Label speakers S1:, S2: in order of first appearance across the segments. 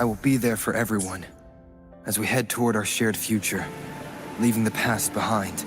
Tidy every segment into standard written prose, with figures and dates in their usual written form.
S1: I will be there for everyone, as we head toward our shared future, leaving the past behind.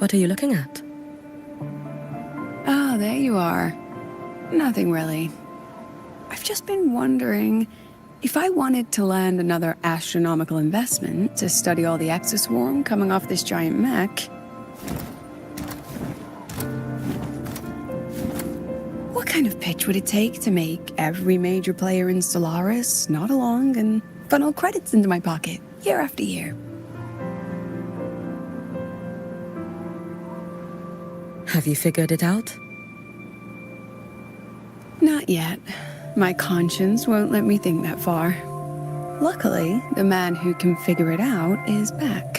S2: What are you looking at?
S3: Oh, there you are. Nothing really. I've just been wondering, if I wanted to land another astronomical investment to study all the exoswarm coming off this giant mech, what kind of pitch would it take to make every major player in Solaris nod along and funnel credits into my pocket year after year?
S2: Have you figured it out?
S3: Not yet. My conscience won't let me think that far. Luckily, the man who can figure it out is back.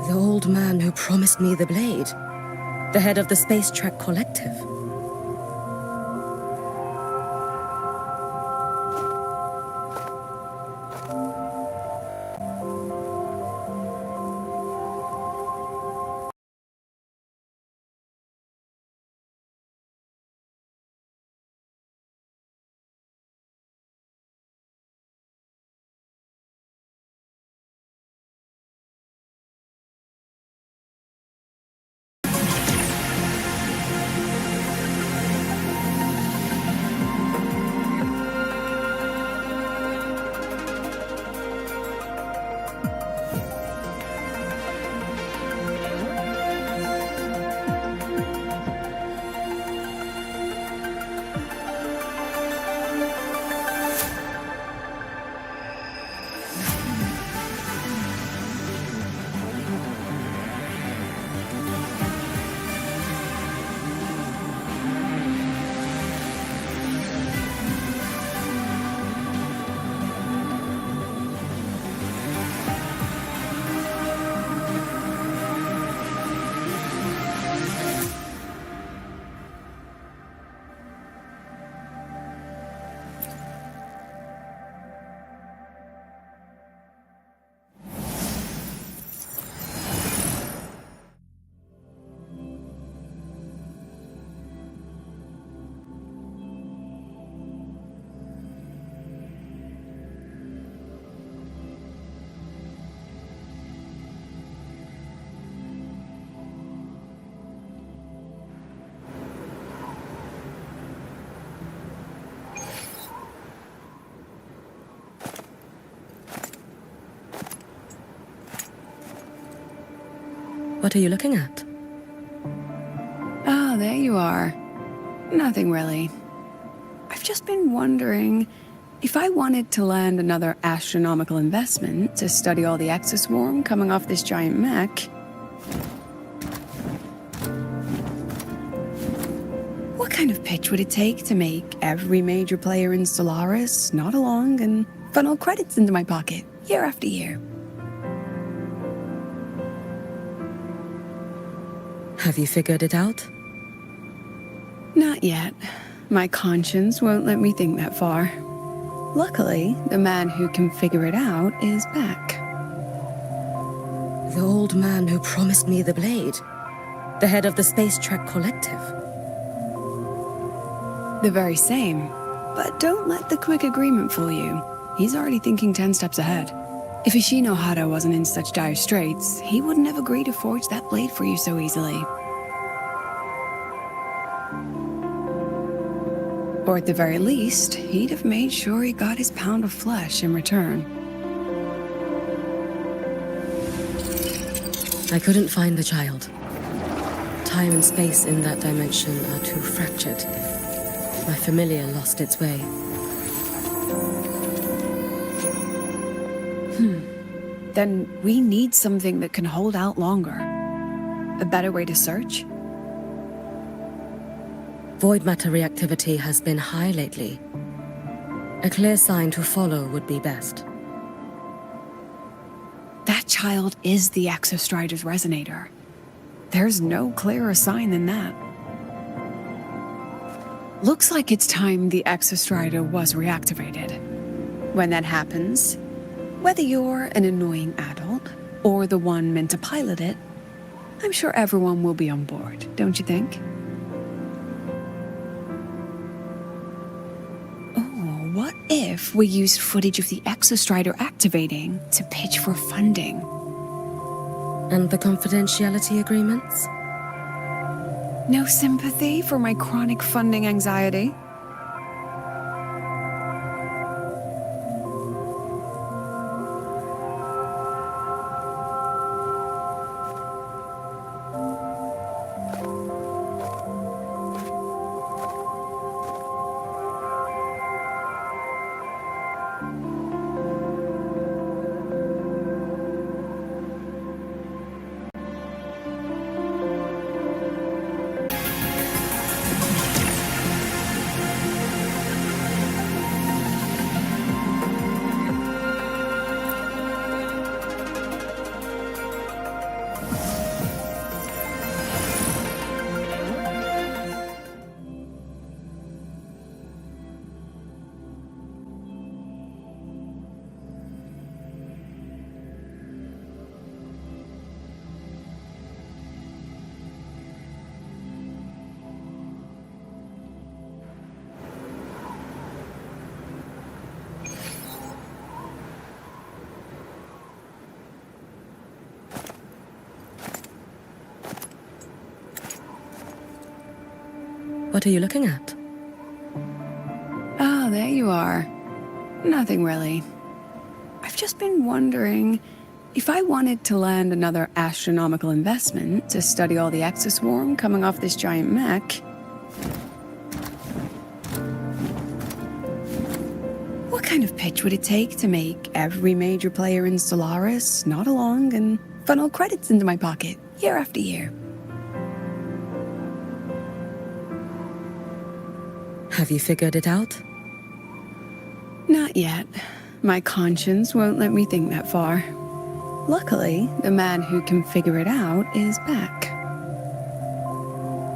S2: The old man who promised me the blade. The head of the Space Trek Collective. What are you looking at?
S3: Oh, there you are. Nothing really. I've just been wondering, if I wanted to land another astronomical investment to study all the exoswarm coming off this giant mech, what kind of pitch would it take to make every major player in Solaris nod along and funnel credits into my pocket year after year?
S2: Have you figured it out?
S3: Not yet. My conscience won't let me think that far. Luckily, the man who can figure it out is back.
S2: The old man who promised me the blade. The head of the Space Trek Collective.
S3: The very same. But don't let the quick agreement fool you. He's already thinking 10 steps ahead. If Ishinohara wasn't in such dire straits, he wouldn't have agreed to forge that blade for you so easily. Or at the very least, he'd have made sure he got his pound of flesh in return.
S2: I couldn't find the child. Time and space in that dimension are too fractured. My familiar lost its way.
S3: Then we need something that can hold out longer. A better way to search?
S2: Void matter reactivity has been high lately. A clear sign to follow would be best.
S3: That child is the XSTreeem's resonator. There's no clearer sign than that. Looks like it's time the XSTreem was reactivated. When that happens, whether you're an annoying adult or the one meant to pilot it, I'm sure everyone will be on board, don't you think? Oh, what if we used footage of the XSTreem activating to pitch for funding?
S2: And the confidentiality agreements?
S3: No sympathy for my chronic funding anxiety?
S2: What are you looking at?
S3: Ah, there you are. Nothing really. I've just been wondering, if I wanted to land another astronomical investment to study all the exoswarm coming off this giant mech, what kind of pitch would it take to make every major player in Solaris nod along and funnel credits into my pocket year after year?
S2: Have you figured it out?
S3: Not yet. My conscience won't let me think that far. Luckily, the man who can figure it out is back.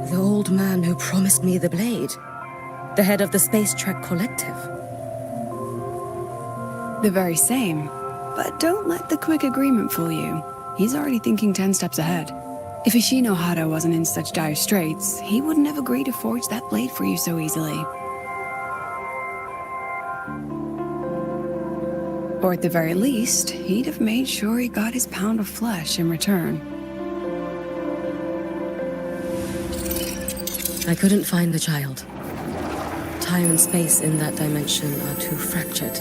S2: The old man who promised me the blade. The head of the Space Trek Collective.
S3: The very same. But don't let the quick agreement fool you. He's already thinking 10 steps ahead. If Ishinohara wasn't in such dire straits, he wouldn't have agreed to forge that blade for you so easily. Or at the very least, he'd have made sure he got his pound of flesh in return.
S2: I couldn't find the child. Time and space in that dimension are too fractured.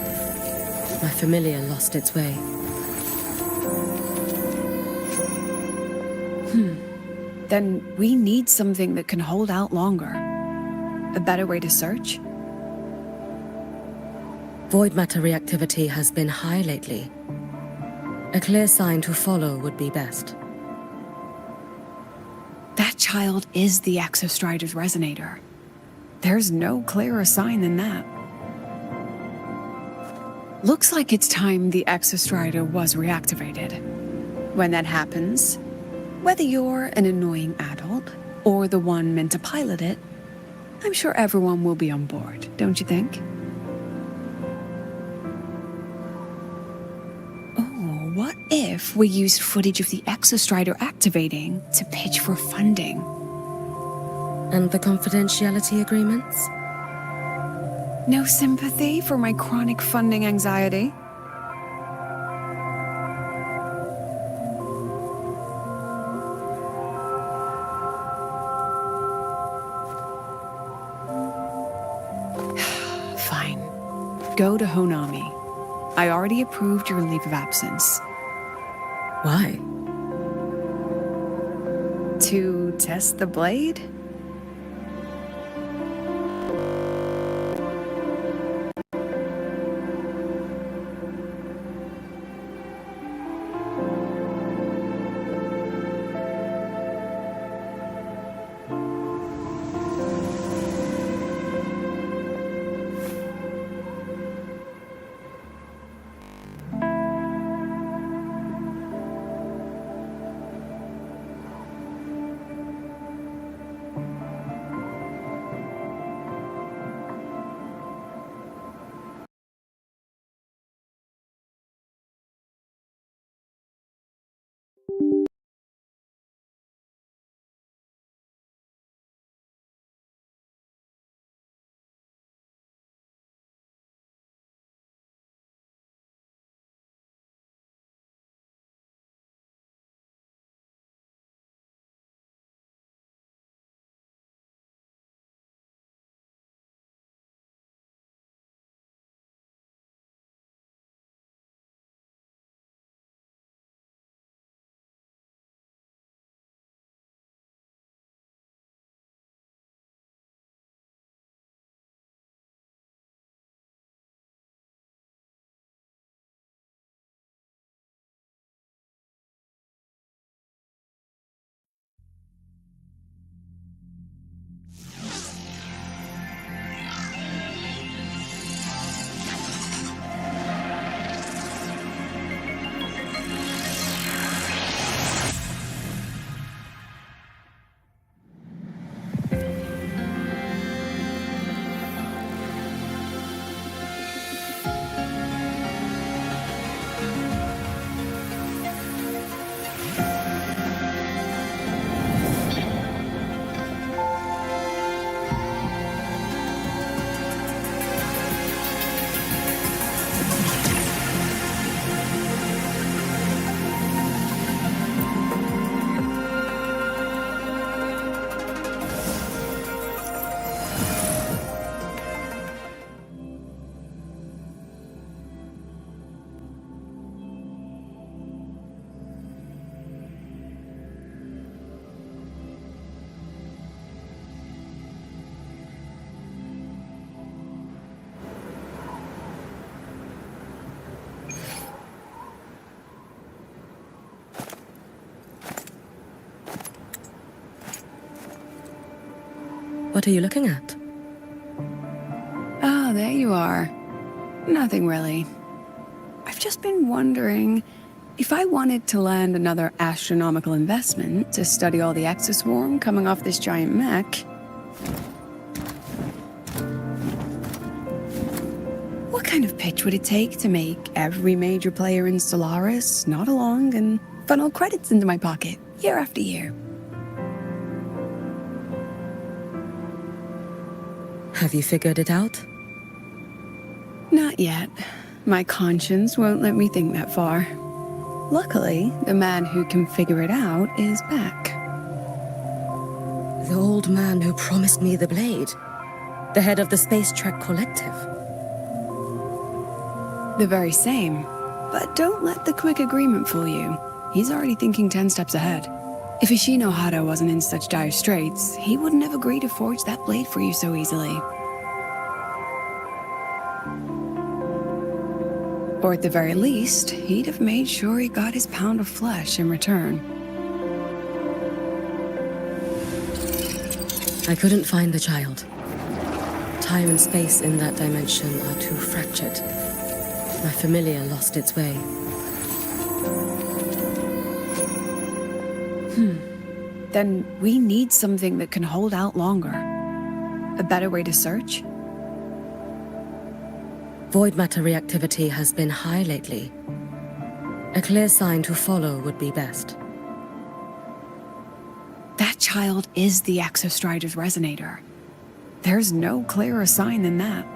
S2: My familiar lost its way.
S3: Then we need something that can hold out longer. A better way to search?
S2: Void matter reactivity has been high lately. A clear sign to follow would be best.
S3: That child is the XSTreeem's resonator. There's no clearer sign than that. Looks like it's time the XSTreem was reactivated. When that happens, whether you're an annoying adult or the one meant to pilot it, I'm sure everyone will be on board, don't you think? Oh, what if we used footage of the XSTreem activating to pitch for funding?
S2: And the confidentiality agreements?
S3: No sympathy for my chronic funding anxiety? go to Honami. I already approved your leave of absence.
S2: Why?
S3: To test the blade?
S2: What are you looking at?
S3: Ah, there you are. Nothing really. I've just been wondering, if I wanted to land another astronomical investment to study all the exoswarm coming off this giant mech, what kind of pitch would it take to make every major player in Solaris nod along and funnel credits into my pocket year after year?
S2: Have you figured it out?
S3: Not yet. My conscience won't let me think that far. Luckily, the man who can figure it out is back.
S2: The old man who promised me the blade. The head of the Space Trek Collective.
S3: The very same. But don't let the quick agreement fool you. He's already thinking 10 steps ahead. If Ishino Hada wasn't in such dire straits, he wouldn't have agreed to forge that blade for you so easily. Or at the very least, he'd have made sure he got his pound of flesh in return.
S2: I couldn't find the child. Time and space in that dimension are too fractured. My familiar lost its way.
S3: Then we need something that can hold out longer. A better way to search?
S2: Void matter reactivity has been high lately. A clear sign to follow would be best.
S3: That child is the Exostrider's resonator. There's no clearer sign than that.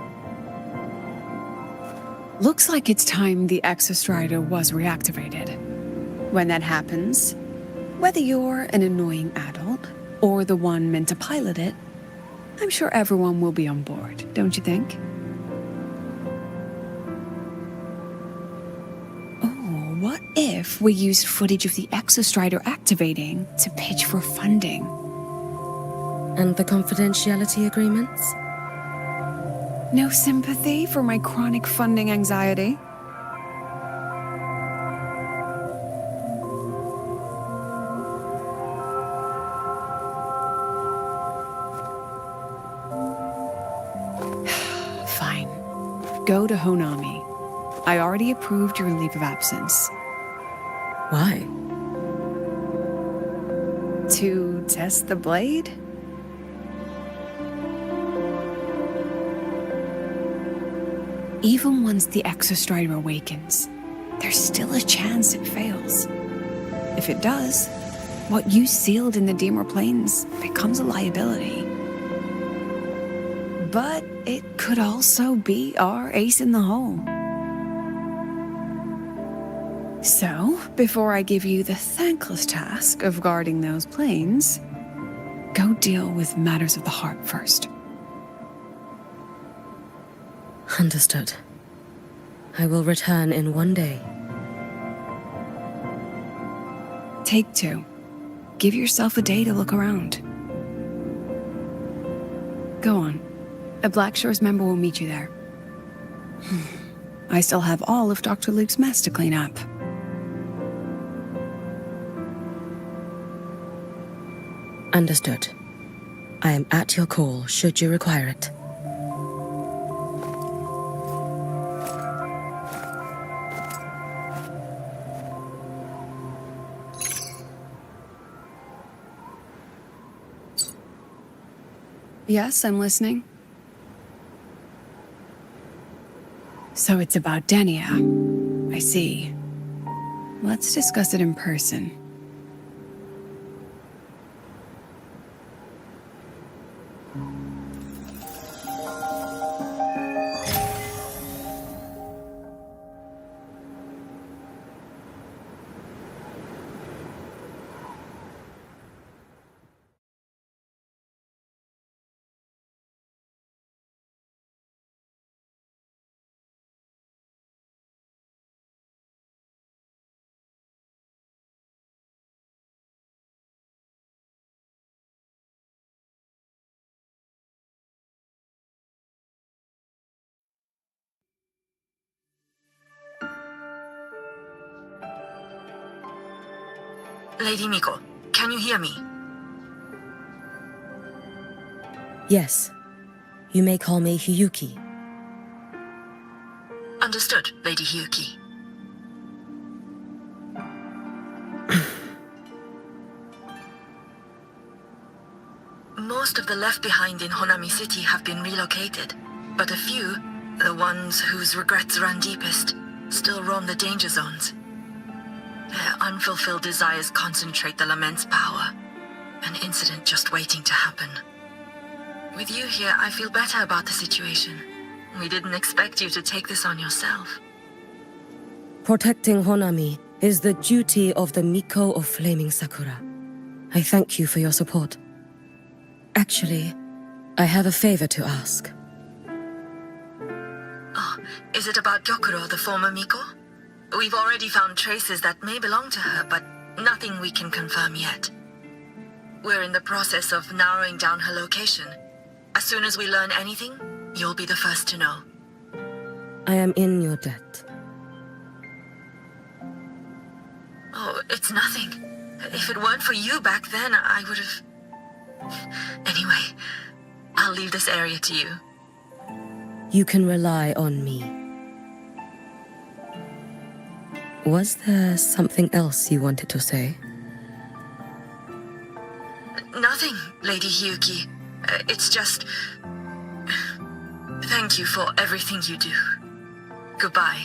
S3: Looks like it's time the Exostrider was reactivated. When that happens, whether you're an annoying adult or the one meant to pilot it, I'm sure everyone will be on board, don't you think? We used footage of the exostrider activating to pitch for funding.
S2: And the confidentiality agreements?
S3: No sympathy for my chronic funding anxiety? Fine. Go to Honami. I already approved your leave of absence.
S2: Why?
S3: To test the blade? Even once the exostrider awakens, there's still a chance it fails. If it does, what you sealed in the Dimmer Plains becomes a liability. But it could also be our ace in the hole. So, before I give you the thankless task of guarding those planes, go deal with matters of the heart first.
S2: Understood. I will return in 1 day.
S3: Take 2. Give yourself a day to look around. Go on. A Black Shores member will meet you there. I still have all of Dr. Luke's mess to clean up.
S2: Understood. I am at your call should you require it.
S3: Yes, I'm listening. So it's about Denia. I see. Let's discuss it in person.
S4: Lady Miko, can you hear me?
S2: Yes. You may call me Hiyuki.
S4: Understood, Lady Hiyuki. Most of the left behind in Honami City have been relocated, but a few, the ones whose regrets run deepest, still roam the danger zones. Their unfulfilled desires concentrate the Lament's power. An incident just waiting to happen. With you here, I feel better about the situation. We didn't expect you to take this on yourself.
S2: Protecting Honami is the duty of the Miko of Flaming Sakura. I thank you for your support. Actually, I have a favor to ask.
S4: Oh, is it about Gyokuro, the former Miko? We've already found traces that may belong to her, but nothing we can confirm yet. We're in the process of narrowing down her location. As soon as we learn anything, you'll be the first to know.
S2: I am in your debt.
S4: Oh, it's nothing. If it weren't for you back then, I would have... Anyway, I'll leave this area to you.
S2: You can rely on me. Was there something else you wanted to say?
S4: Nothing, Lady Hiyuki. It's just... Thank you for everything you do. Goodbye.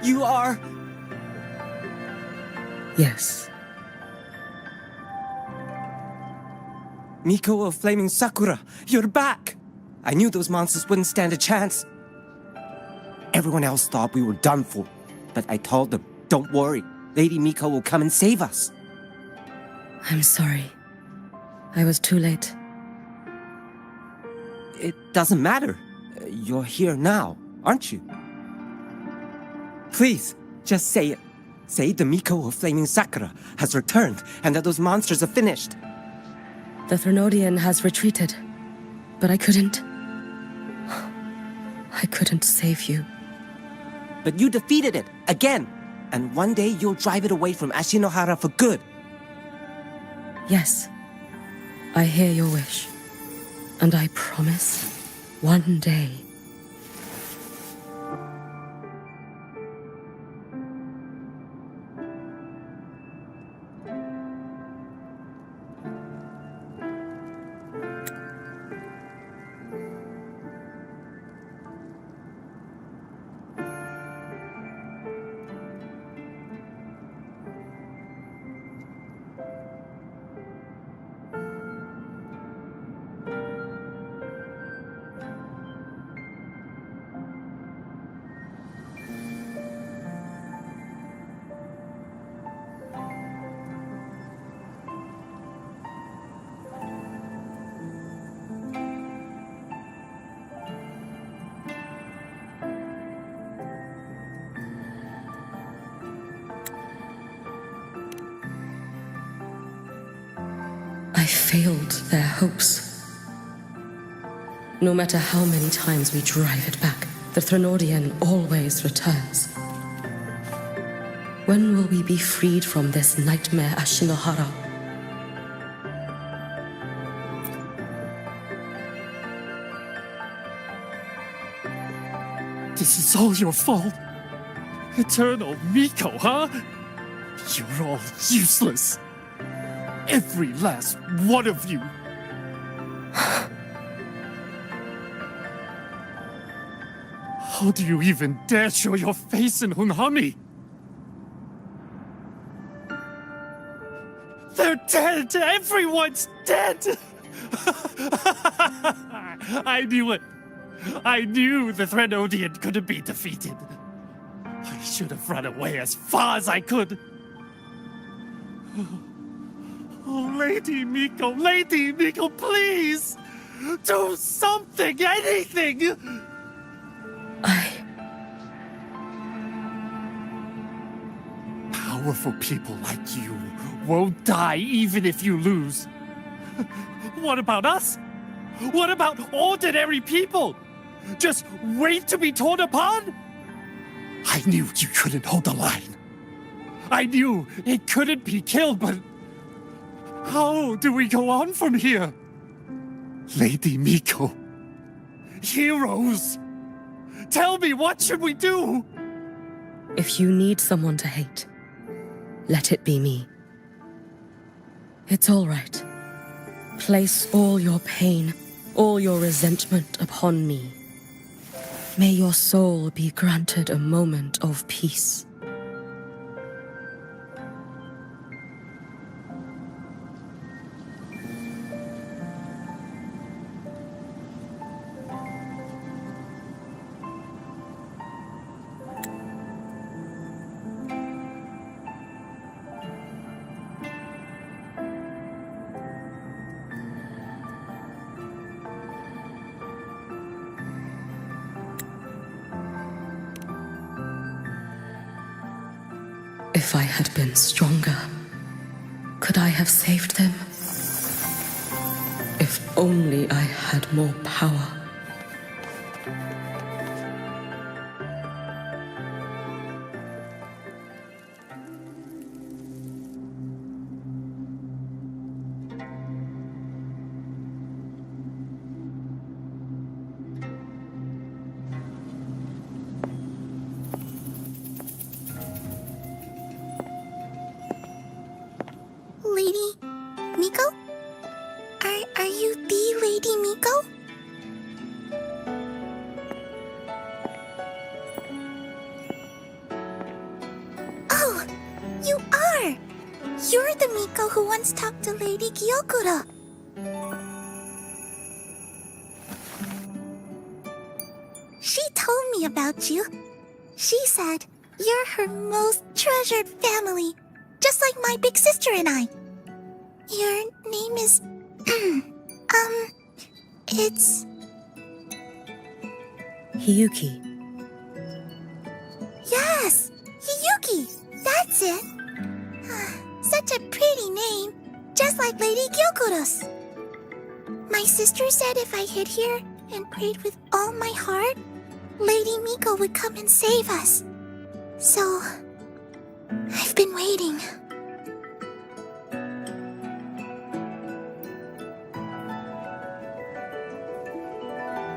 S5: You are...
S2: Yes.
S5: Miko of Flaming Sakura, you're back! I knew those monsters wouldn't stand a chance. Everyone else thought we were done for, but I told them, don't worry, Lady Miko will come and save us.
S2: I'm sorry. I was too late.
S5: It doesn't matter. You're here now, aren't you? Please, just say it. Say the Miko of Flaming Sakura has returned and that those monsters are finished.
S2: The Threnodian has retreated, but I couldn't save you.
S5: But you defeated it, again! And one day you'll drive it away from Ashinohara for good.
S2: Yes, I hear your wish. And I promise, one day... I failed their hopes. No matter how many times we drive it back, the Threnodian always returns. When will we be freed from this nightmare Ashinohara?
S6: This is all your fault. Eternal Miko, huh? You're all useless. Every last one of you. How do you even dare show your face in Hunhami? They're dead! Everyone's dead! I knew it. I knew the Threnodian couldn't be defeated. I should have run away as far as I could. Oh, Lady Miko, please! Do something, anything! Powerful people like you won't die even if you lose. What about us? What about ordinary people? Just wait to be torn apart? I knew you couldn't hold the line. I knew it couldn't be killed, but how do we go on from here? Lady Miko, heroes, tell me, what should we do?
S2: If you need someone to hate, let it be me. It's all right. Place all your pain, all your resentment upon me. May your soul be granted a moment of peace. If I had been stronger, could I have saved them? If only I had more power.
S7: Lady Miko? Are you the Lady Miko? Oh, you are! You're the Miko who once talked to Lady Gyokuro. She told me about you. She said you're her most treasured family, just like my big sister and I. Your name is... it's...
S2: Hiyuki.
S7: Yes! Hiyuki! That's it! Such a pretty name, just like Lady Gyokuro's. My sister said if I hid here and prayed with all my heart, Lady Miko would come and save us. So, I've been waiting.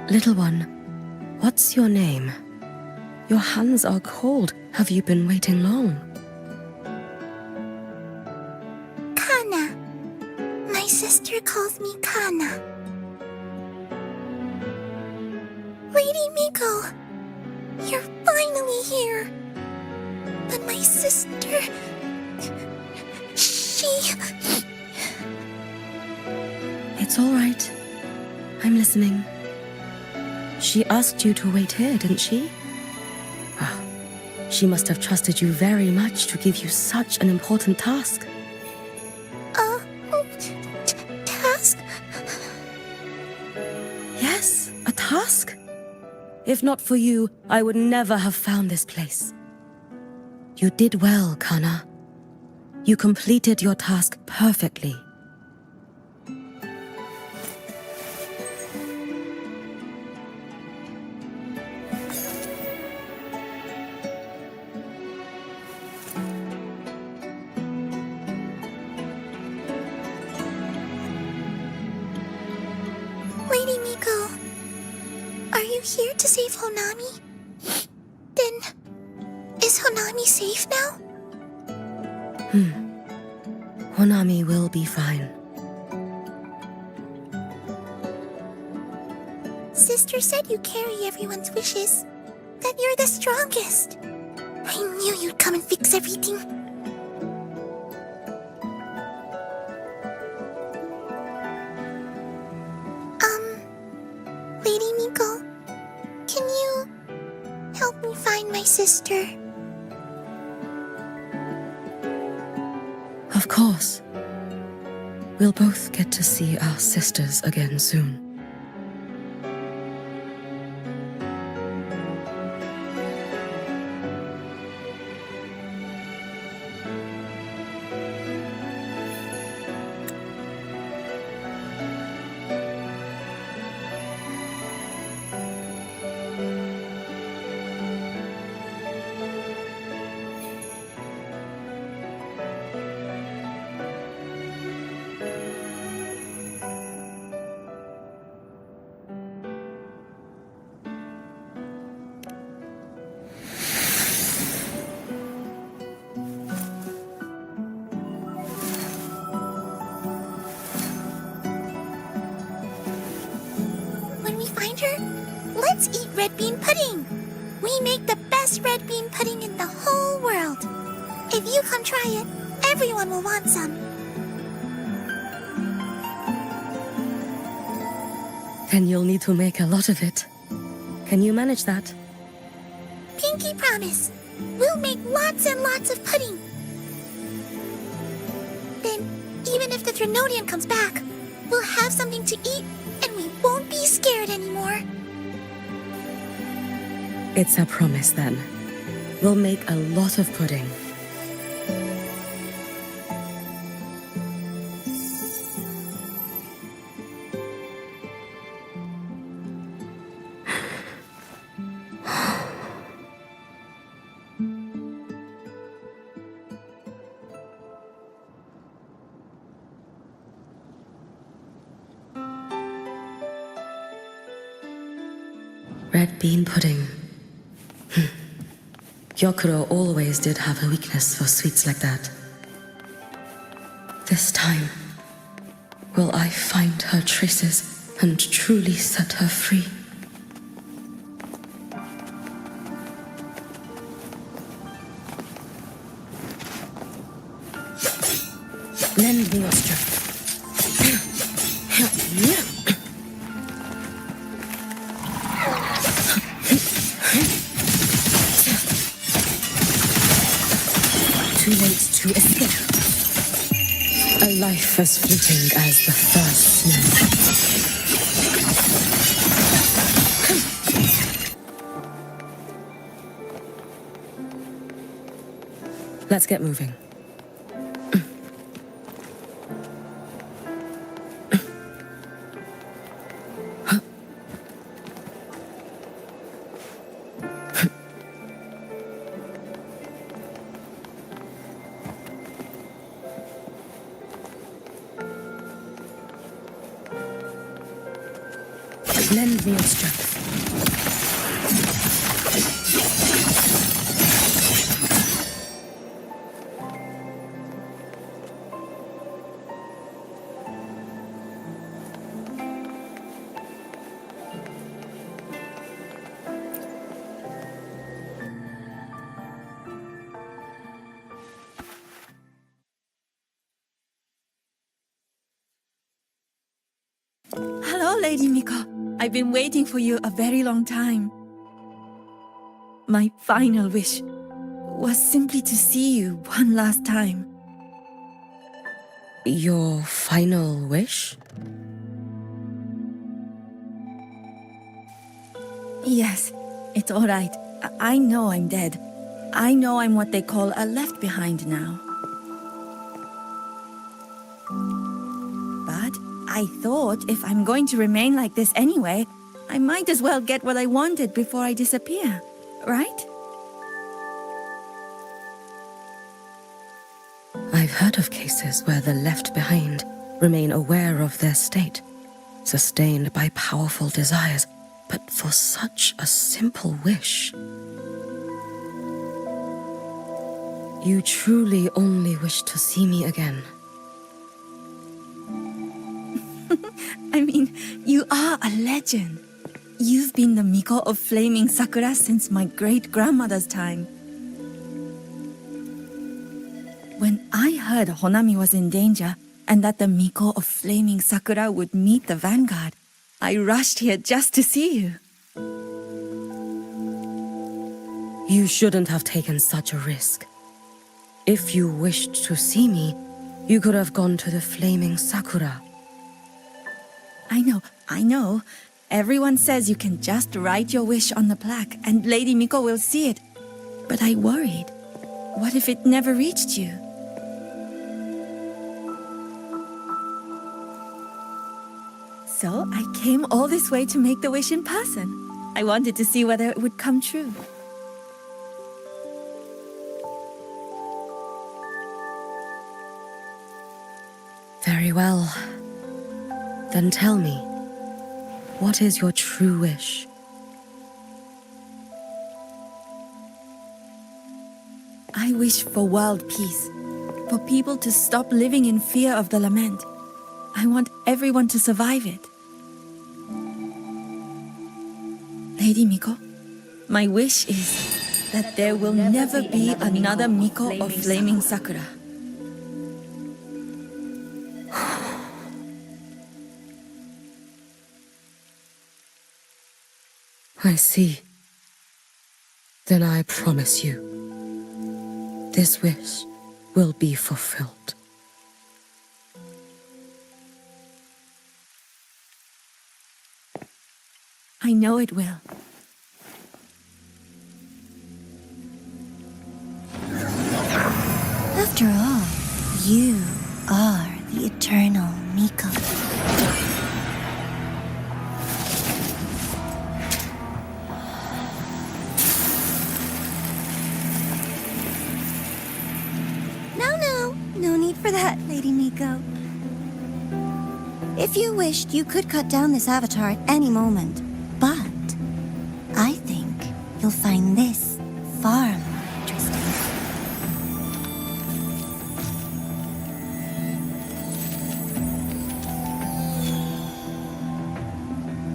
S2: Little one, what's your name? Your hands are cold. Have you been waiting long?
S7: Kana. My sister calls me Kana. Lady Miko, you're finally here. But my sister... she...
S2: It's all right. I'm listening. She asked you to wait here, didn't she? Ah, she must have trusted you very much to give you such an important task.
S7: Task?
S2: Yes, a task. If not for you, I would never have found this place. You did well, Kana. You completed your task perfectly.
S7: Lady Miko, are you here to save Honami? Then, is Honami safe now?
S2: Honami will be fine.
S7: Sister said you carry everyone's wishes. That you're the strongest. I knew you'd come and fix everything. Lady Miko, can you help me find my sister?
S2: Of course. We'll both get to see our sisters again soon.
S7: Let's eat red bean pudding. We make the best red bean pudding in the whole world. If you come try it, everyone will want some.
S2: Then you'll need to make a lot of it. Can you manage that?
S7: Pinky promise. We'll make lots and lots of pudding. Then, even if the Trinodian comes back, we'll have something to eat and we won't be scared anymore.
S2: It's a promise then. We'll make a lot of pudding. Red bean pudding. Gyokuro always did have a weakness for sweets like that. This time, will I find her traces and truly set her free? Lend me your strength. life as fleeting as the first snow. Let's get moving. Lend me your strength.
S8: Hello, Lady Miko. I've been waiting for you a very long time. My final wish was simply to see you one last time.
S2: Your final wish?
S8: Yes, it's all right. I know I'm dead. I know I'm what they call a left behind now. But I thought if I'm going to remain like this anyway, I might as well get what I wanted before I disappear, right?
S2: I've heard of cases where the left behind remain aware of their state, sustained by powerful desires, but for such a simple wish. You truly only wish to see me again.
S8: I mean, you are a legend. You've been the Miko of Flaming Sakura since my great-grandmother's time. When I heard Honami was in danger and that the Miko of Flaming Sakura would meet the vanguard, I rushed here just to see you.
S2: You shouldn't have taken such a risk. If you wished to see me, you could have gone to the Flaming Sakura.
S8: I know. Everyone says you can just write your wish on the plaque and Lady Miko will see it. But I worried. What if it never reached you? So I came all this way to make the wish in person. I wanted to see whether it would come true.
S2: Very well. Then tell me, what is your true wish?
S8: I wish for world peace, for people to stop living in fear of the lament. I want everyone to survive it. Lady Miko, my wish is that there will never be another Miko of Flaming Sakura.
S2: I see. Then I promise you, this wish will be fulfilled.
S8: I know it will.
S7: After all, you are the eternal Miko. No need for that, Lady Miko. If you wished, you could cut down this avatar at any moment. But I think you'll find this far more interesting.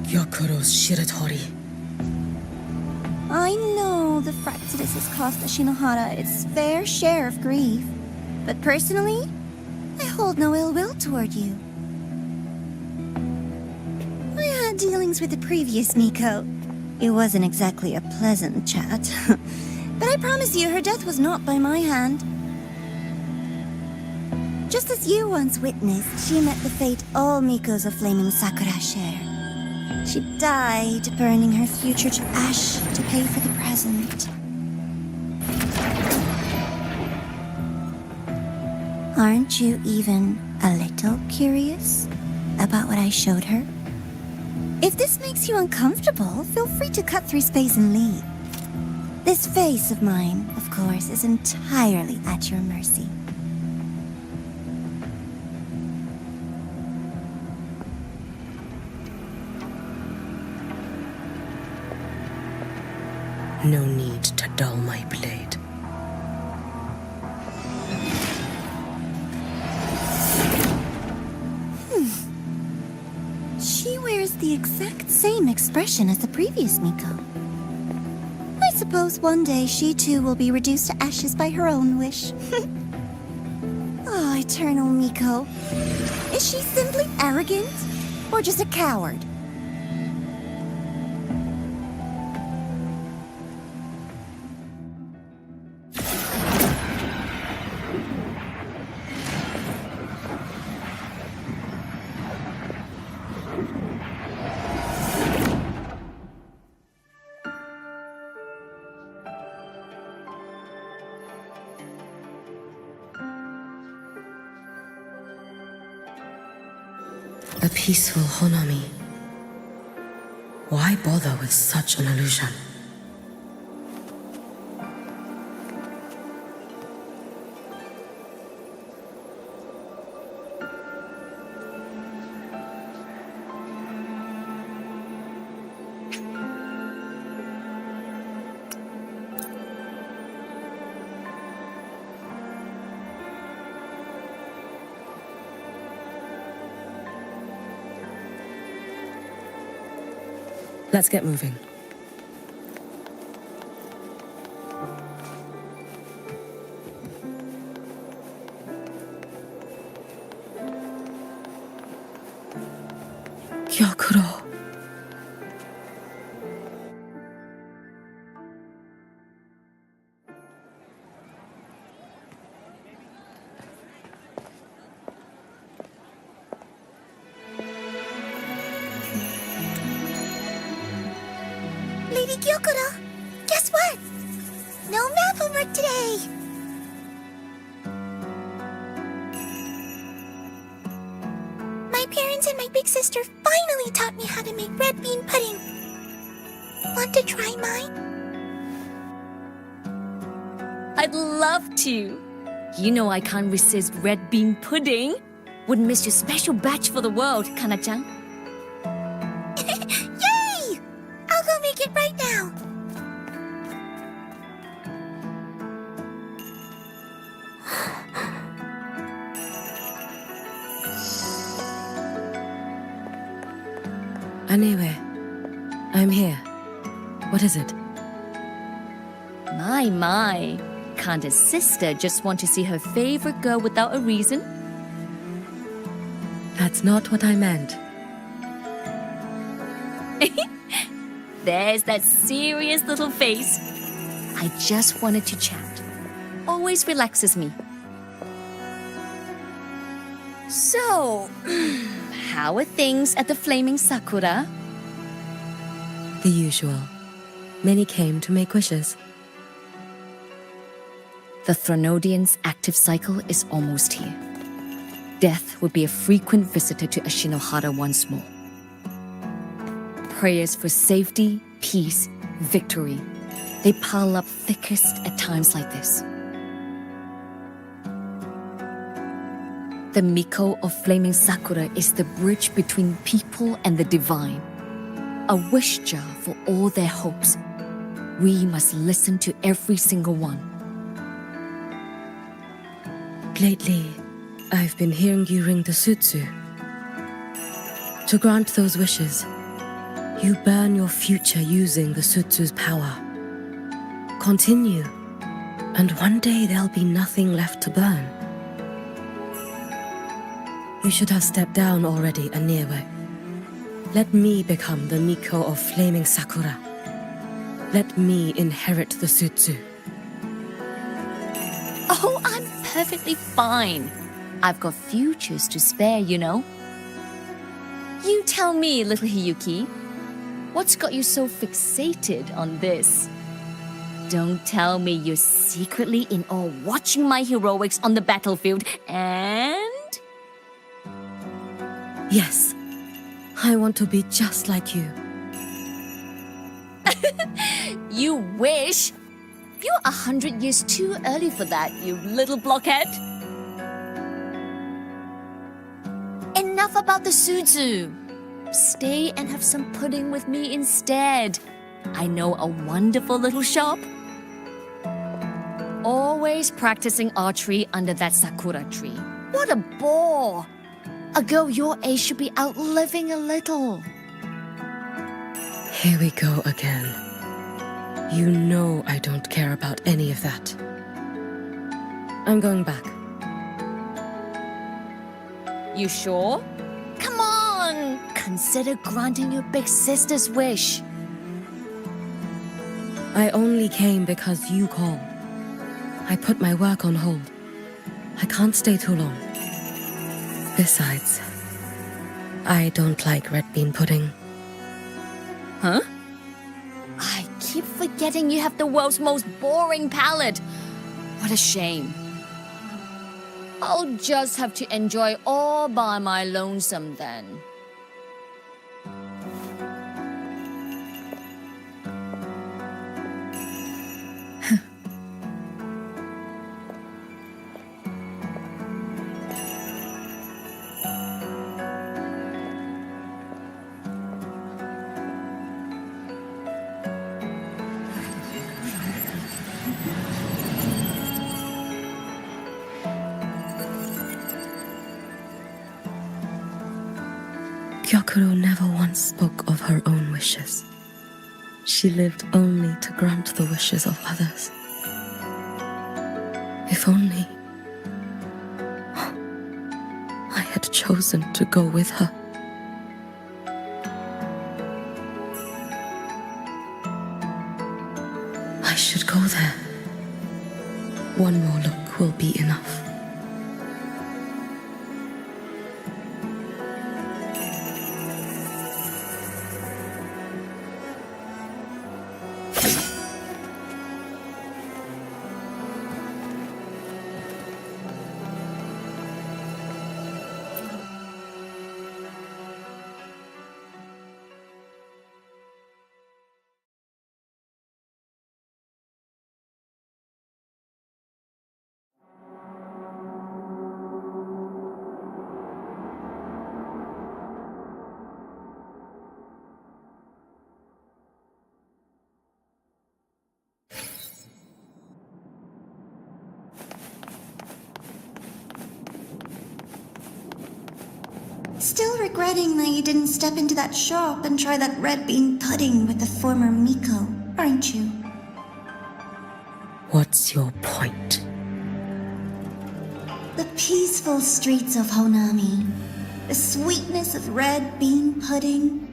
S2: Yokuro's Shiratori.
S7: I know the Fraxidus has cost Ashinohara its fair share of grief. But personally, I hold no ill will toward you. I had dealings with the previous Miko. It wasn't exactly a pleasant chat. But I promise you, her death was not by my hand. Just as you once witnessed, she met the fate all Mikos of Flaming Sakura share. She died, burning her future to ash to pay for the present. Aren't you even a little curious about what I showed her? If this makes you uncomfortable, feel free to cut through space and leave. This face of mine, of course, is entirely at your mercy.
S2: No need to dull my blade.
S7: She wears the exact same expression as the previous Miko. I suppose one day she too will be reduced to ashes by her own wish. Oh, Eternal Miko. Is she simply arrogant? Or just a coward?
S2: A peaceful Honami. Why bother with such an illusion? Let's get moving. Gyakuro.
S7: Lady Gyokuro, guess what? No math homework today! My parents and my big sister finally taught me how to make red bean pudding. Want to try mine?
S9: I'd love to. You know I can't resist red bean pudding. Wouldn't miss your special batch for the world, Kana-chan.
S7: Yay! I'll go make it right now.
S2: Anyway, I'm here. What is it?
S9: My. Can't a sister just want to see her favorite girl without a reason?
S2: That's not what I meant.
S9: There's that serious little face. I just wanted to chat. Always relaxes me. So, how are things at the Flaming Sakura?
S2: The usual. Many came to make wishes.
S9: The Thronodian's active cycle is almost here. Death will be a frequent visitor to Ashinohara once more. Prayers for safety, peace, victory. They pile up thickest at times like this. The Miko of Flaming Sakura is the bridge between people and the divine. A wish jar for all their hopes. We must listen to every single one.
S2: Lately, I've been hearing you ring the sutsu. To grant those wishes, you burn your future using the sutsu's power. Continue, and one day there'll be nothing left to burn. You should have stepped down already, Aniewe. Let me become the Miko of Flaming Sakura. Let me inherit the sutsu.
S9: Oh, I'm perfectly fine. I've got futures to spare, you know. You tell me, little Hiyuki, what's got you so fixated on this? Don't tell me you're secretly in awe watching my heroics on the battlefield and...
S2: Yes, I want to be just like you.
S9: You wish? You're 100 years too early for that, you little blockhead. Enough about the suzu. Stay and have some pudding with me instead. I know a wonderful little shop. Always practicing archery under that sakura tree. What a bore! A girl your age should be out living a little.
S2: Here we go again. You know I don't care about any of that. I'm going back.
S9: You sure? Come on! Consider granting your big sister's wish.
S2: I only came because you called. I put my work on hold. I can't stay too long. Besides, I don't like red bean pudding.
S9: Huh? I keep forgetting you have the world's most boring palate. What a shame. I'll just have to enjoy all by my lonesome then.
S2: Gyokuro never once spoke of her own wishes. She lived only to grant the wishes of others. If only I had chosen to go with her. I should go there. One more look will be enough.
S7: Still regretting that you didn't step into that shop and try that red bean pudding with the former Miko, aren't you?
S2: What's your point?
S7: The peaceful streets of Honami, the sweetness of red bean pudding.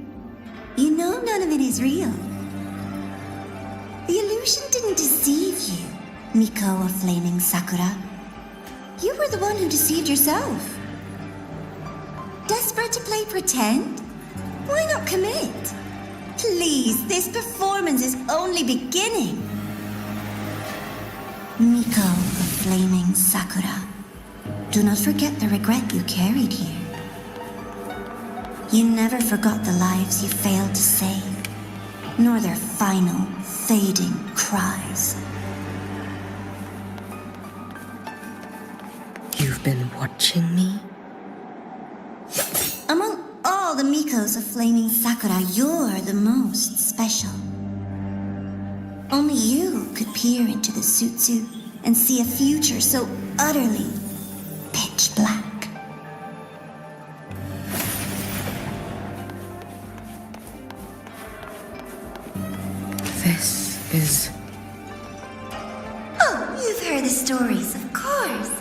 S7: You know none of it is real. The illusion didn't deceive you, Miko of Flaming Sakura. You were the one who deceived yourself. Desperate to play pretend? Why not commit? Please, this performance is only beginning. Miko of Flaming Sakura, do not forget the regret you carried here. You never forgot the lives you failed to save, nor their final, fading cries.
S2: You've been watching me?
S7: Among all the Mikos of Flaming Sakura, you're the most special. Only you could peer into the Sutsu and see a future so utterly pitch black.
S2: This is...
S7: Oh, you've heard the stories, of course.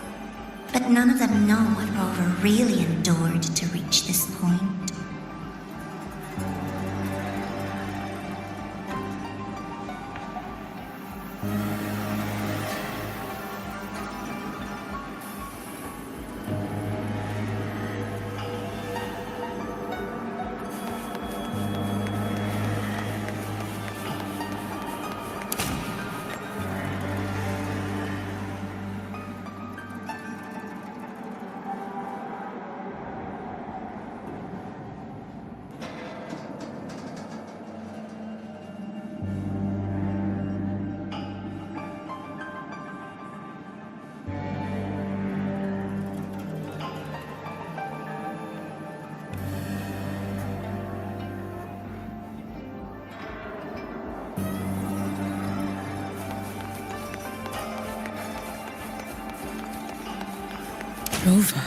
S7: But none of them know what Rover really endured to reach this point.
S2: Rover.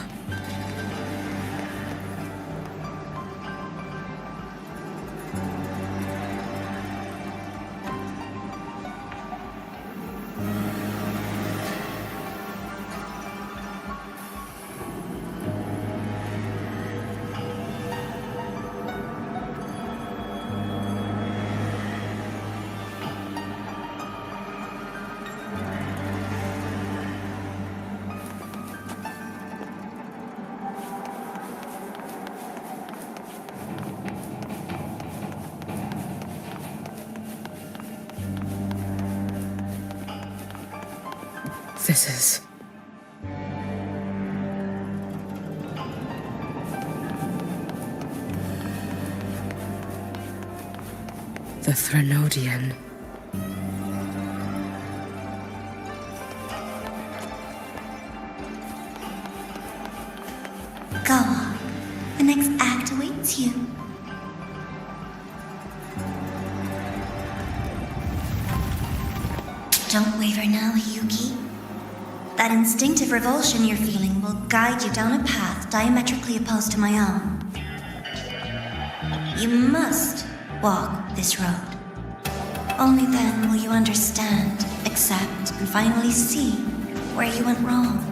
S2: This is... the Threnodian.
S7: Go on. The next act awaits you. Don't waver now, Hiyuki. That instinctive revulsion you're feeling will guide you down a path diametrically opposed to my own. You must walk this road. Only then will you understand, accept, and finally see where you went wrong.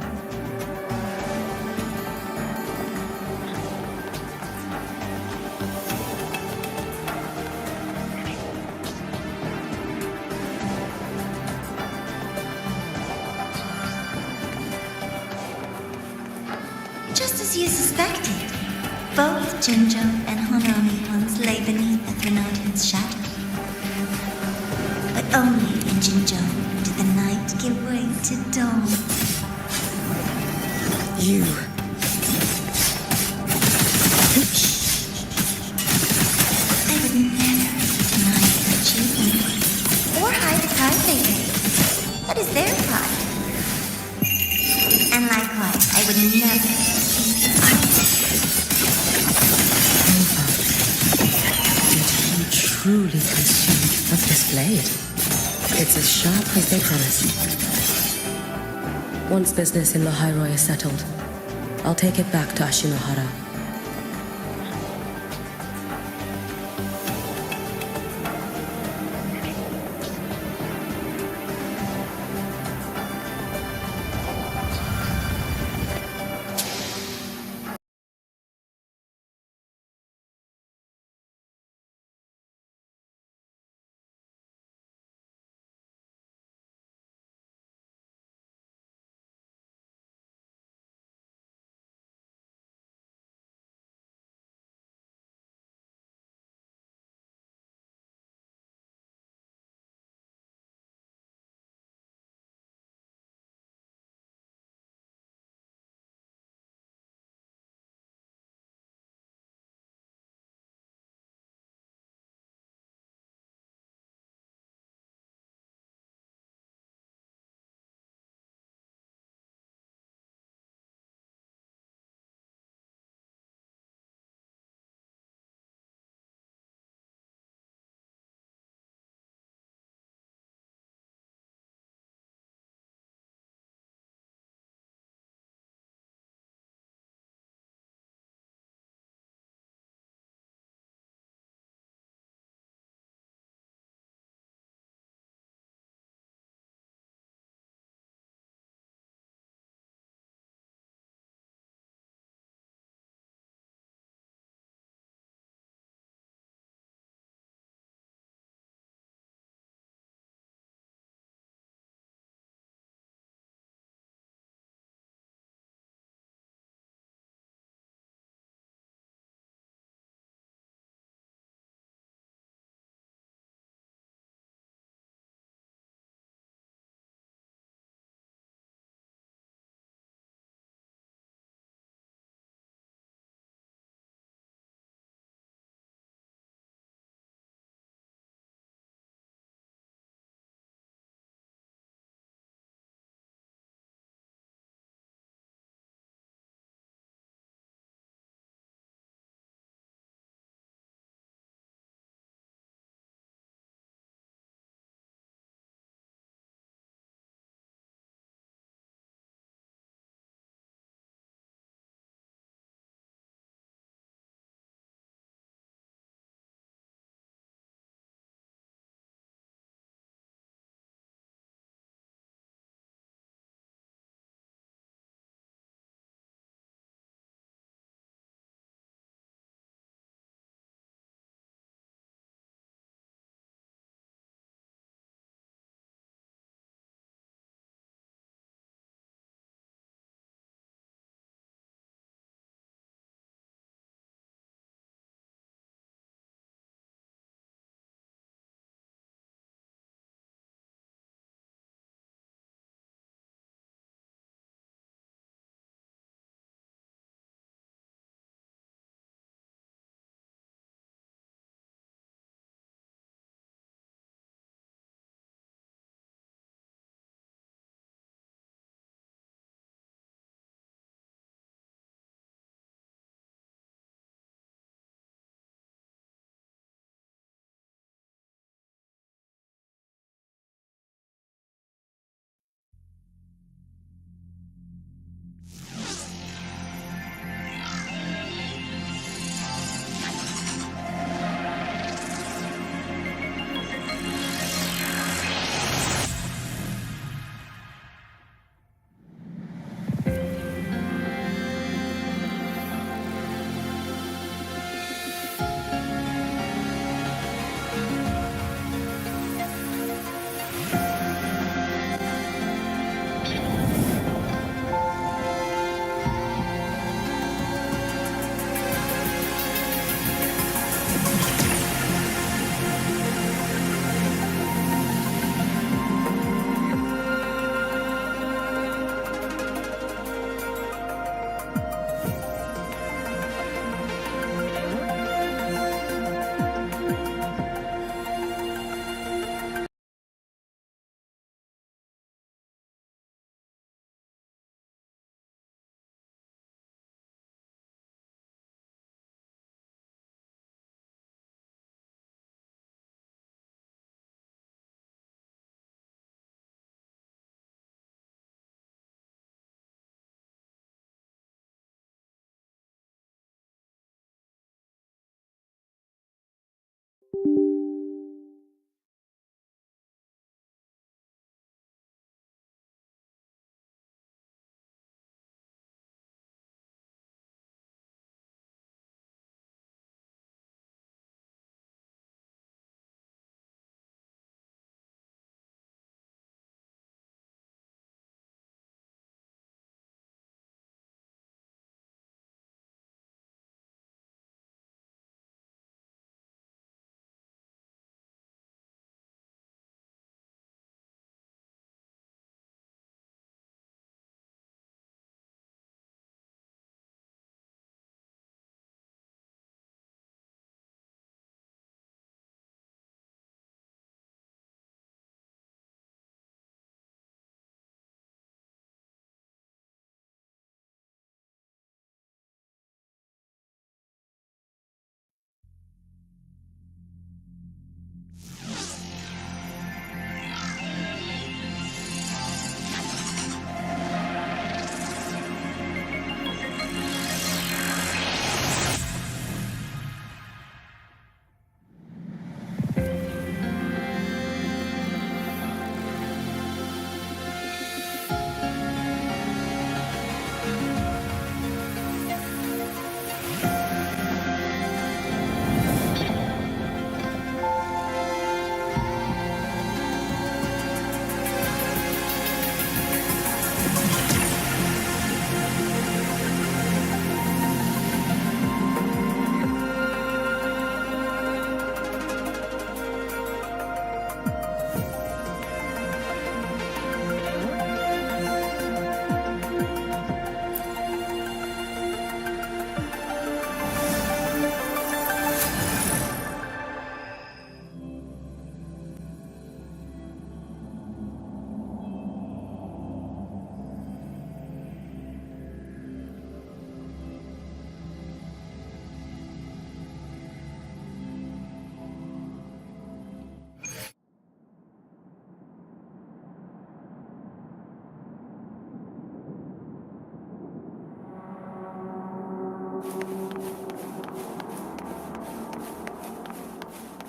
S7: Just as you suspected, both Jinjo and Hanami once lay beneath the Threnodian's shadow. But only in Jinjo did the night give way to dawn.
S2: You...
S7: I would never deny their achievement or hide the pride they take. That is their pride. And likewise, I would never
S2: Did he truly consume of this blade? It's as sharp as they promise. Once business in Lahai-Roi is settled, I'll take it back to Ashinohara.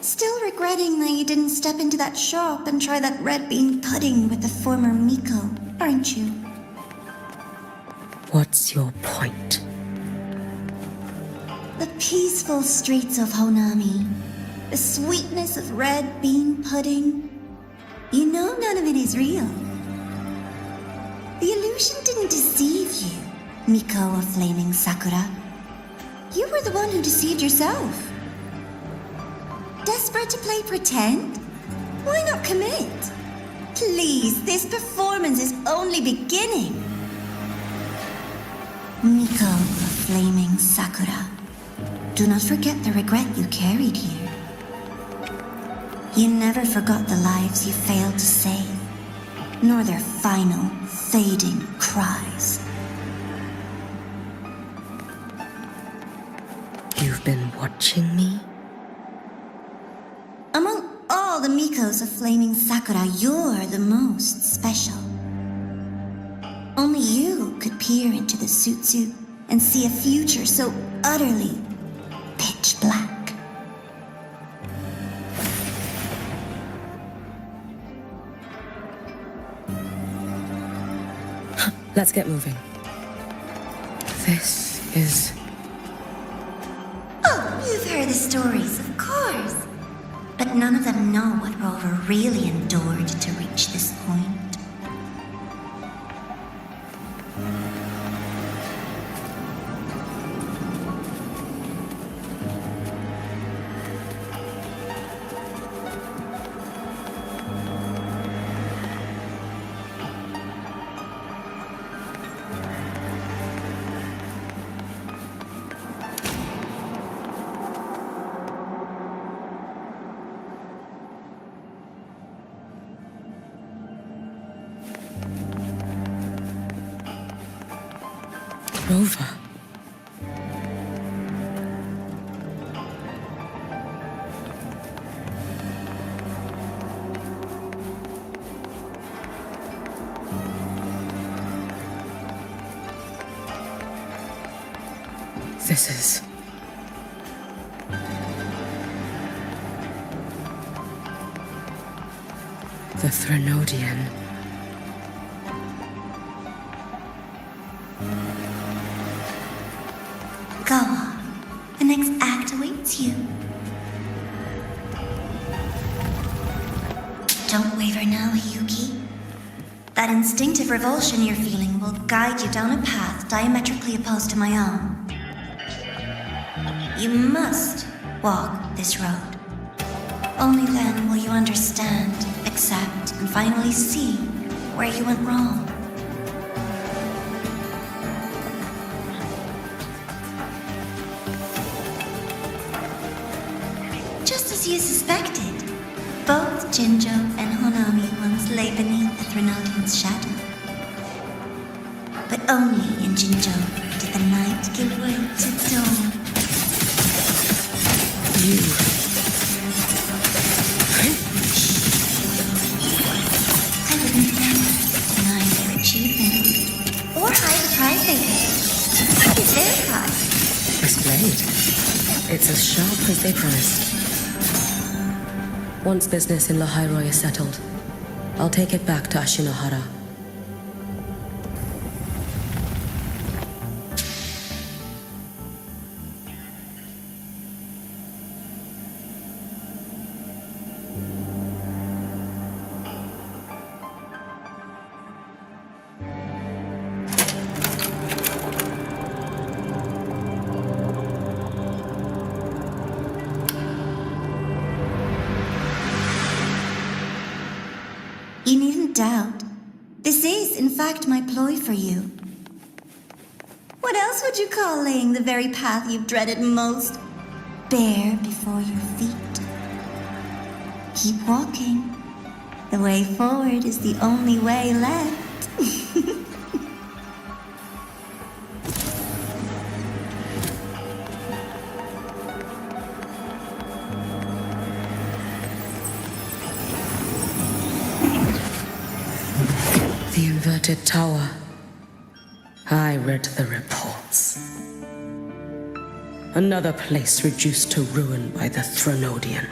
S7: Still regretting that you didn't step into that shop and try that red bean pudding with the former Miko, aren't you?
S2: What's your point?
S7: The peaceful streets of Honami, the sweetness of red bean pudding. You know none of it is real. The illusion didn't deceive you, Miko of Flaming Sakura. You were the one who deceived yourself. Desperate to play pretend? Why not commit? Please, this performance is only beginning. Miko of Flaming Sakura, do not forget the regret you carried here. You never forgot the lives you failed to save, nor their final, fading cries.
S2: You've been watching me?
S7: Among all the Mikos of Flaming Sakura, you're the most special. Only you could peer into the Sutsu and see a future so utterly pitch black.
S2: Let's get moving. This is...
S7: Oh, you've heard the stories, of course. But none of them know what Rover really endured to reach this point.
S2: Rover. This is... the Threnodian.
S7: Go on. The next act awaits you. Don't waver now, Hiyuki. That instinctive revulsion you're feeling will guide you down a path diametrically opposed to my own. You must walk this road. Only then will you understand, accept, and finally see where you went wrong. Just as you suspected, both Jinjo and Honami once lay beneath the Threnodian's shadow. But only in Jinjo did the night give way to dawn.
S2: You...
S7: I wouldn't deny their achievement, or hide the pride they had. What is their pride?
S2: Explained. It's as sharp as they promised. Once business in Lahai-Roi is settled, I'll take it back to Ashinohara.
S7: You needn't doubt. This is, in fact, my ploy for you. What else would you call laying the very path you've dreaded most bare before your feet? Keep walking. The way forward is the only way left.
S2: The inverted tower. I read the reports. Another place reduced to ruin by the Threnodian.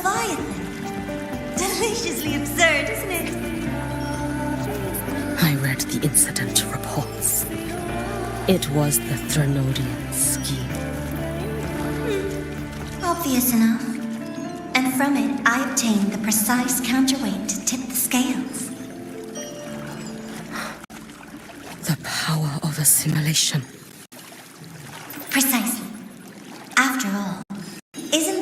S10: Leviathan. Deliciously absurd, isn't it?
S2: I read the incident reports. It was the Threnodian scheme.
S10: Obvious enough. And from it, I obtained the precise counterweight to tip the scales.
S2: The power of assimilation.
S10: Precisely. After all, isn't...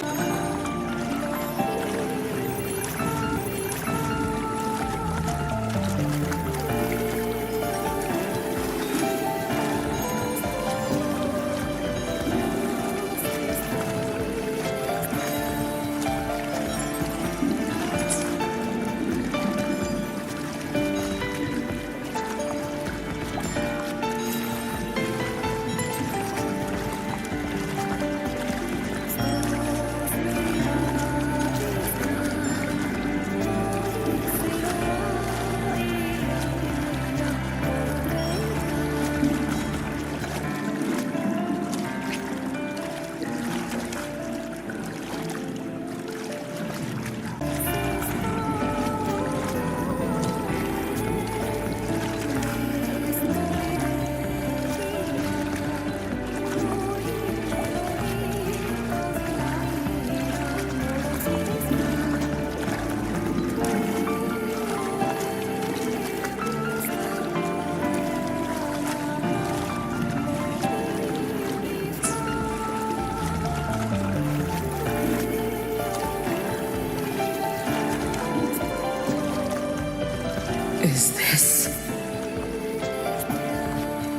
S2: Is this...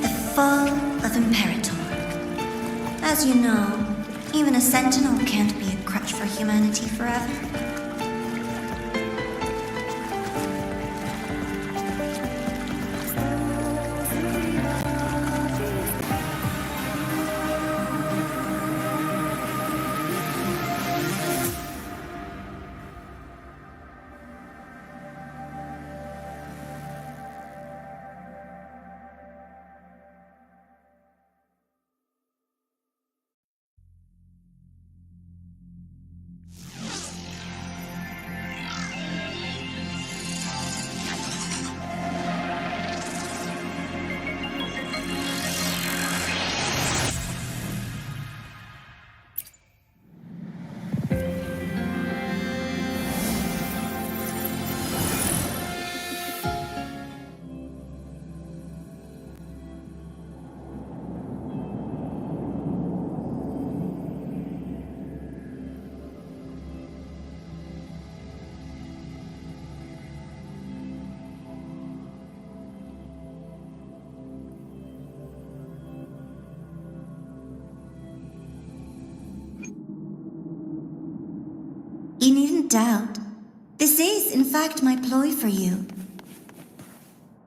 S10: the fall of Imperator. As you know, even a sentinel can't be a crutch for humanity forever. You needn't doubt. This is, in fact, my ploy for you.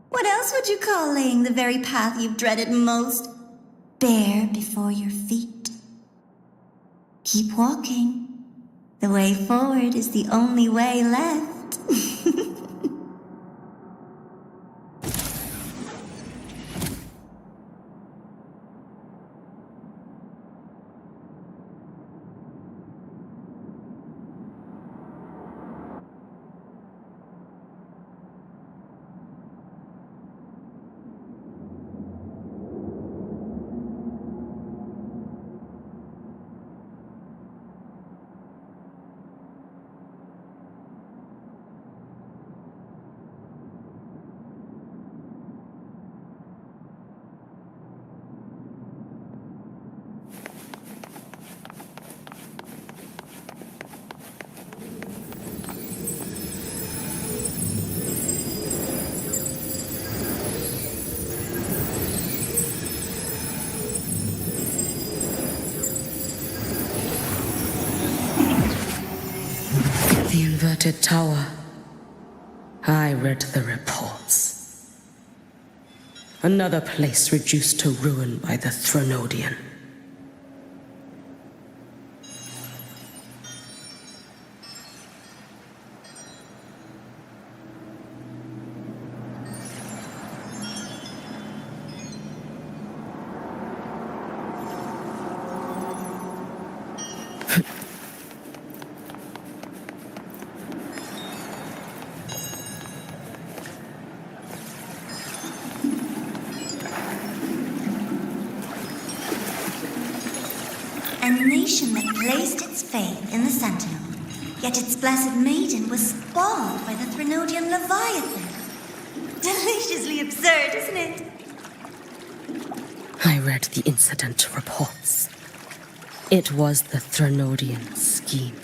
S10: What else would you call laying the very path you've dreaded most bare before your feet? Keep walking. The way forward is the only way left.
S2: The inverted tower. I read the reports. Another place reduced to ruin by the Threnodian.
S10: faith in the Sentinel, yet its blessed maiden was spawned by the Threnodian Leviathan. Deliciously absurd, isn't it?
S2: I read the incident reports. It was the Threnodian scheme.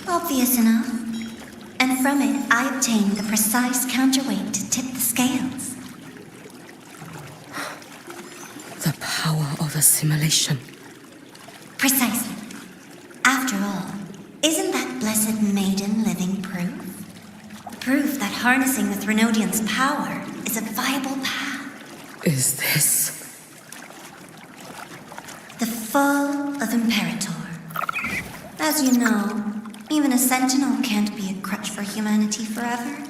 S10: Obvious enough. And from it, I obtained the precise counterweight to tip the scales.
S2: The power of assimilation.
S10: Precisely. After all, isn't that blessed maiden living proof? Proof that harnessing the Threnodian's power is a viable path.
S2: Is this...
S10: The fall of Imperator. As you know, even a sentinel can't be a crutch for humanity forever.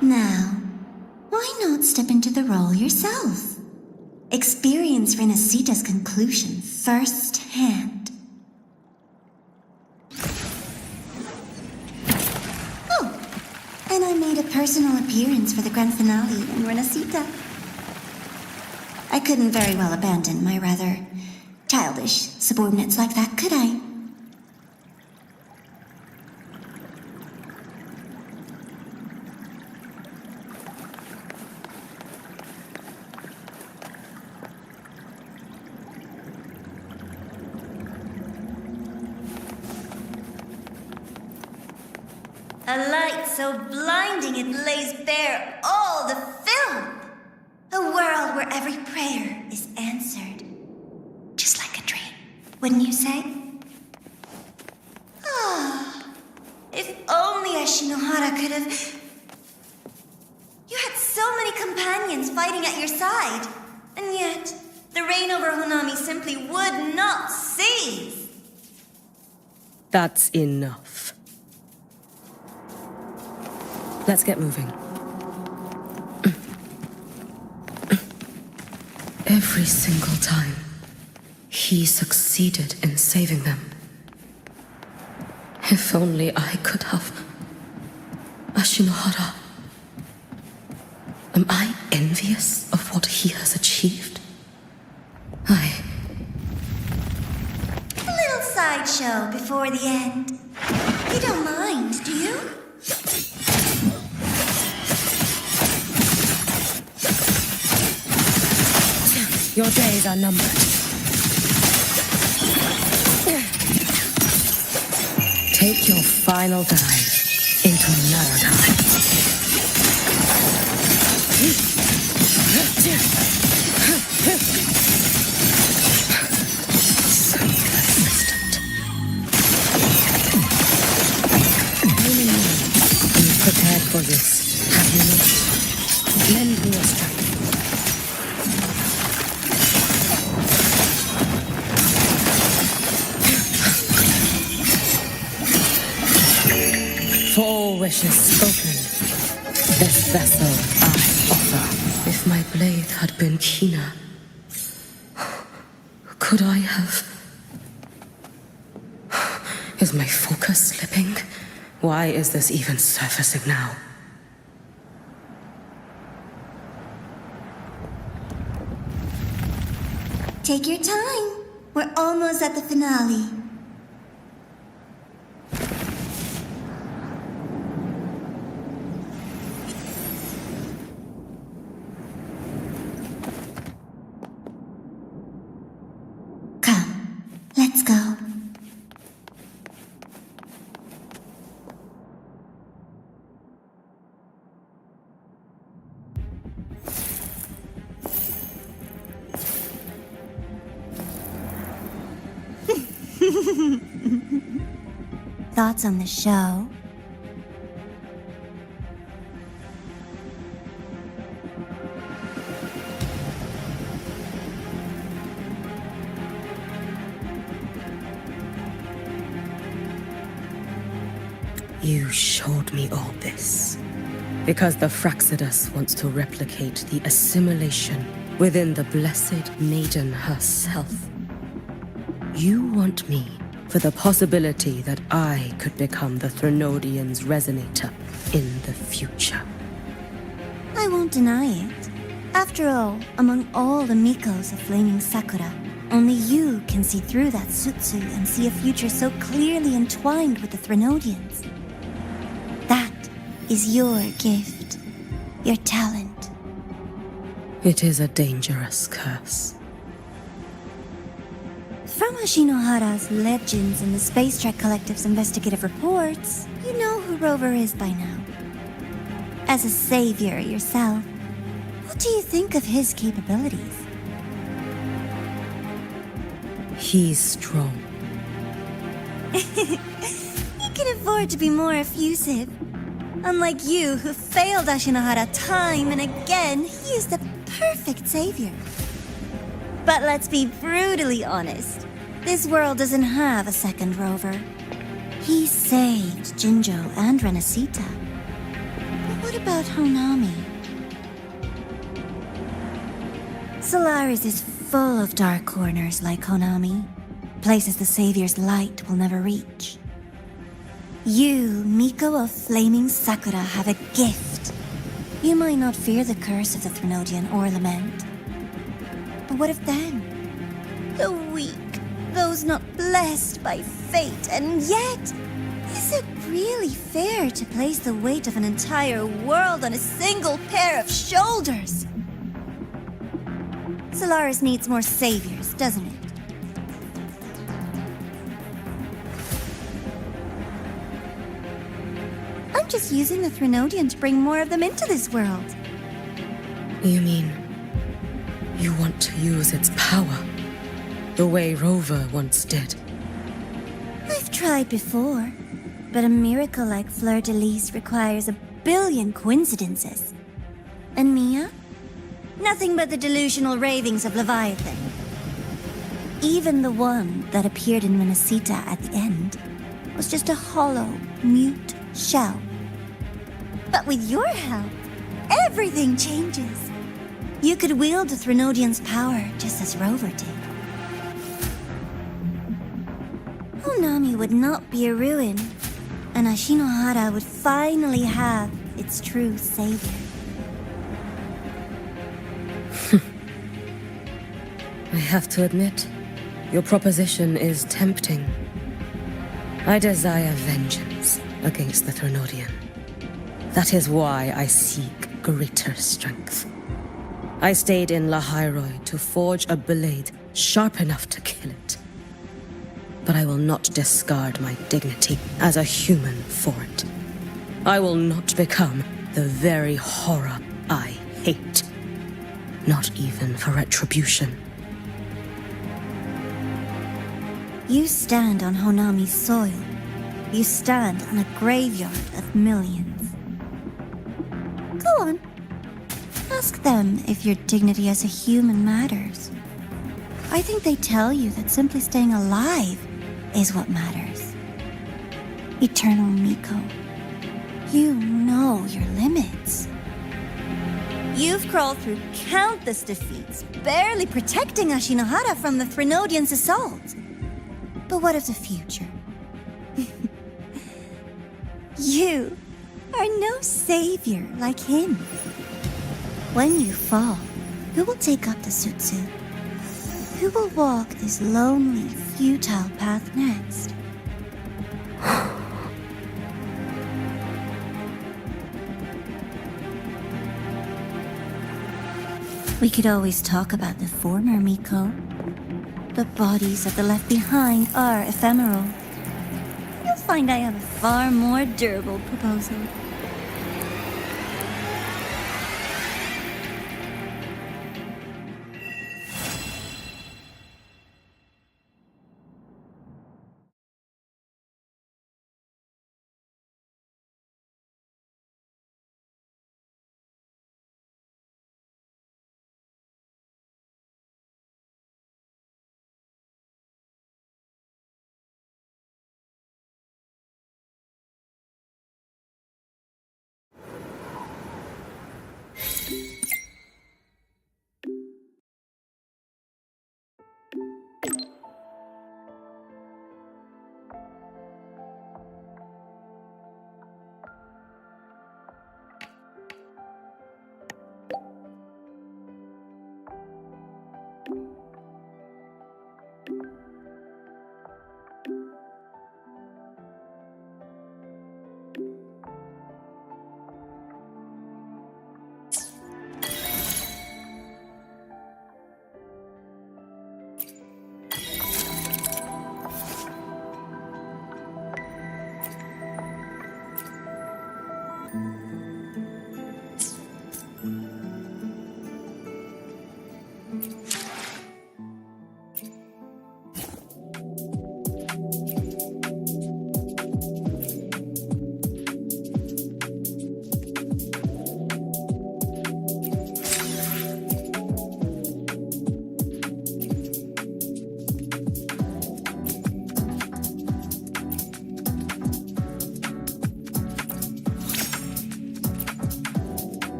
S10: Now, why not step into the role yourself? Experience Renacita's conclusion firsthand. Oh, and I made a personal appearance for the grand finale in Renacita. I couldn't very well abandon my rather childish subordinates like that, could I? A light so blinding it lays bare all the film. A world where every prayer is answered. Just like a dream, wouldn't you say? Ah, if only Ashinohara could have... You had so many companions fighting at your side, and yet the reign over Honami simply would not cease.
S2: That's enough. Let's get moving. Every single time, he succeeded in saving them. If only I could have. Ashinohara. Am I envious of what he has achieved?
S10: A little sideshow before the end. You don't mind, do you?
S2: Your days are numbered. Take your final dive into Lahai-Roi. So persistent. You've prepared for this, have you not? Lend me your strength. For all wishes spoken, this vessel I offer. If my blade had been keener, could I have... Is my focus slipping? Why is this even surfacing now?
S10: Take your time. We're almost at the finale. Come, let's go. Thoughts on the show?
S2: You showed me all this. Because the Fraxidus wants to replicate the assimilation within the blessed maiden herself. You want me for the possibility that I could become the Threnodian's resonator in the future.
S10: I won't deny it. After all, among all the Mikos of Flaming Sakura, only you can see through that Sutsu and see a future so clearly entwined with the Threnodians. That is your gift, your talent.
S2: It is a dangerous curse.
S10: From Ashinohara's legends and the Space Trek Collective's investigative reports, you know who Rover is by now. As a savior yourself, what do you think of his capabilities?
S2: He's strong.
S10: He can afford to be more effusive. Unlike you, who failed Ashinohara time and again, he is the perfect savior. But let's be brutally honest. This world doesn't have a second Rover. He saved Jinjo and Renesita. But what about Honami? Solaris is full of dark corners like Honami. Places the Savior's light will never reach. You, Miko of Flaming Sakura, have a gift. You might not fear the curse of the Threnodian or lament. But what if then? The weak, those not blessed by fate, and yet, is it really fair to place the weight of an entire world on a single pair of shoulders? Solaris needs more saviors, doesn't it? I'm just using the Threnodian to bring more of them into this world.
S2: You mean, you want to use its power, the way Rover once did?
S10: I've tried before, but a miracle like Fleur-de-Lis requires a billion coincidences. And Mia? Nothing but the delusional ravings of Leviathan. Even the one that appeared in Renesita at the end was just a hollow, mute shell. But with your help, everything changes. You could wield the Threnodian's power just as Rover did. Honami would not be a ruin, and Ashinohara would finally have its true savior.
S2: I have to admit, your proposition is tempting. I desire vengeance against the Threnodian. That is why I seek greater strength. I stayed in Lahai-Roi to forge a blade sharp enough to kill it. But I will not discard my dignity as a human for it. I will not become the very horror I hate. Not even for retribution.
S10: You stand on Honami's soil. You stand on a graveyard of millions. Go on. Ask them if your dignity as a human matters. I think they tell you that simply staying alive is what matters. Eternal Miko, you know your limits. You've crawled through countless defeats, barely protecting Ashinohara from the Threnodian's assault. But what of the future? You are no savior like him. When you fall, who will take up the Sutsu? Who will walk this lonely, futile path next? We could always talk about the former, Miko. The bodies of the left behind are ephemeral. You'll find I have a far more durable proposal.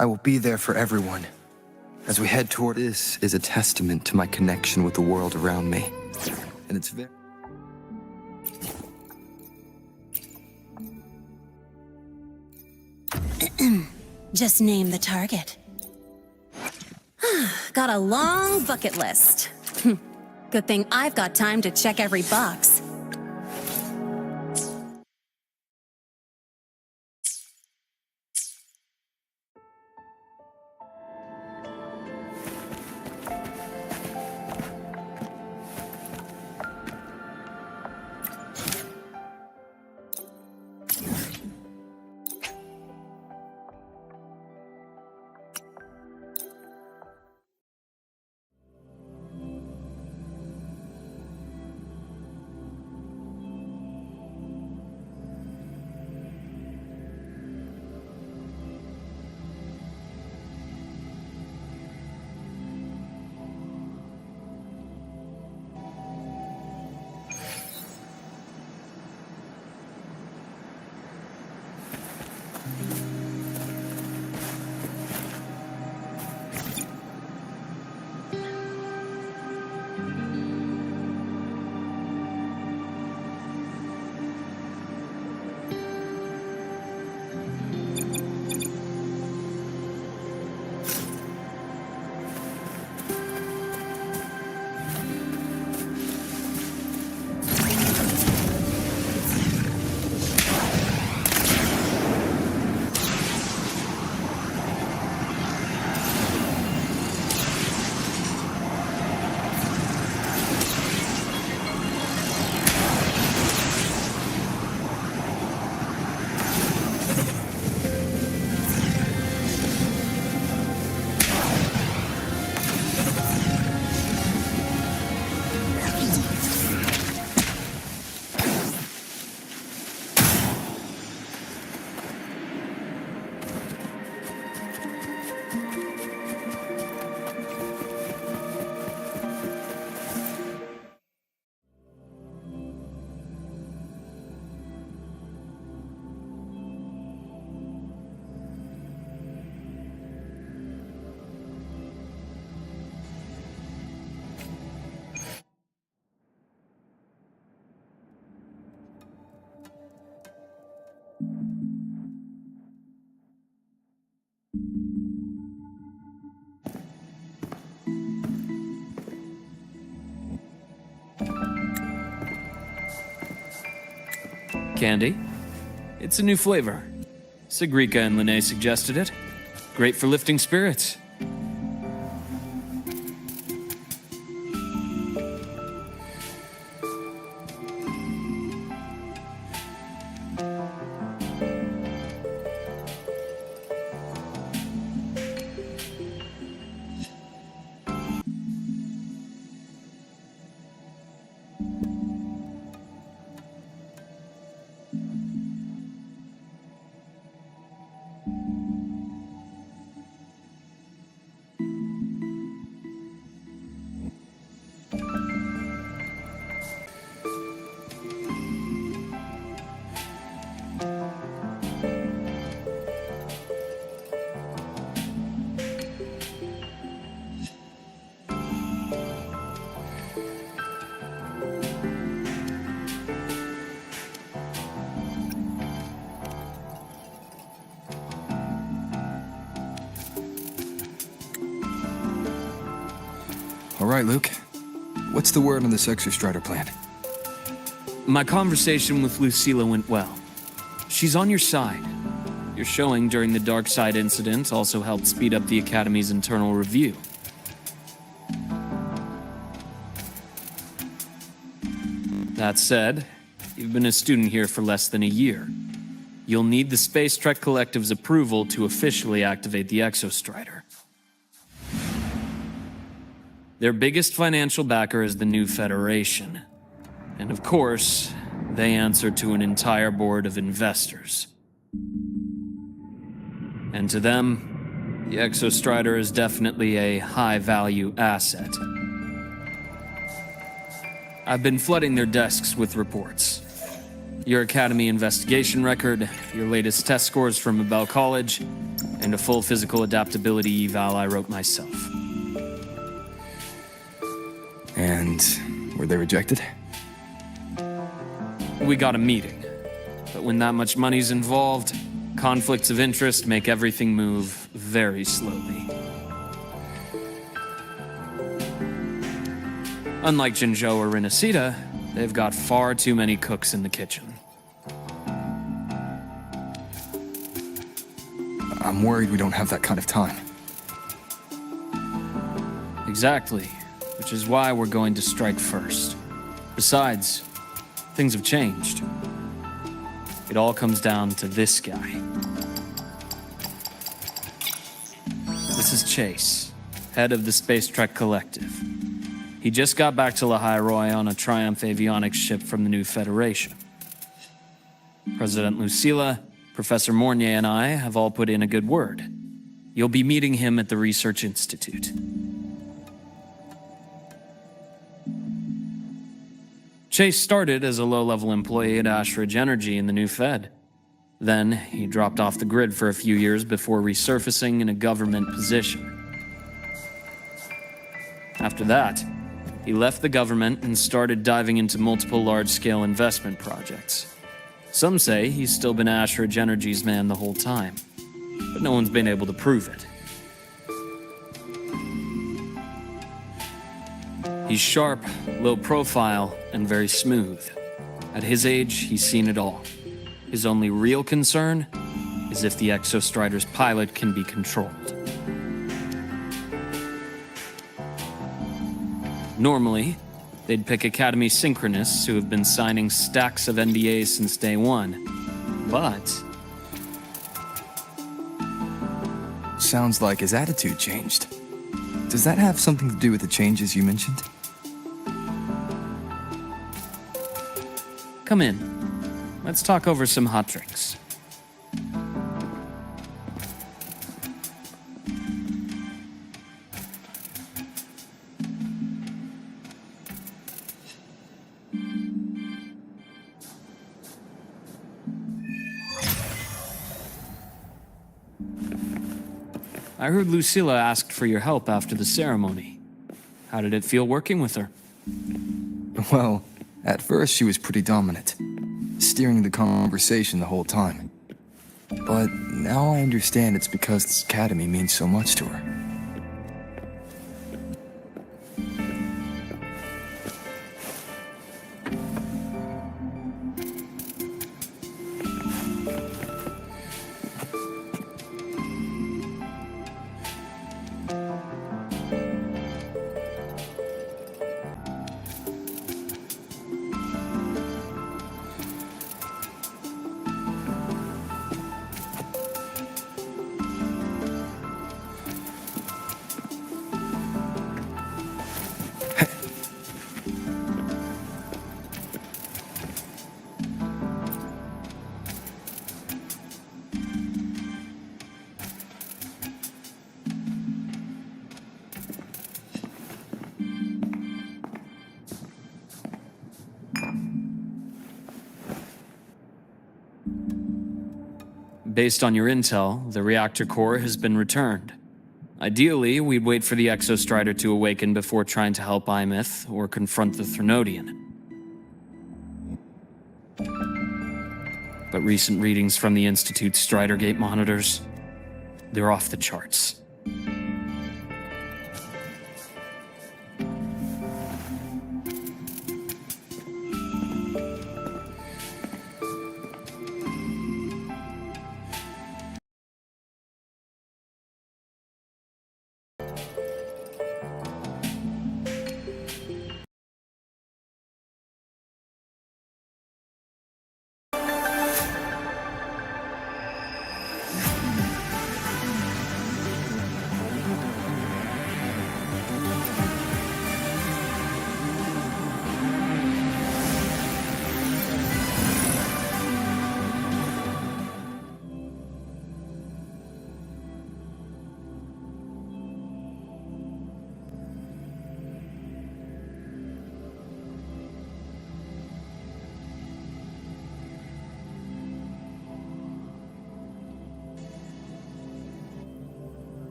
S1: I will be there for everyone, As we head toward this is a testament to my connection with the world around me. And it's very...
S2: Just name the target. Got a long bucket list. Good thing I've got time to check every box.
S11: Candy? It's a new flavor. Segue and Lene suggested it. Great for lifting spirits.
S1: All right, Luke. What's the word on this XSTreeem plan?
S11: My conversation with Lucilla went well. She's on your side. Your showing during the Dark Side incident also helped speed up the Academy's internal review. That said, you've been a student here for less than a year. You'll need the Space Trek Collective's approval to officially activate the XSTreeem. Their biggest financial backer is the new Federation. And of course, they answer to an entire board of investors. And to them, the XSTreeem is definitely a high-value asset. I've been flooding their desks with reports. Your Academy investigation record, your latest test scores from Abel College, and a full physical adaptability eval I wrote myself.
S1: And were they rejected?
S11: We got a meeting. But when that much money's involved, conflicts of interest make everything move very slowly. Unlike Jinzhou or Rinasita, they've got far too many cooks in the kitchen.
S1: I'm worried we don't have that kind of time.
S11: Exactly, which is why we're going to strike first. Besides, things have changed. It all comes down to this guy. This is Chase, head of the Space Trek Collective. He just got back to Lahai-Roi on a Triumph avionics ship from the new Federation. President Lucilla, Professor Mornier, and I have all put in a good word. You'll be meeting him at the Research Institute. Chase started as a low-level employee at Ashridge Energy in the new Fed. Then, he dropped off the grid for a few years before resurfacing in a government position. After that, he left the government and started diving into multiple large-scale investment projects. Some say he's still been Ashridge Energy's man the whole time, but no one's been able to prove it. He's sharp, low profile, and very smooth. At his age, he's seen it all. His only real concern is if the Exostrider's pilot can be controlled. Normally, they'd pick Academy synchronists who have been signing stacks of NDAs since day one. But
S1: Sounds like his attitude changed. Does that have something to do with the changes you mentioned?
S11: come in. Let's talk over some hot drinks. I heard Lucilla asked for your help after the ceremony. How did it feel working with her?
S1: Well, at first she was pretty dominant, steering the conversation the whole time. But now I understand it's because this academy means so much to her.
S11: Based on your intel, the reactor core has been returned. Ideally, we'd wait for the Exostrider to awaken before trying to help Imith or confront the Threnodian. But recent readings from the Institute's Strider Gate monitors, they're off the charts.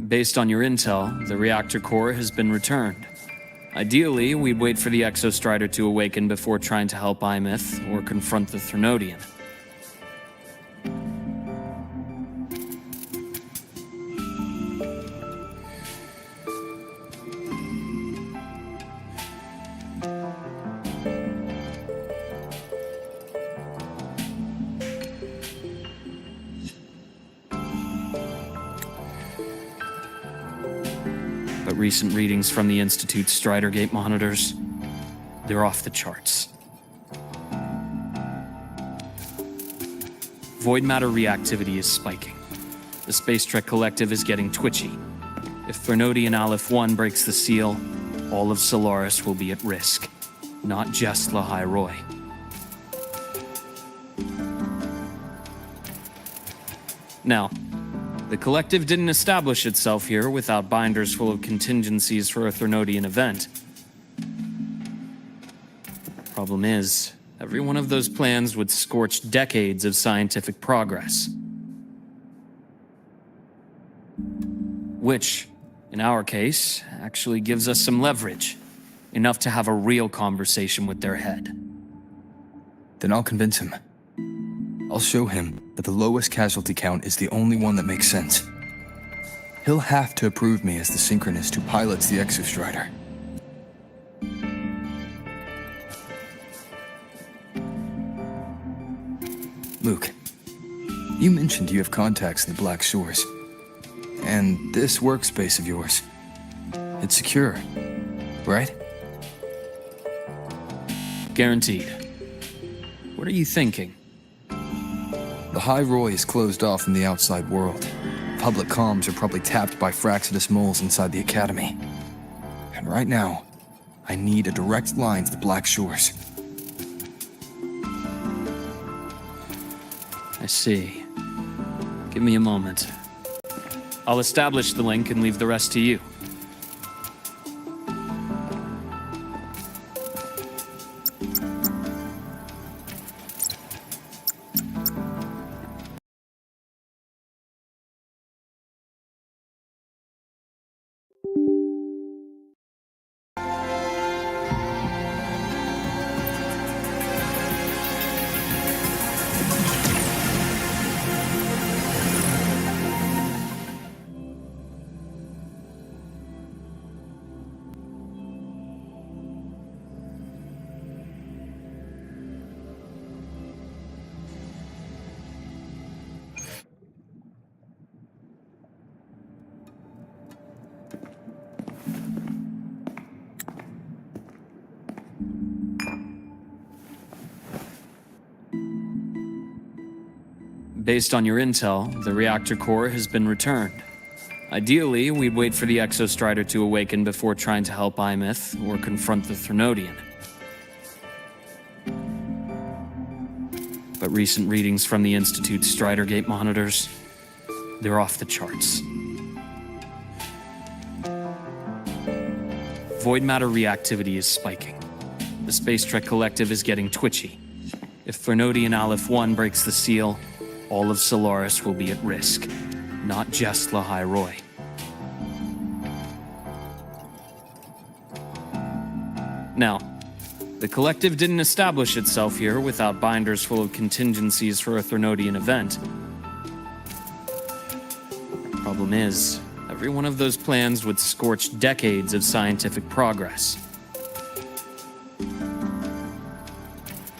S11: Based on your intel, the reactor core has been returned. Ideally, we'd wait for the Exostrider to awaken before trying to help Imith or confront the Threnodian. But recent readings from the Institute's Strider Gate monitors, they're off the charts. Void matter reactivity is spiking. The Space Trek Collective is getting twitchy. If Threnodian Aleph 1 breaks the seal, all of Solaris will be at risk. Not just Lahai-Roi. Now, the Collective didn't establish itself here without binders full of contingencies for a Threnodian event. Problem is, every one of those plans would scorch decades of scientific progress. Which, in our case, actually gives us some leverage. Enough to have a real conversation with their head.
S1: Then I'll convince him. I'll show him that the lowest casualty count is the only one that makes sense. He'll have to approve me as the synchronist who pilots the Exostrider. Luke, you mentioned you have contacts in the Black Shores. And this workspace of yours, it's secure, right?
S11: Guaranteed. What are you thinking?
S1: Lahai-Roi is closed off from the outside world. Public comms are probably tapped by Fraxidus moles inside the Academy. And right now, I need a direct line to the Black Shores.
S11: I see. Give me a moment. I'll establish the link and leave the rest to you. Based on your intel, the reactor core has been returned. Ideally, we'd wait for the Exostrider to awaken before trying to help Imith or confront the Threnodian. But recent readings from the Institute's Strider Gate monitors, they're off the charts. Void matter reactivity is spiking. The Space Trek Collective is getting twitchy. If Threnodian Aleph 1 breaks the seal, all of Solaris will be at risk. Not just Lahai-Roi. Now, the Collective didn't establish itself here without binders full of contingencies for a Threnodian event. Problem is, every one of those plans would scorch decades of scientific progress.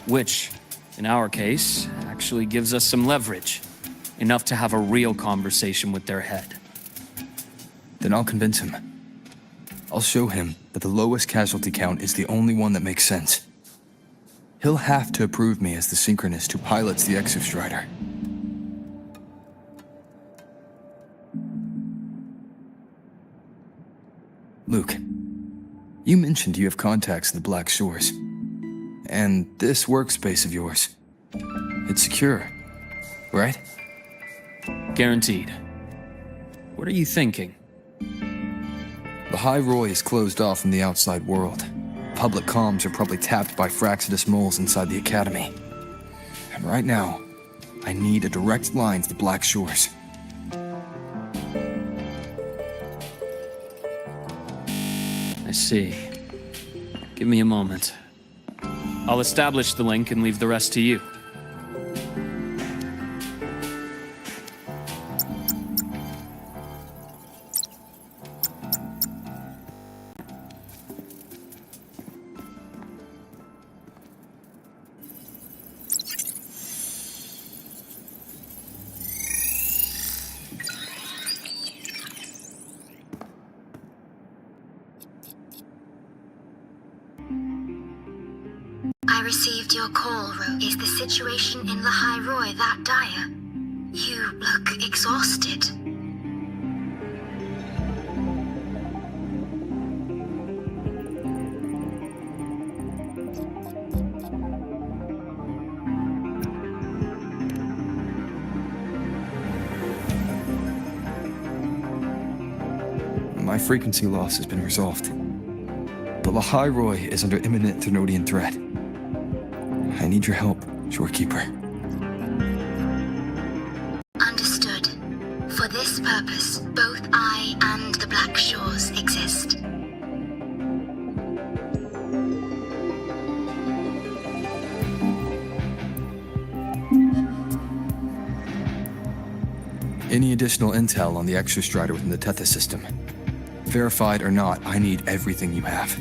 S11: Which, in our case, actually gives us some leverage. Enough to have a real conversation with their head.
S1: Then I'll convince him. I'll show him that the lowest casualty count is the only one that makes sense. He'll have to approve me as the synchronist who pilots the Exostrider. Luke, you mentioned you have contacts in the Black Shores. And this workspace of yours, it's secure, right?
S11: Guaranteed. What are you thinking?
S1: Lahai-Roi is closed off from the outside world. Public comms are probably tapped by Fraxidus moles inside the Academy. And right now, I need a direct line to the Black Shores.
S11: see. Give me a moment. I'll establish the link and leave the rest to you.
S7: I received your call, Rover. Is the situation in Lahai-Roi that dire? You look exhausted.
S1: My frequency loss has been resolved. But Lahai-Roi is under imminent Thernoidian threat. I need your help, Shorekeeper.
S7: Understood. For this purpose, both I and the Black Shores exist.
S1: Any additional intel on the XSTreeem within the Tethys system? Verified or not, I need everything you have.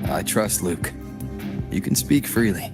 S1: I trust Luke. You can speak freely.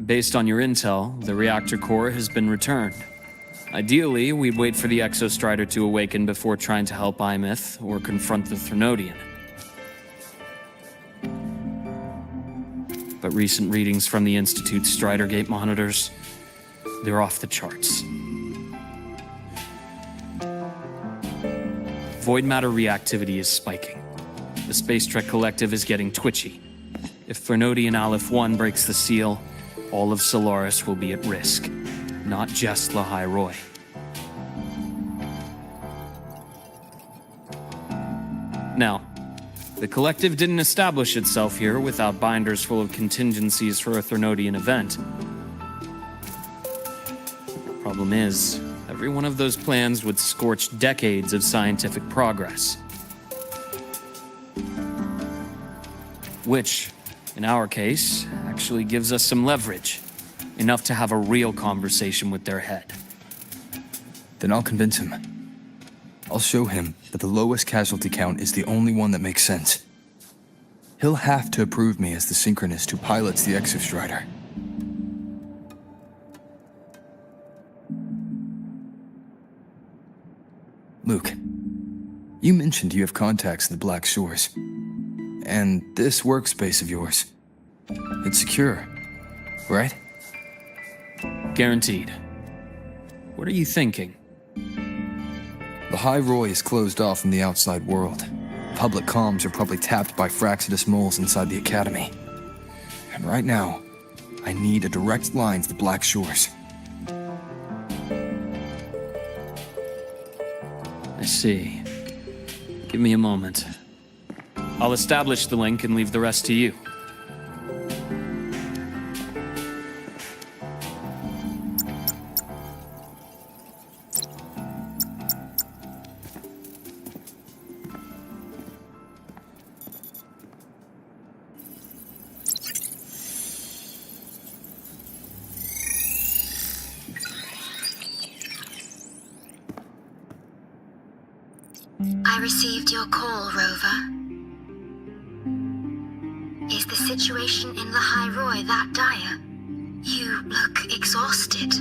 S11: Based on your intel, the reactor core has been returned. Ideally, we'd wait for the XSTreeem to awaken before trying to help Imith or confront the Thernoidian. But recent readings from the Institute's Strider Gate monitors, they're off the charts. Void matter reactivity is spiking. The Space Trek Collective is getting twitchy. If Thernoidian Aleph 1 breaks the seal, all of Solaris will be at risk, not just Lahai-Roi. Now, the Collective didn't establish itself here without binders full of contingencies for a Thernoidian event. Problem is, every one of those plans would scorch decades of scientific progress. Which, in our case, actually gives us some leverage. Enough to have a real conversation with their head.
S1: Then I'll convince him. I'll show him that the lowest casualty count is the only one that makes sense. He'll have to approve me as the synchronist who pilots the XSTreeem. Luke, you mentioned you have contacts in the Black Shores. And this workspace of yours, it's secure, right?
S11: Guaranteed. What are you thinking?
S1: Lahai-Roi is closed off from the outside world. Public comms are probably tapped by Fraxidus moles inside the Academy. And right now, I need a direct line to the Black Shores.
S11: I see. Give me a moment. I'll establish the link and leave the rest to you.
S7: I received your call, Rover.
S4: situation in Lahai-Roi that dire? You look exhausted.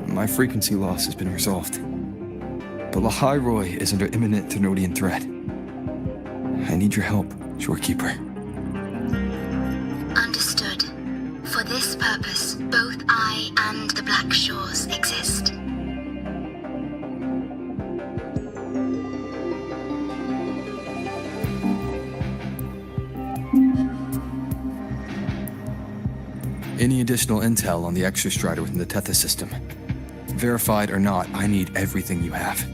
S1: My frequency loss has been resolved. But Lahai-Roi is under imminent Thenodian threat. I need your help, Shorekeeper.
S4: Understood. For this purpose, both I and the Black Shores exist.
S1: Any additional intel on the XSTreeem within the Tethys system? Verified or not, I need everything you have.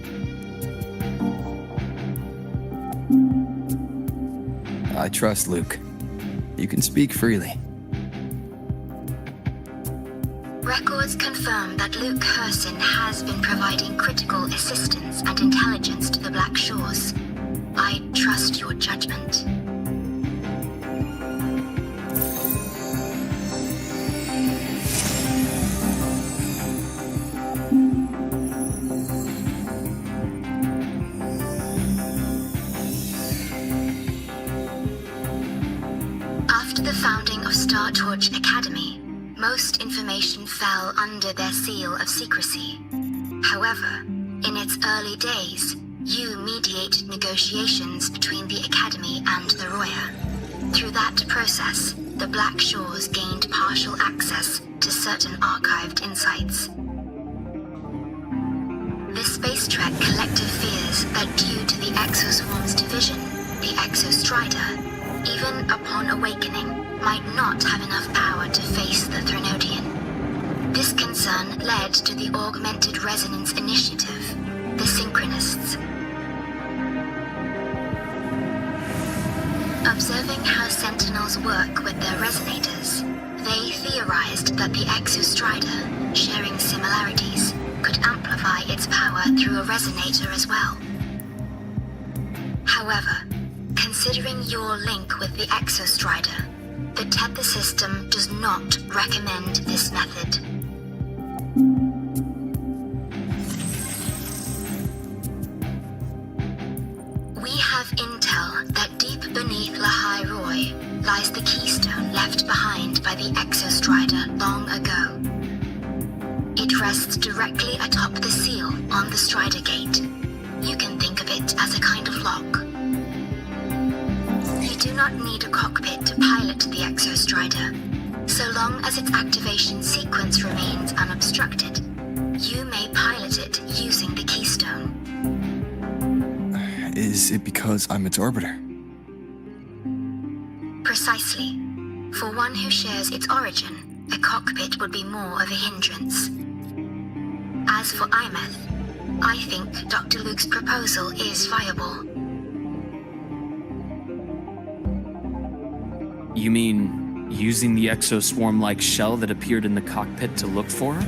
S1: I trust Luke. You can speak freely.
S4: Records confirm that Luke Herson has been providing critical assistance and intelligence to the Black Shores. I trust your judgment. After the founding of Star Torch Academy, most information fell under their seal of secrecy. However, in its early days, you mediated negotiations between the Academy and the Roya. Through that process, the Black Shores gained partial access to certain archived insights. The Space Trek collective fears that due to the Exoswarm's division, the XSTreeem, even upon awakening, might not have enough power to face the Thenodian. This concern led to the Augmented Resonance Initiative, the Synchronists. Observing how Sentinels work with their resonators, they theorized that the XSTreeem, sharing similarities, could amplify its power through a resonator as well. However, considering your link with the XSTreeem, the Tethys system does not recommend this method. We have intel that deep beneath Lahai-Roi lies the keystone left behind by the XSTreeem long ago. It rests directly atop the seal on the Strider Gate. You can think of it as a kind of lock. You do not need a cockpit to pilot the XSTreeem. So long as its activation sequence remains unobstructed, you may pilot it using the keystone.
S1: Is it because I'm its orbiter?
S4: Precisely. For one who shares its origin, a cockpit would be more of a hindrance. As for Imeth, I think Dr. Luke's proposal is viable.
S11: You mean using the exoswarm-like shell that appeared in the cockpit to look for her?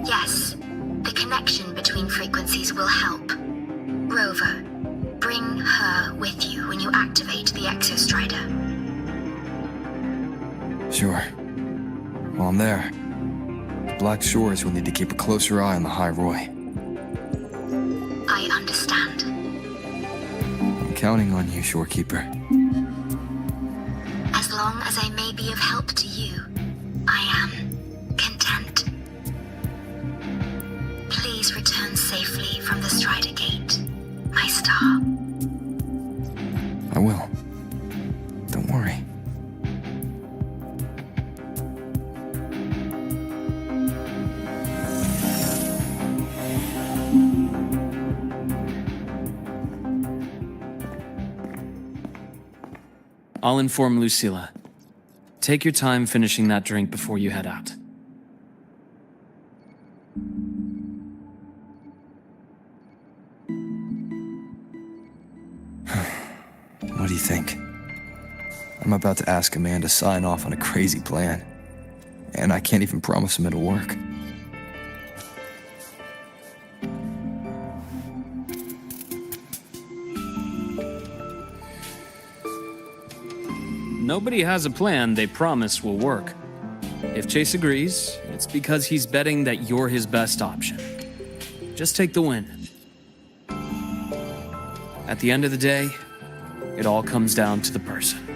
S4: Yes. The connection between frequencies will help. Rover, bring her with you when you activate the XSTreeem.
S1: Sure. While I'm there, the Black Shores will need to keep a closer eye on the Lahai-Roi.
S4: I understand.
S1: I'm counting on you, Shorekeeper.
S4: As long as I may be of help to you, I am content. Please return safely from the Strider Gate, my star.
S1: I will. Don't worry.
S11: I'll inform Lucilla. Take your time finishing that drink before you head out.
S1: What do you think? I'm about to ask a man to sign off on a crazy plan, and I can't even promise him it'll work.
S11: nobody has a plan they promise will work. If Chase agrees, it's because he's betting that you're his best option. Just take the win. At the end of the day, it all comes down to the person.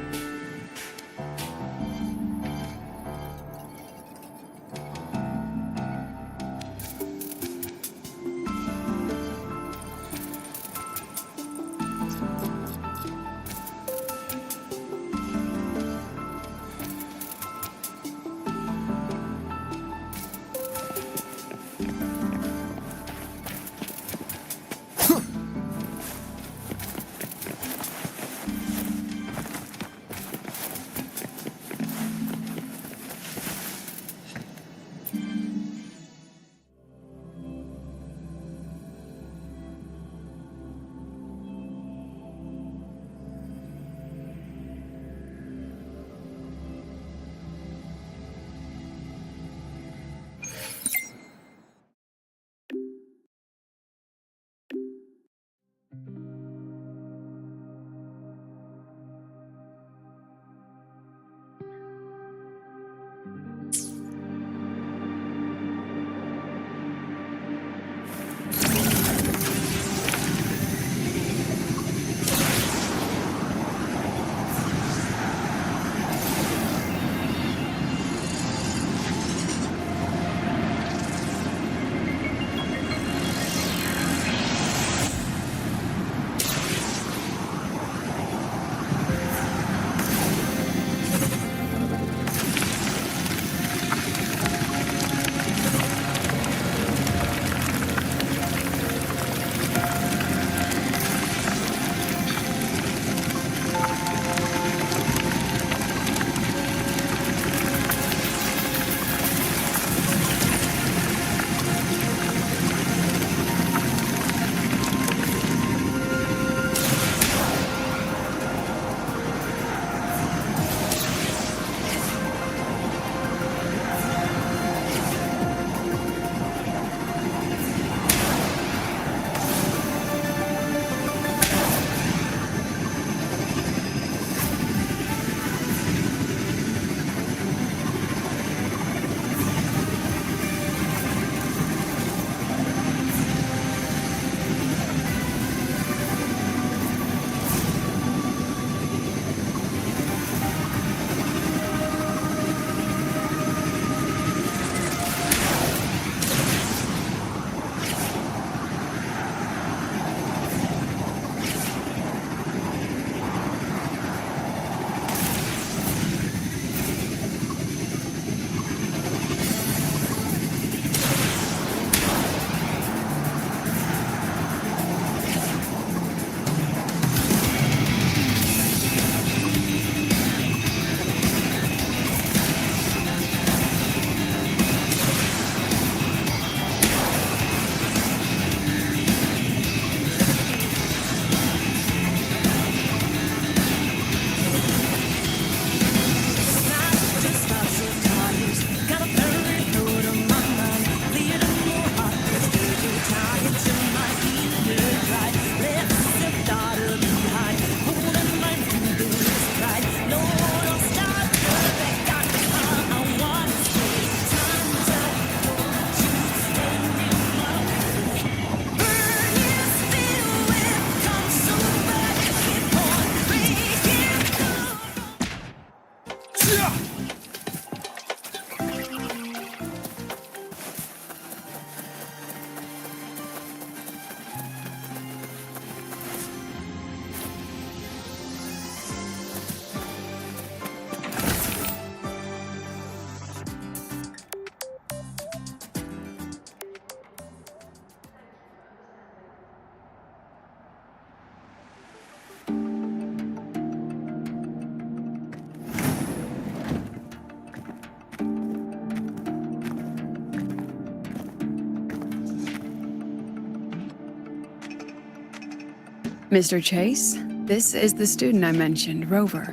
S3: Mr. Chase, this is the student I mentioned, Rover.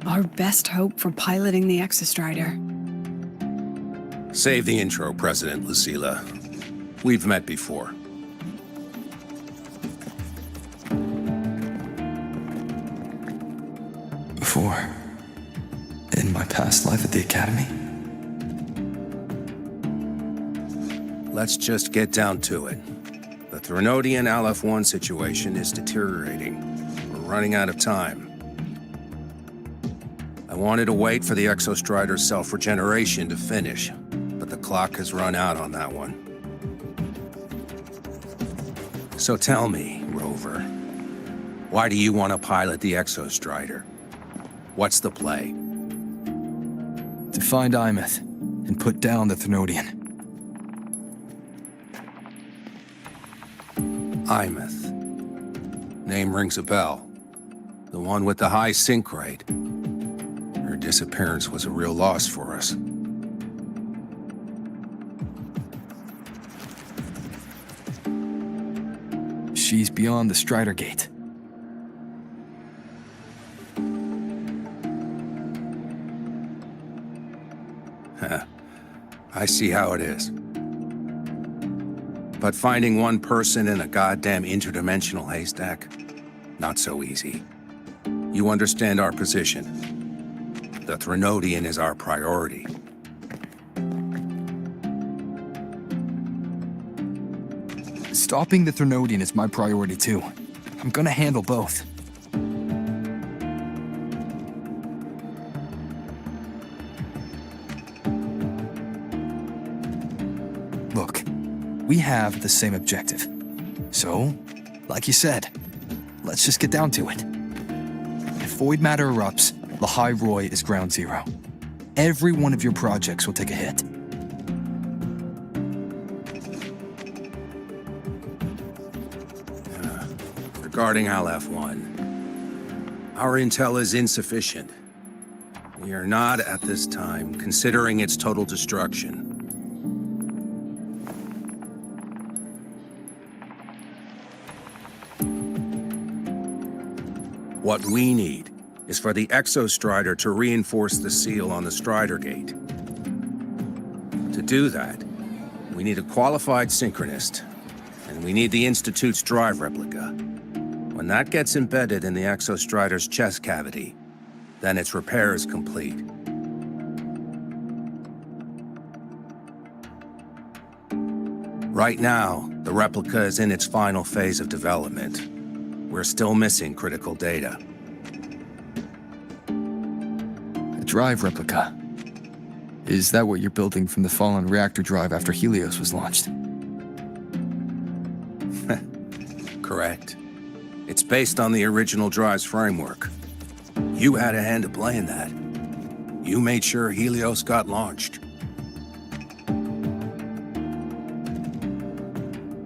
S3: Our best hope for piloting the XSTreemer.
S12: Save the intro, President Lucilla. We've met before.
S1: Before. In my past life at the Academy?
S12: Let's just get down to it. The Threnodian LF1 situation is deteriorating. We're running out of time. I wanted to wait for the Exostrider's self-regeneration to finish, but the clock has run out on that one. So tell me, Rover, why do you want to pilot the Exostrider? What's the play?
S1: To find Imeth and put down the Threnodian.
S12: Imeth. Name rings a bell. The one with the high sync rate. Her disappearance was a real loss for us.
S1: She's beyond the Strider Gate.
S12: I see how it is. But finding one person in a goddamn interdimensional haystack, not so easy. You understand our position. The Threnodian is our priority.
S1: Stopping the Threnodian is my priority too. I'm gonna handle both. Look, we have the same objective. So, like you said, let's just get down to it. If void matter erupts, Lahai-Roi is ground zero. Every one of your projects will take a hit.
S12: Regarding LF1, our intel is insufficient. We are not, at this time, considering its total destruction. What we need is for the Exostrider to reinforce the seal on the Strider Gate. To do that, we need a qualified synchronist, and we need the Institute's drive replica. When that gets embedded in the Exostrider's chest cavity, then its repair is complete. Right now, the replica is in its final phase of development. We're still missing critical data.
S1: A drive replica. Is that what you're building from the fallen reactor drive after Helios was launched?
S12: Correct. It's based on the original drive's framework. You had a hand to play in that. You made sure Helios got launched.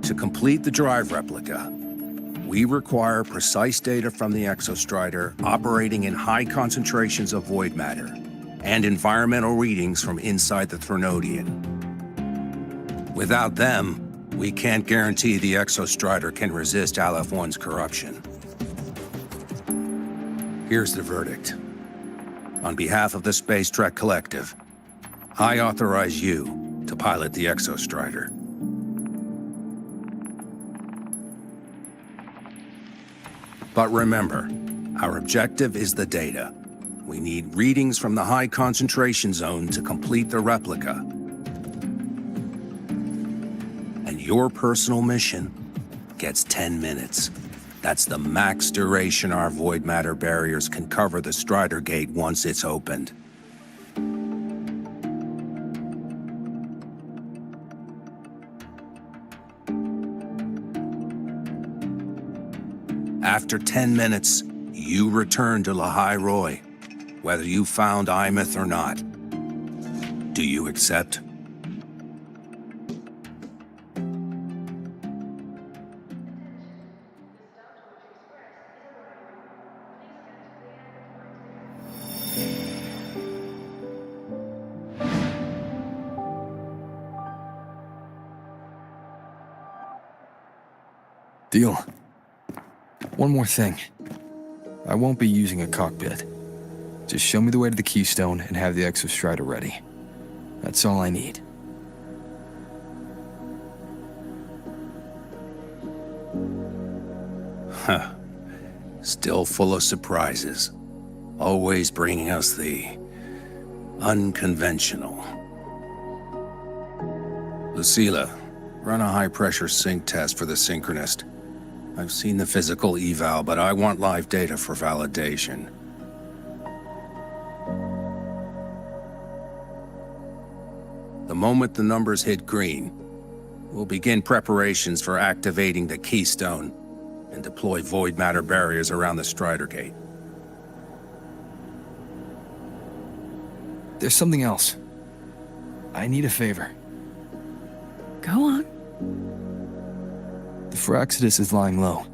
S12: To complete the drive replica, we require precise data from the Exostrider operating in high concentrations of void matter and environmental readings from inside the Threnodian. Without them, we can't guarantee the Exostrider can resist LF1's corruption. Here's the verdict. On behalf of the Space Trek Collective, I authorize you to pilot the Exostrider. But remember, our objective is the data. We need readings from the high concentration zone to complete the replica. And your personal mission gets 10 minutes. That's the max duration our void matter barriers can cover the Strider Gate once it's opened. After 10 minutes, you return to Lahai-Roi, whether you found Imeth or not. Do you accept?
S1: Deal. One more thing. I won't be using a cockpit. Just show me the way to the Keystone and have the Exostrider ready. That's all I need.
S12: Huh. Still full of surprises. Always bringing us the Unconventional. Lucilla, run a high-pressure sync test for the synchronist. I've seen the physical eval, but I want live data for validation. The moment the numbers hit green, we'll begin preparations for activating the keystone and deploy void matter barriers around the Strider Gate.
S1: There's something else. I need a favor.
S3: Go on.
S1: The Firaxidus is lying low.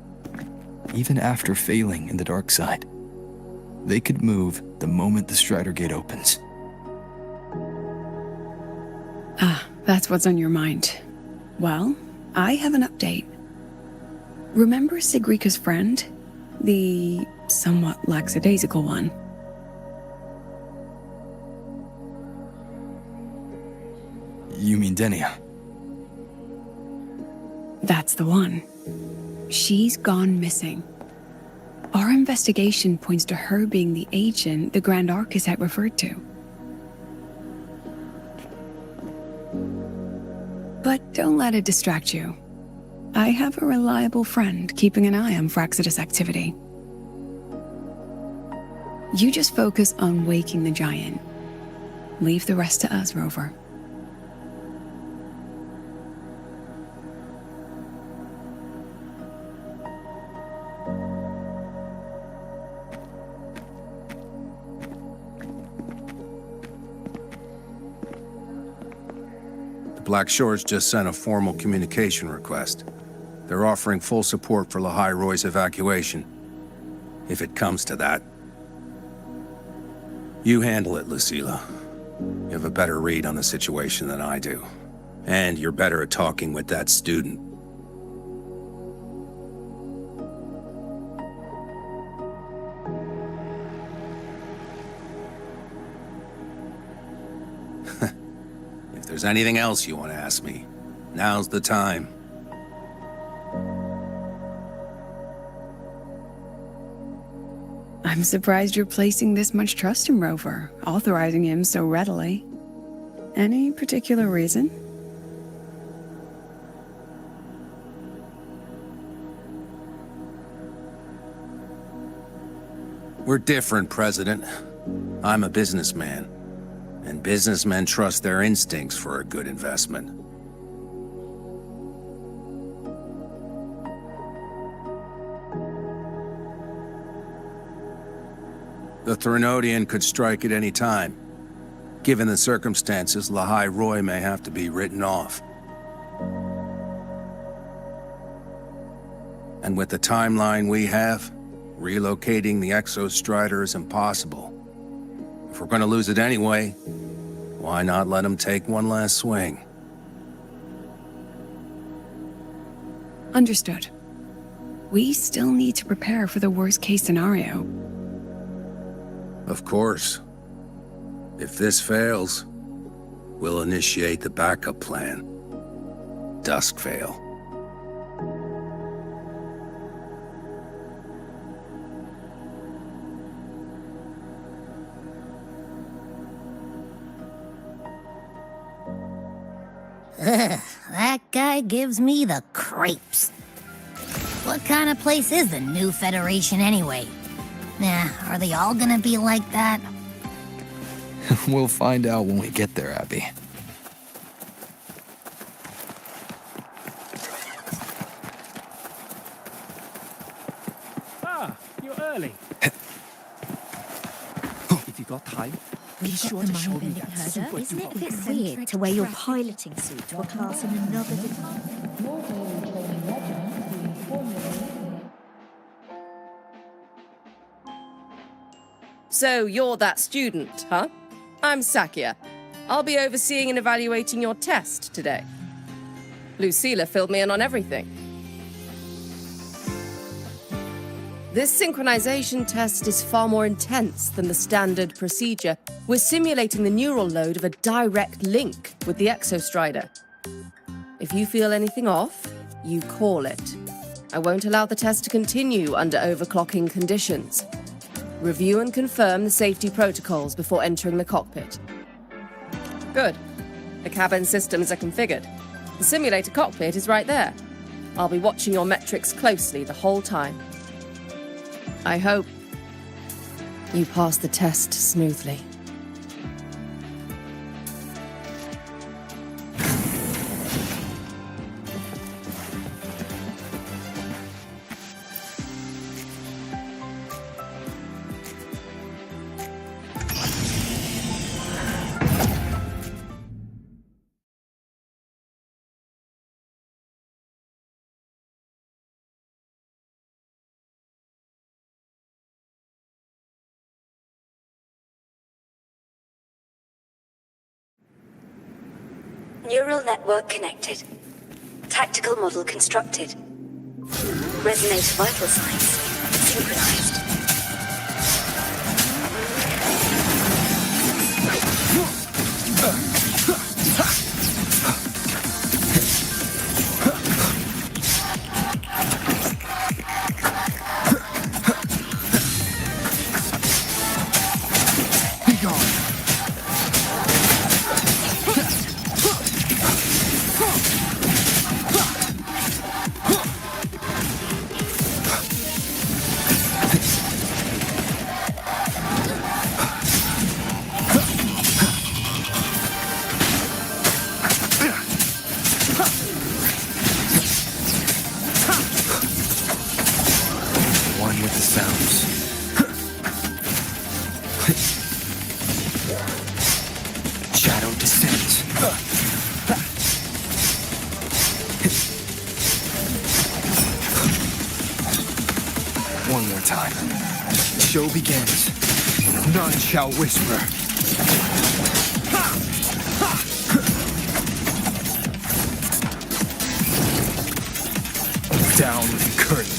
S1: Even after failing in the dark side, they could move the moment the Strider Gate opens.
S3: That's what's on your mind. Well, I have an update. Remember Sigrika's friend? The somewhat lackadaisical one?
S1: You mean Denia?
S3: That's the one. She's gone missing. Our investigation points to her being the agent the Grand Architect referred to. But don't let it distract you. I have a reliable friend keeping an eye on Firaxidus activity. You just focus on waking the giant. Leave the rest to us, Rover.
S12: Black Shores just sent a formal communication request. They're offering full support for Lahai-Roi's evacuation, if it comes to that. You handle it, Lucilla. You have a better read on the situation than I do. And you're better at talking with that student. If there's anything else you want to ask me, now's the time.
S3: I'm surprised you're placing this much trust in Rover, authorizing him so readily. Any particular reason?
S12: We're different, President. I'm a businessman, and businessmen trust their instincts for a good investment. The Threnodian could strike at any time. Given the circumstances, Lahai-Roi may have to be written off. And with the timeline we have, relocating the Exostrider is impossible. If we're gonna lose it anyway, why not let him take one last swing?
S3: Understood. We still need to prepare for the worst-case scenario.
S12: Of course. If this fails, we'll initiate the backup plan. Duskvale.
S7: Ugh, that guy gives me the creeps. What kind of place is the new Federation anyway? Nah, are they all gonna be like that?
S1: We'll find out when we get there, Abby.
S6: You're early. If you got time, be sure to show me that super
S13: Isn't it a bit
S6: duper
S13: weird to wear your piloting suit to a class in another department?
S14: So you're that student, huh? I'm Sakia. I'll be overseeing and evaluating your test today. Lucilla filled me in on everything. This synchronization test is far more intense than the standard procedure. We're simulating the neural load of a direct link with the Exostrider. If you feel anything off, you call it. I won't allow the test to continue under overclocking conditions. Review and confirm the safety protocols before entering the cockpit. Good. The cabin systems are configured. The simulator cockpit is right there. I'll be watching your metrics closely the whole time. I hope you pass the test smoothly.
S15: Neural network connected. Tactical model constructed. Resonator vital signs synchronized.
S1: Be gone. One with the sounds. Shadow descends. One more time. Show begins. None shall whisper. Down the curtain.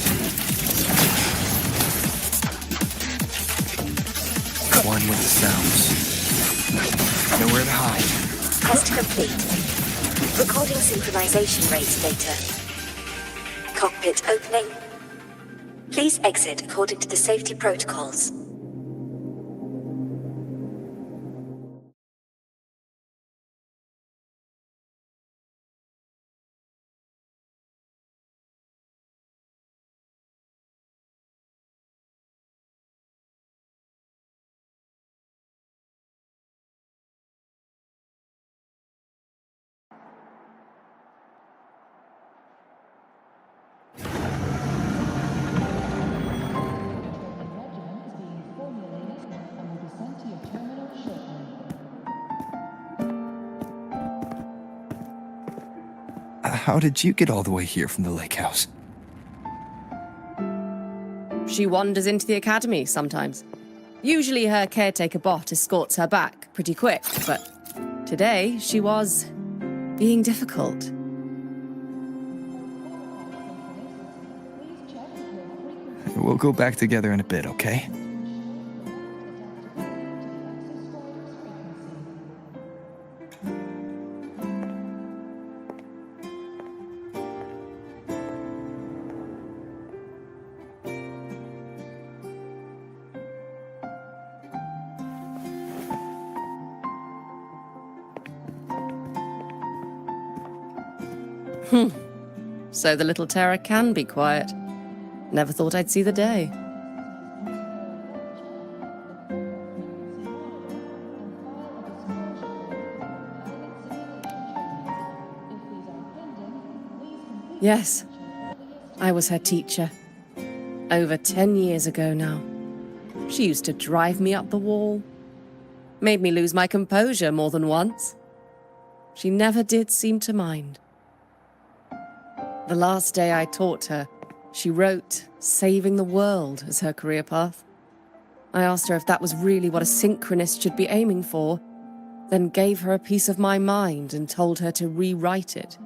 S1: One with the sounds. Nowhere to hide.
S15: Test complete. Recording synchronization rate data. Cockpit opening. Please exit according to the safety protocols.
S1: How did you get all the way here from the lake house?
S14: She wanders into the academy sometimes. Usually her caretaker bot escorts her back pretty quick, but today she was being difficult.
S1: We'll go back together in a bit, okay?
S14: So the little terror can be quiet. Never thought I'd see the day. Yes, I was her teacher. Over 10 years ago now. She used to drive me up the wall. Made me lose my composure more than once. She never did seem to mind. The last day I taught her, she wrote saving the world as her career path. I asked her if that was really what a synchronist should be aiming for, then gave her a piece of my mind and told her to rewrite it.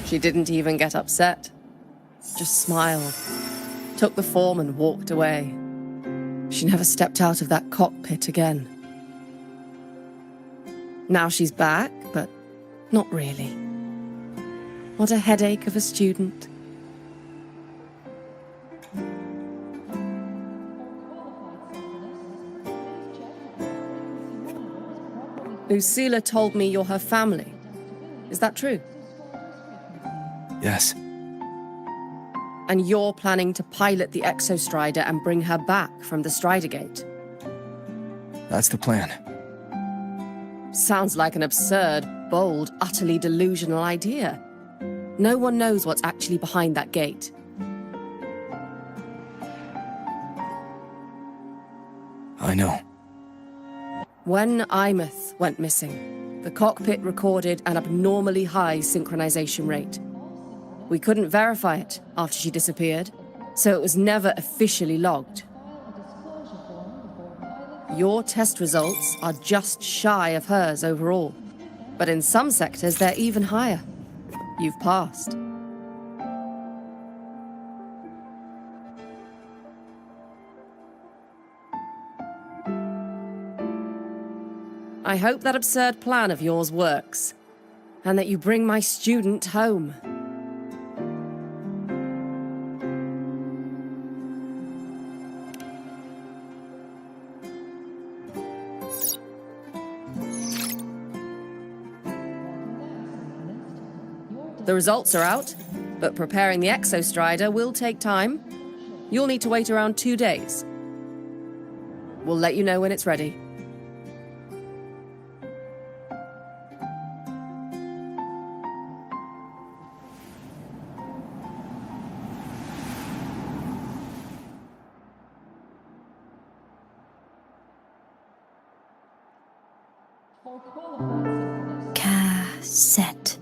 S14: She didn't even get upset, just smiled, took the form and walked away. She never stepped out of that cockpit again. Now she's back, but not really. What a headache of a student. Lucilla told me you're her family. Is that true?
S1: Yes.
S14: And you're planning to pilot the XSTreeem and bring her back from the Strider Gate?
S1: That's the plan.
S14: Sounds like an absurd, bold, utterly delusional idea. No one knows what's actually behind that gate.
S1: I know.
S14: When Imeth went missing, the cockpit recorded an abnormally high synchronization rate. We couldn't verify it after she disappeared, so it was never officially logged. Your test results are just shy of hers overall, but in some sectors they're even higher. You've passed. I hope that absurd plan of yours works, and that you bring my student home. The results are out, but preparing the XSTreeem will take time. You'll need to wait around 2 days. We'll let you know when it's ready.
S2: Cassette.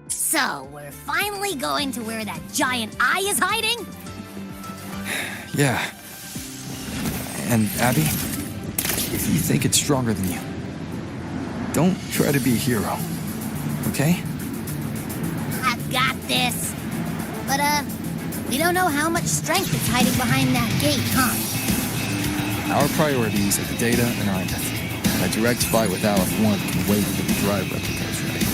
S16: So, we're finally going to where that giant eye is hiding?
S1: Yeah. And Abby, if you think it's stronger than you, don't try to be a hero, okay?
S16: I've got this. But, we don't know how much strength is hiding behind that gate, huh?
S1: Our priorities are the data and Imeth. A direct fight with Aleph 1 can wait until the drive replica is ready.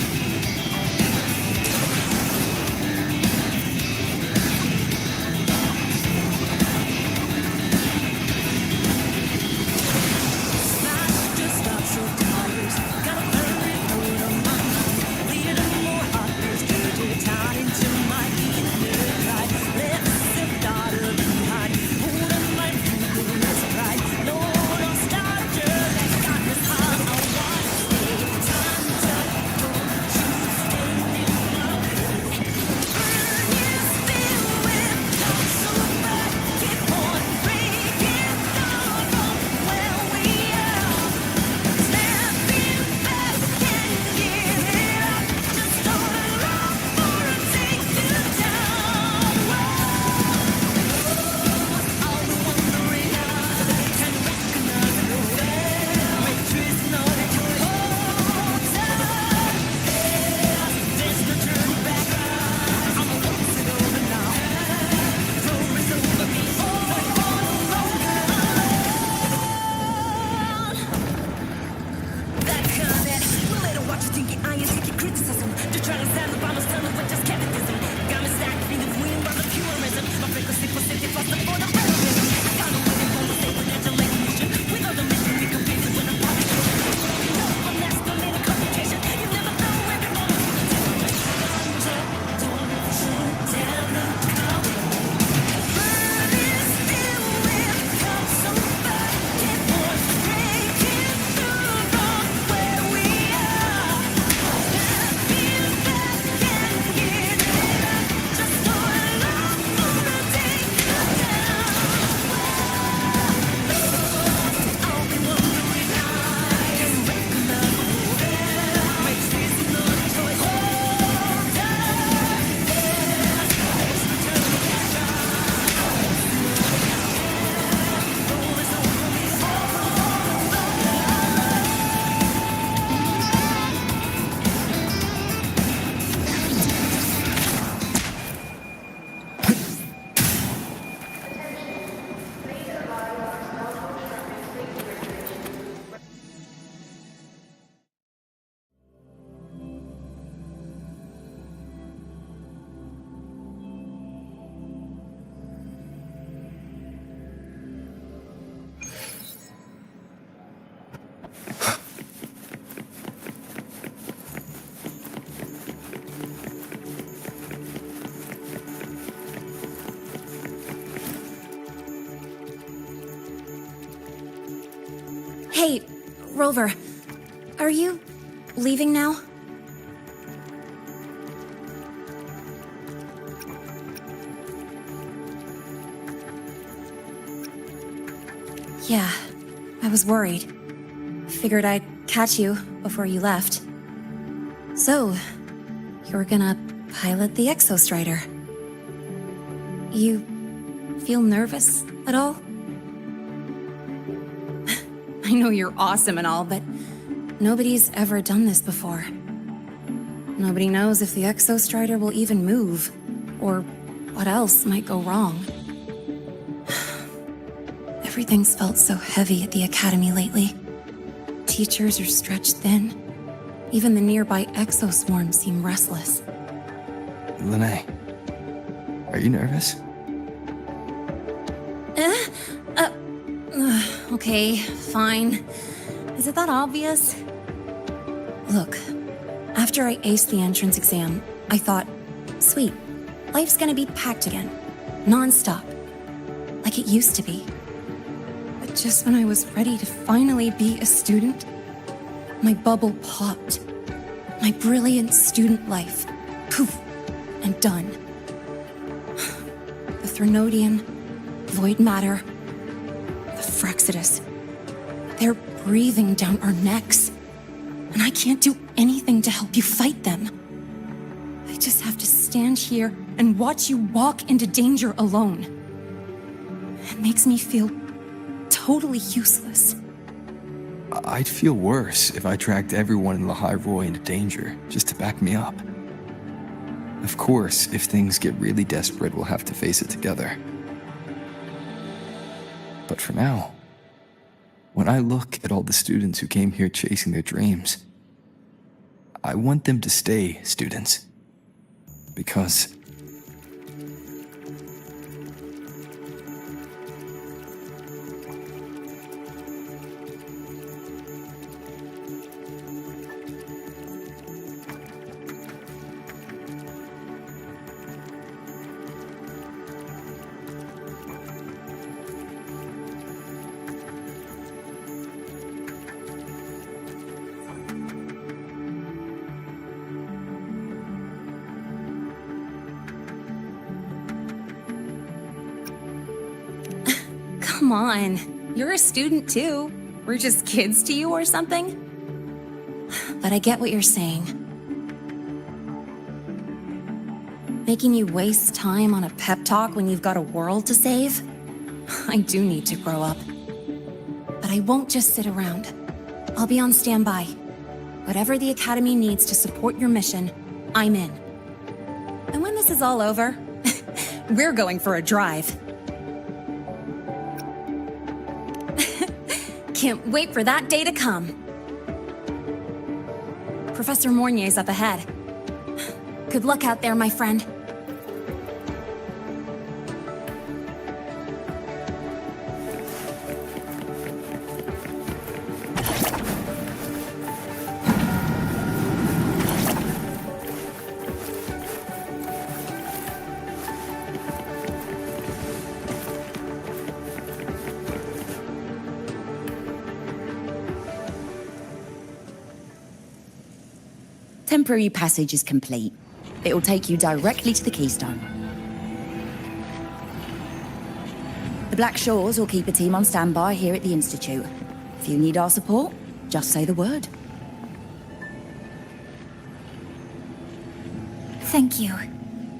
S2: Hey, Rover. Are you leaving now? Yeah, I was worried. Figured I'd catch you before you left. So, you're gonna pilot the XSTreeem. You feel nervous at all? I know you're awesome and all, but nobody's ever done this before. Nobody knows if the XSTreeem will even move, or what else might go wrong. Everything's felt so heavy at the Academy lately. Teachers are stretched thin. Even the nearby exoswarms seem restless.
S1: Lene, are you nervous?
S2: Okay, fine. Is it that obvious? Look, after I aced the entrance exam, I thought, sweet, life's gonna be packed again, non-stop, like it used to be. But just when I was ready to finally be a student, my bubble popped. My brilliant student life, poof, and done. The Threnodian, void matter, the Frexidus, they're breathing down our necks, and I can't do anything to help you fight them. I just have to stand here and watch you walk into danger alone. It makes me feel totally useless.
S1: I'd feel worse if I tracked everyone in Lahai-Roi into danger, just to back me up. Of course, if things get really desperate, we'll have to face it together. But for now, when I look at all the students who came here chasing their dreams, I want them to stay students. Because
S2: Come on, you're a student too. We're just kids to you or something? But I get what you're saying. Making you waste time on a pep talk when you've got a world to save? I do need to grow up. But I won't just sit around. I'll be on standby. Whatever the Academy needs to support your mission, I'm in. And when this is all over, we're going for a drive. Can't wait for that day to come. Professor Mornier's up ahead. Good luck out there, my friend.
S17: Temporary passage is complete. It'll take you directly to the Keystone. The Black Shores will keep a team on standby here at the Institute. If you need our support, just say the word.
S7: Thank you.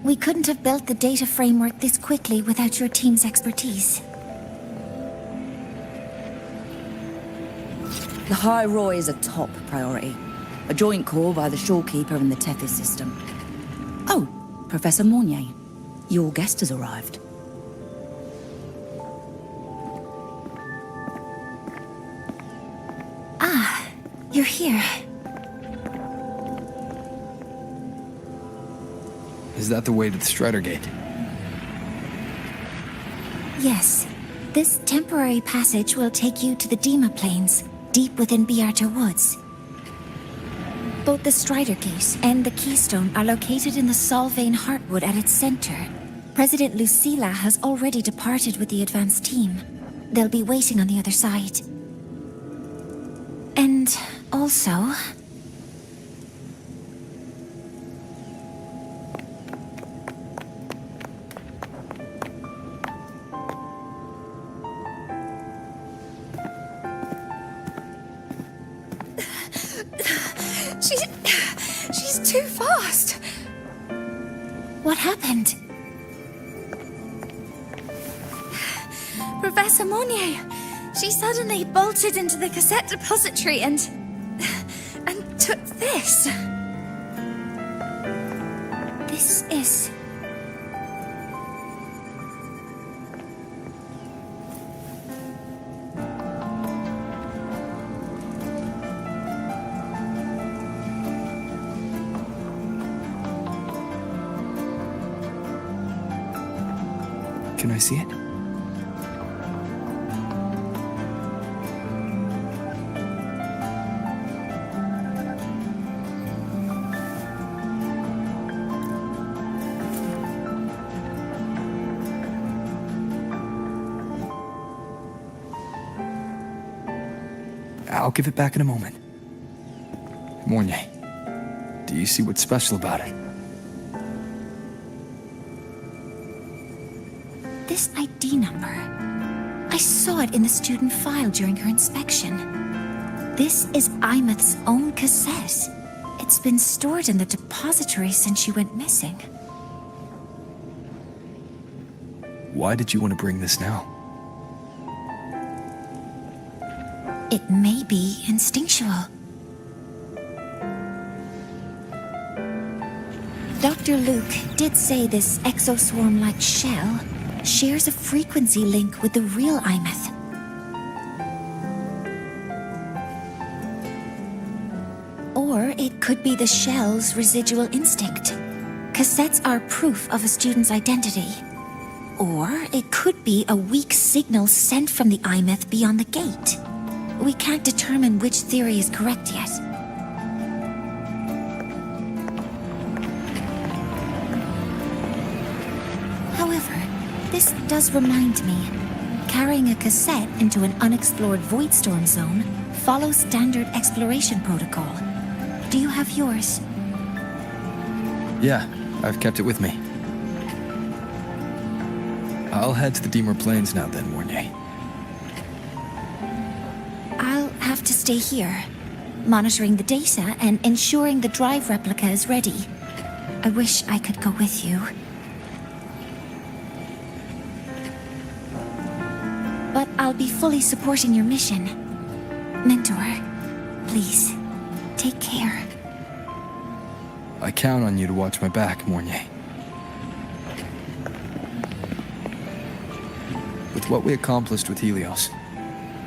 S7: We couldn't have built the data framework this quickly without your team's expertise.
S17: Lahai-Roi is a top priority. A joint call by the Shorekeeper and the Tethys system. Oh, Professor Mornier, your guest has arrived.
S7: Ah, you're here.
S1: is that the way to the Strider Gate?
S7: Yes. This temporary passage will take you to the Dema Plains, deep within Biarta Woods. Both the Strider Gate and the Keystone are located in the Solvane Heartwood at its center. President Lucilla has already departed with the advance team. They'll be waiting on the other side.
S10: also...
S8: She's too fast.
S10: What happened?
S8: Professor Monnier, she suddenly bolted into the cassette depository and took this.
S10: This is...
S1: Can I see it? I'll give it back in a moment. Mornier, do you see what's special about it?
S10: This ID number. I saw it in the student file during her inspection. This is Imeth's own cassette. It's been stored in the depository since she went missing.
S1: Why did you want to bring this now?
S10: It may be instinctual. Dr. Luke did say this exoswarm-like shell shares a frequency link with the real Imeth. Or it could be the shell's residual instinct. Cassettes are proof of a student's identity. Or it could be a weak signal sent from the Imeth beyond the gate. We can't determine which theory is correct yet. However, this does remind me, carrying a cassette into an unexplored Voidstorm zone follows standard exploration protocol. Do you have yours?
S1: Yeah, I've kept it with me. I'll head to the Deemer Plains now then, Mornier.
S10: I'll have to stay here, monitoring the data and ensuring the drive replica is ready. I wish I could go with you. But I'll be fully supporting your mission. Mentor, please, take care.
S1: I count on you to watch my back, Mornier. With what we accomplished with Helios,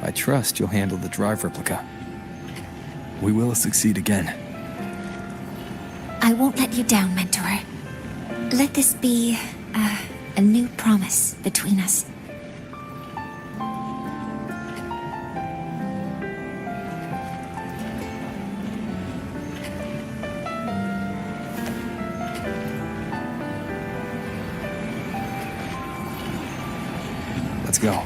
S1: I trust you'll handle the drive replica. We will succeed again.
S10: I won't let you down, Mentor. Let this be a new promise between us.
S1: Let's go.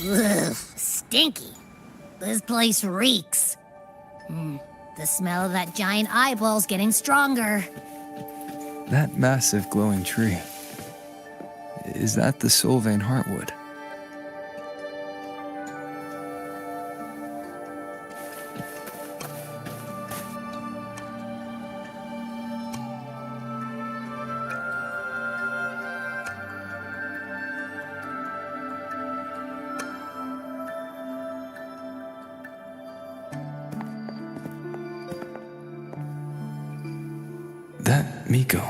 S16: Ugh, stinky. This place reeks. The smell of that giant eyeball's getting stronger.
S1: That massive glowing tree. Is that the Sylvain Heartwood? That Miko.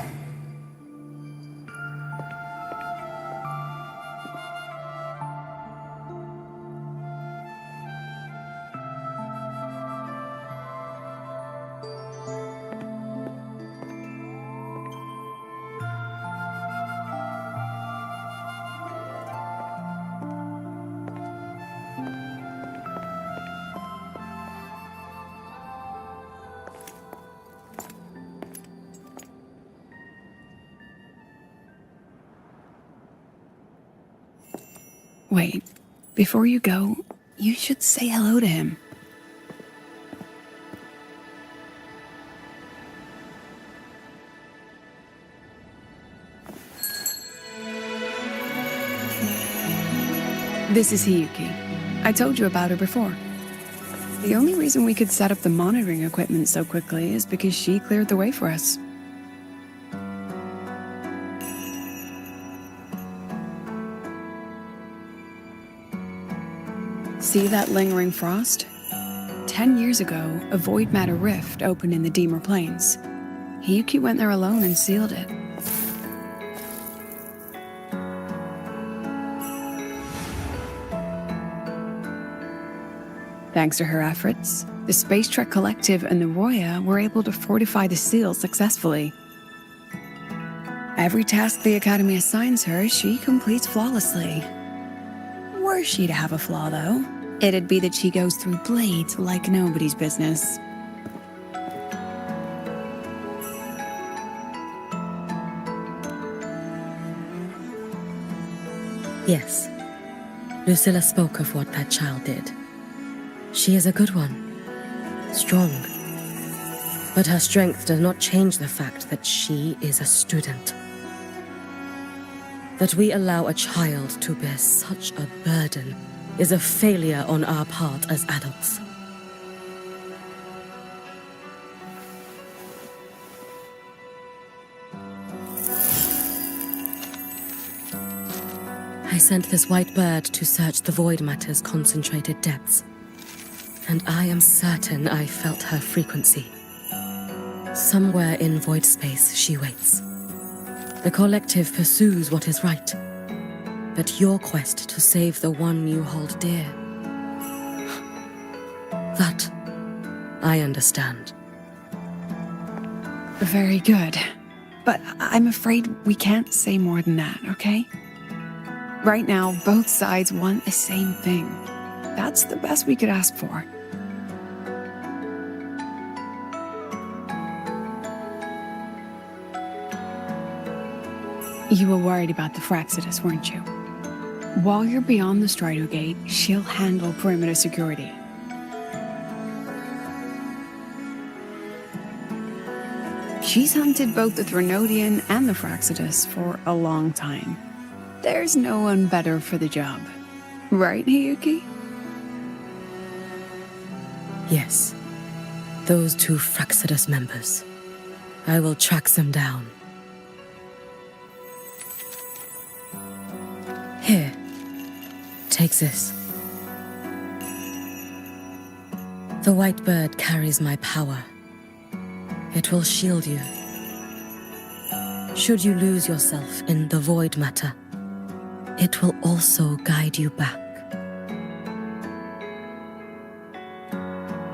S3: Wait, before you go, you should say hello to him. This is Hiyuki. I told you about her before. The only reason we could set up the monitoring equipment so quickly is because she cleared the way for us. See that lingering frost? 10 years ago, a void matter rift opened in the Deemer Plains. Hiyuki went there alone and sealed it. Thanks to her efforts, the Space Trek Collective and the Roya were able to fortify the seal successfully. Every task the Academy assigns her, she completes flawlessly. Were she to have a flaw, though, it'd be that she goes through blades like nobody's business.
S2: Yes, Lucilla spoke of what that child did. She is a good one, strong. But her strength does not change the fact that she is a student. That we allow a child to bear such a burden is a failure on our part as adults. I sent this white bird to search the void matter's concentrated depths, and I am certain I felt her frequency. Somewhere in void space she waits. The collective pursues what is right, but your quest to save the one you hold dear, that I understand.
S3: Very good. But I'm afraid we can't say more than that, okay? Right now, both sides want the same thing. That's the best we could ask for. You were worried about the Fraxidus, weren't you? While you're beyond the Strider Gate, she'll handle perimeter security. She's hunted both the Threnodian and the Fraxidus for a long time. There's no one better for the job. Right, Hiyuki?
S2: Yes. Those two Fraxidus members. I will track them down. Here. Take this. The white bird carries my power. It will shield you. Should you lose yourself in the void matter, it will also guide you back.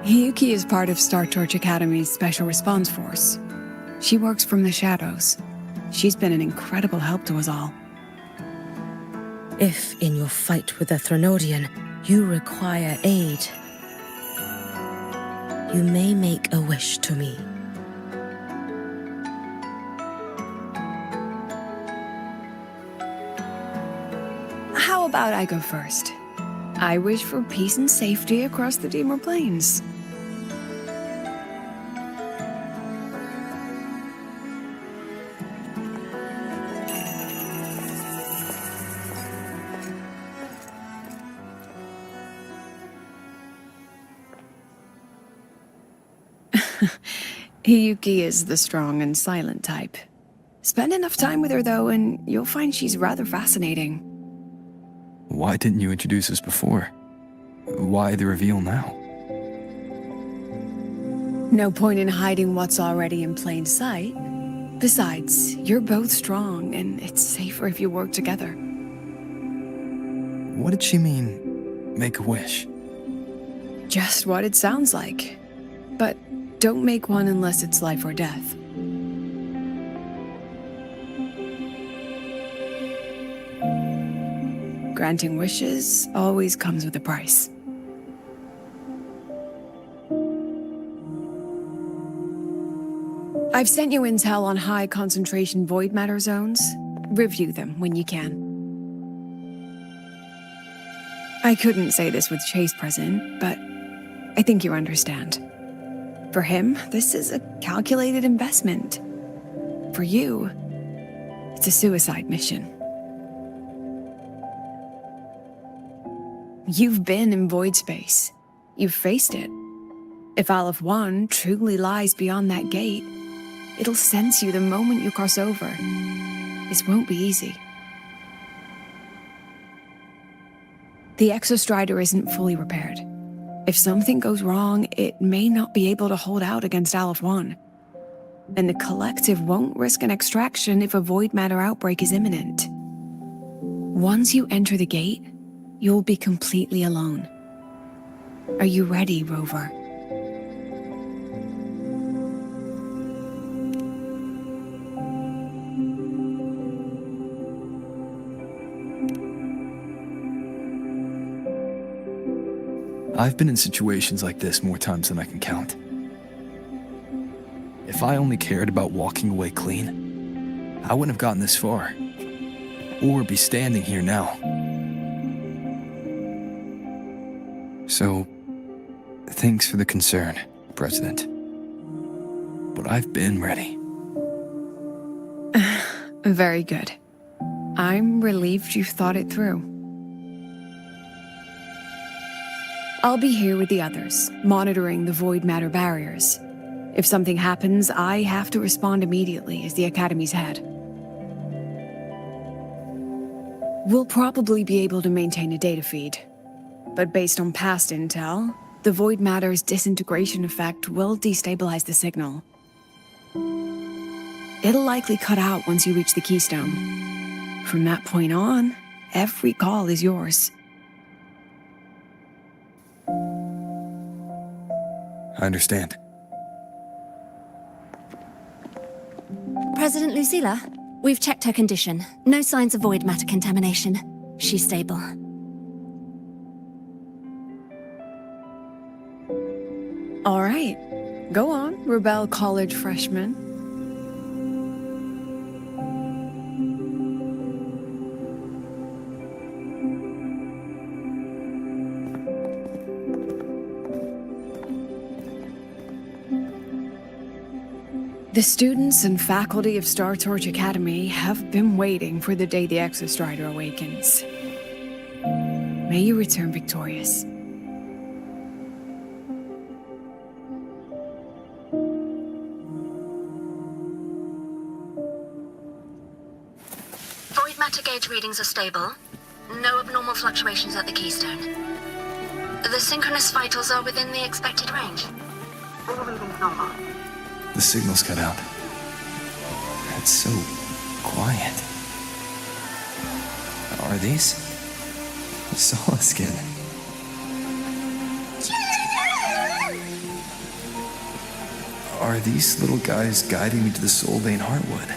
S3: Hiyuki is part of Star Torch Academy's Special Response Force. She works from the shadows. She's been an incredible help to us all.
S2: If, in your fight with the Threnodian, you require aid, you may make a wish to me.
S3: How about I go first? I wish for peace and safety across the Dimmer Plains. Hiyuki is the strong and silent type. Spend enough time with her, though, and you'll find she's rather fascinating.
S1: Why didn't you introduce us before? Why the reveal now?
S3: No point in hiding what's already in plain sight. Besides, you're both strong, and it's safer if you work together.
S1: What did she mean, make a wish?
S3: Just what it sounds like. But don't make one unless it's life or death. Granting wishes always comes with a price. I've sent you intel on high concentration void matter zones. Review them when you can. I couldn't say this with Chase present, but I think you understand. For him, this is a calculated investment. For you, it's a suicide mission. You've been in void space. You've faced it. If Aleph 1 truly lies beyond that gate, it'll sense you the moment you cross over. This won't be easy. The Exostrider isn't fully repaired. If something goes wrong, it may not be able to hold out against Aleph 1. And the Collective won't risk an extraction if a void matter outbreak is imminent. Once you enter the gate, you'll be completely alone. Are you ready, Rover?
S1: I've been in situations like this more times than I can count. If I only cared about walking away clean, I wouldn't have gotten this far, or be standing here now. So, thanks for the concern, President. But I've been ready.
S3: Very good. I'm relieved you've thought it through. I'll be here with the others, monitoring the void matter barriers. If something happens, I have to respond immediately as the Academy's head. We'll probably be able to maintain a data feed, but based on past intel, the void matter's disintegration effect will destabilize the signal. It'll likely cut out once you reach the keystone. From that point on, every call is yours.
S1: I understand.
S18: President Lucilla, we've checked her condition. No signs of void matter contamination. She's stable.
S3: All right. Go on, Rebel College freshman. The students and faculty of Star Torch Academy have been waiting for the day the XSTreeem awakens. May you return victorious.
S15: Void matter gauge readings are stable. No abnormal fluctuations at the keystone. The synchronous vitals are within the expected range. All readings normal.
S1: The signal's cut out. That's so quiet. Are these? Solid skin. Are these little guys guiding me to the Soul Vein Heartwood?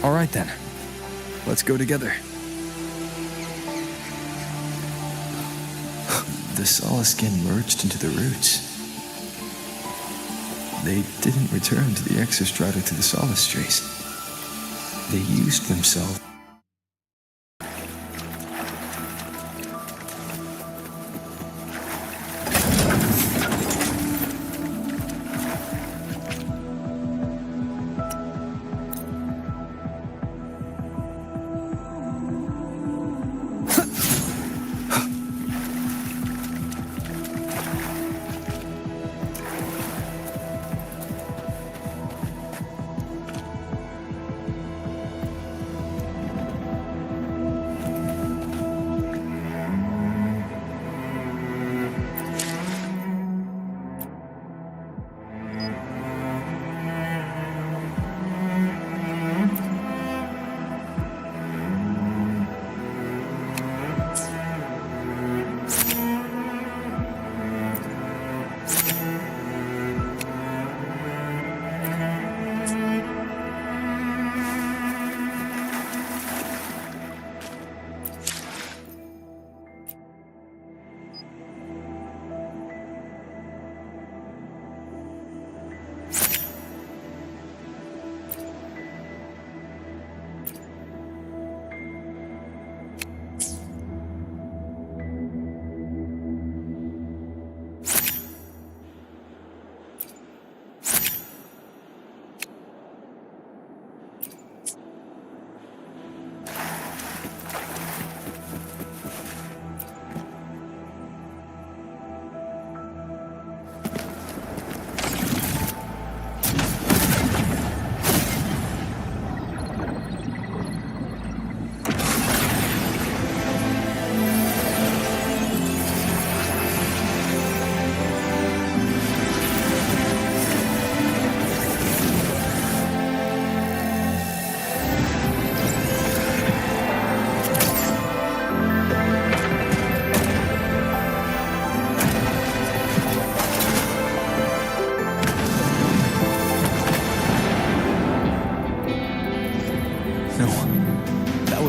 S1: All right then. Let's go together. The solid skin merged into the roots. They didn't return to the XSTreeem to the Solace Trees. They used themselves.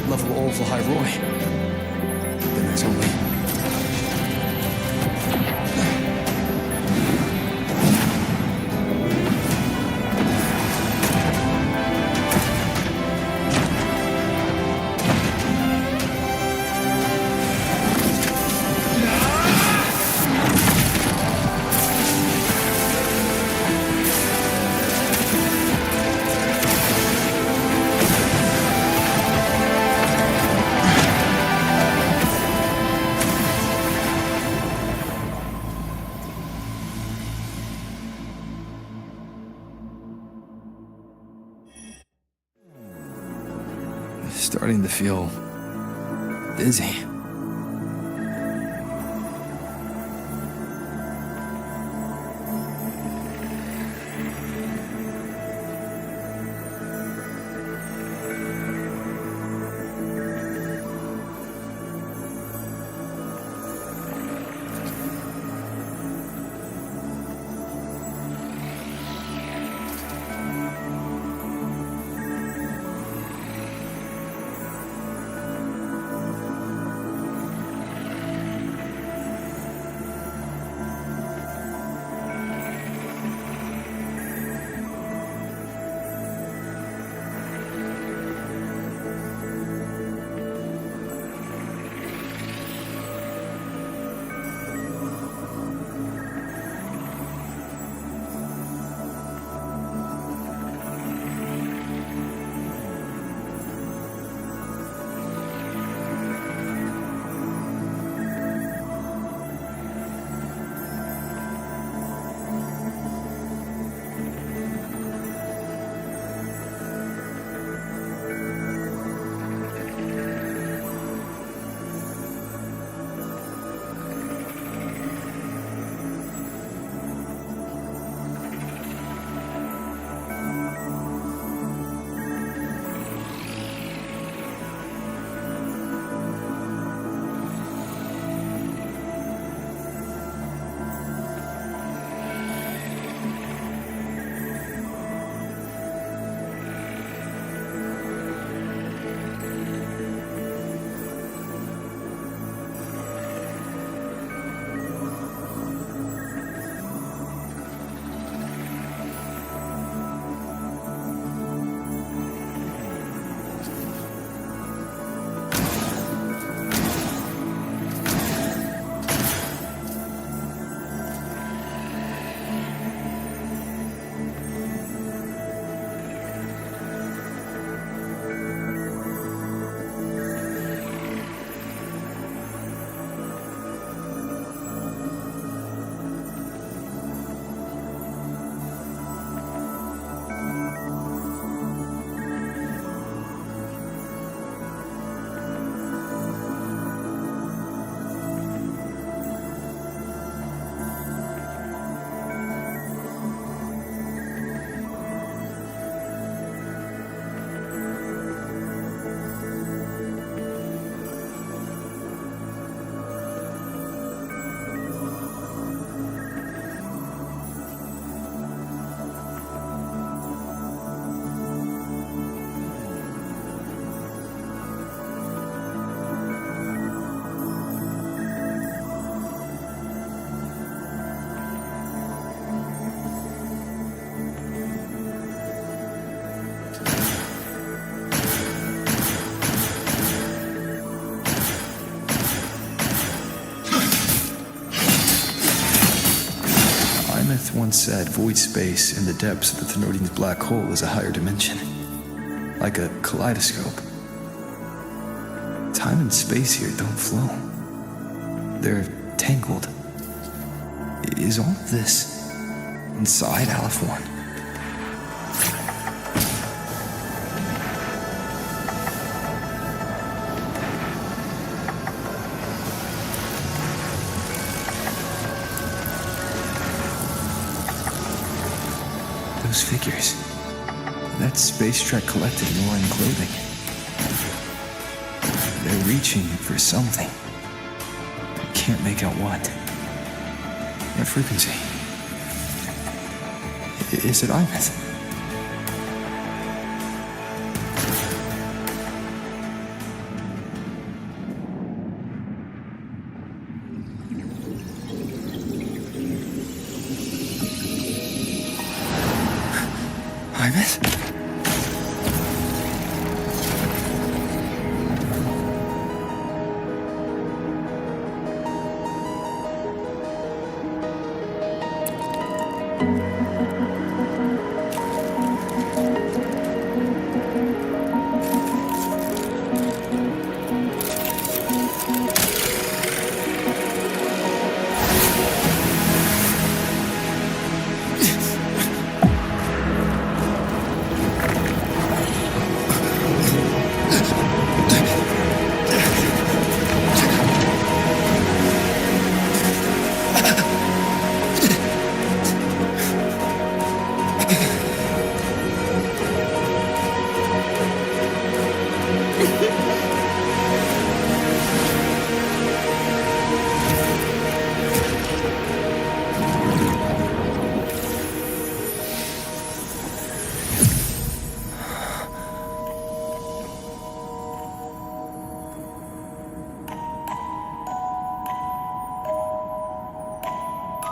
S1: Level all of Lahai-Roi. Then there's only... starting to feel dizzy. Once said void space in the depths of the Thenardian's black hole is a higher dimension, like a kaleidoscope. Time and space here don't flow. They're tangled. Is all of this inside Aleph 1? Those figures. That space trek collected in wearing clothing. They're reaching for something. Can't make out what. What frequency? Is it Iveth?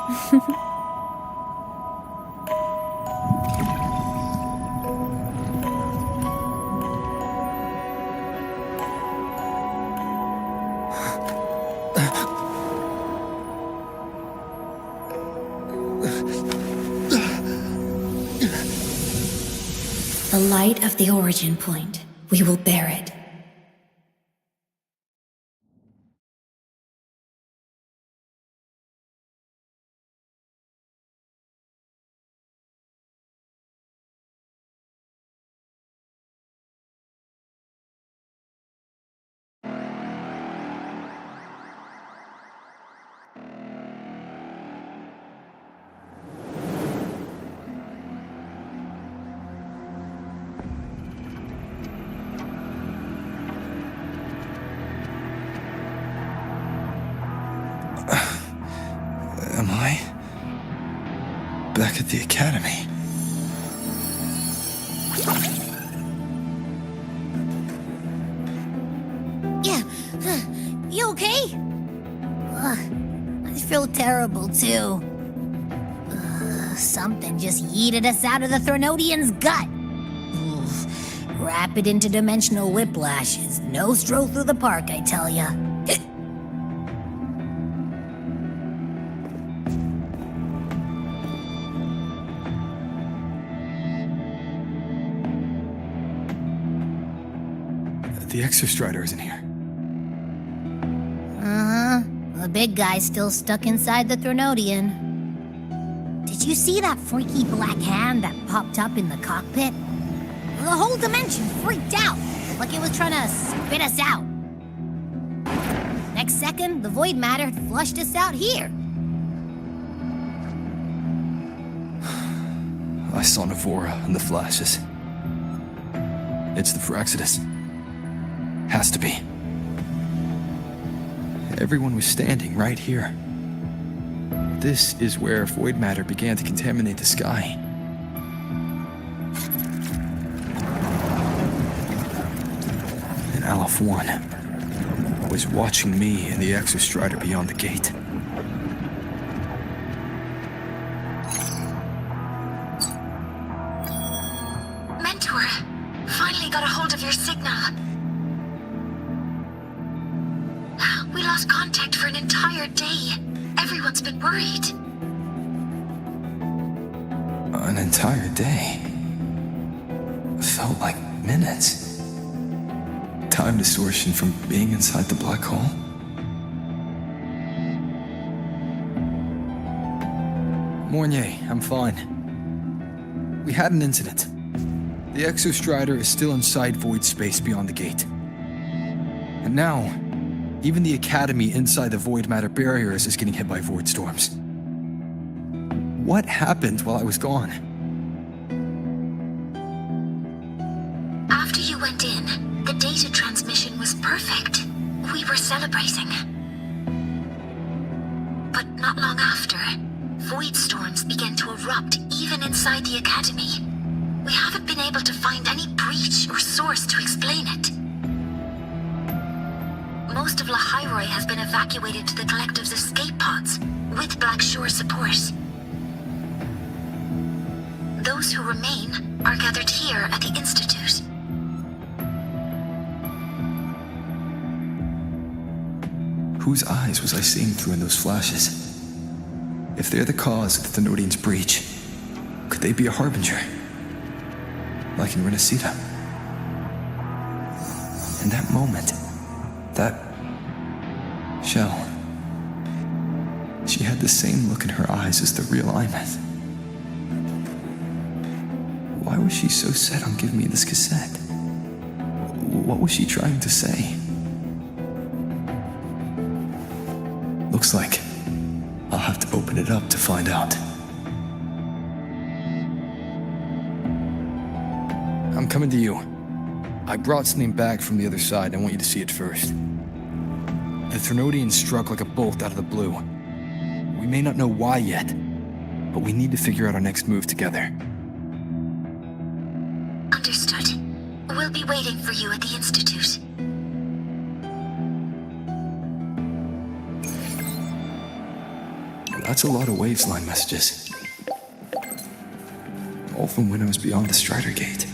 S18: The light of the origin point. We will bear it.
S1: Am I back at the academy?
S16: Yeah. You okay? I feel terrible, too. Something just yeeted us out of the Threnodian's gut. Rapid interdimensional whiplash is no stroll through the park, I tell ya.
S1: The Exostrider isn't here.
S16: The big guy's still stuck inside the Threnodian. Did you see that freaky black hand that popped up in the cockpit? The whole dimension freaked out, like it was trying to spit us out. Next second, the void matter had flushed us out here.
S1: I saw Nivora in the flashes. It's the Fraxidus. Has to be. Everyone was standing right here. This is where void matter began to contaminate the sky. And Aleph 1 was watching me and the Exostrider beyond the gate.
S15: Mentor, finally got a hold of your signal. We lost contact for an entire day. Everyone's been worried.
S1: An entire day. Felt like minutes. Time distortion from being inside the black hole. Mornier, I'm fine. We had an incident. The Exostrider is still inside void space beyond the gate. And now, even the Academy inside the void matter barriers is getting hit by void storms. What happened while I was gone?
S15: After you went in, the data transmission was perfect. We were celebrating. But not long after, void storms began to erupt even inside the Academy. We haven't been able to find any breach or source to explain it. Most of Lahai-Roi has been evacuated to the collective's escape pods, with Black Shore support. Those who remain are gathered here at the Institute.
S1: Whose eyes was I seeing through in those flashes? If they're the cause of the Thenodian's breach, could they be a harbinger? Like in Renacita? In that moment, that Shell, she had the same look in her eyes as the real Imeth. Why was she so set on giving me this cassette? What was she trying to say? Looks like I'll have to open it up to find out. I'm coming to you. I brought something back from the other side. I want you to see it first. The Threnodian struck like a bolt out of the blue. We may not know why yet, but we need to figure out our next move together.
S15: Understood. We'll be waiting for you at the Institute.
S1: That's a lot of waveline messages. All from when I was beyond the Strider Gate.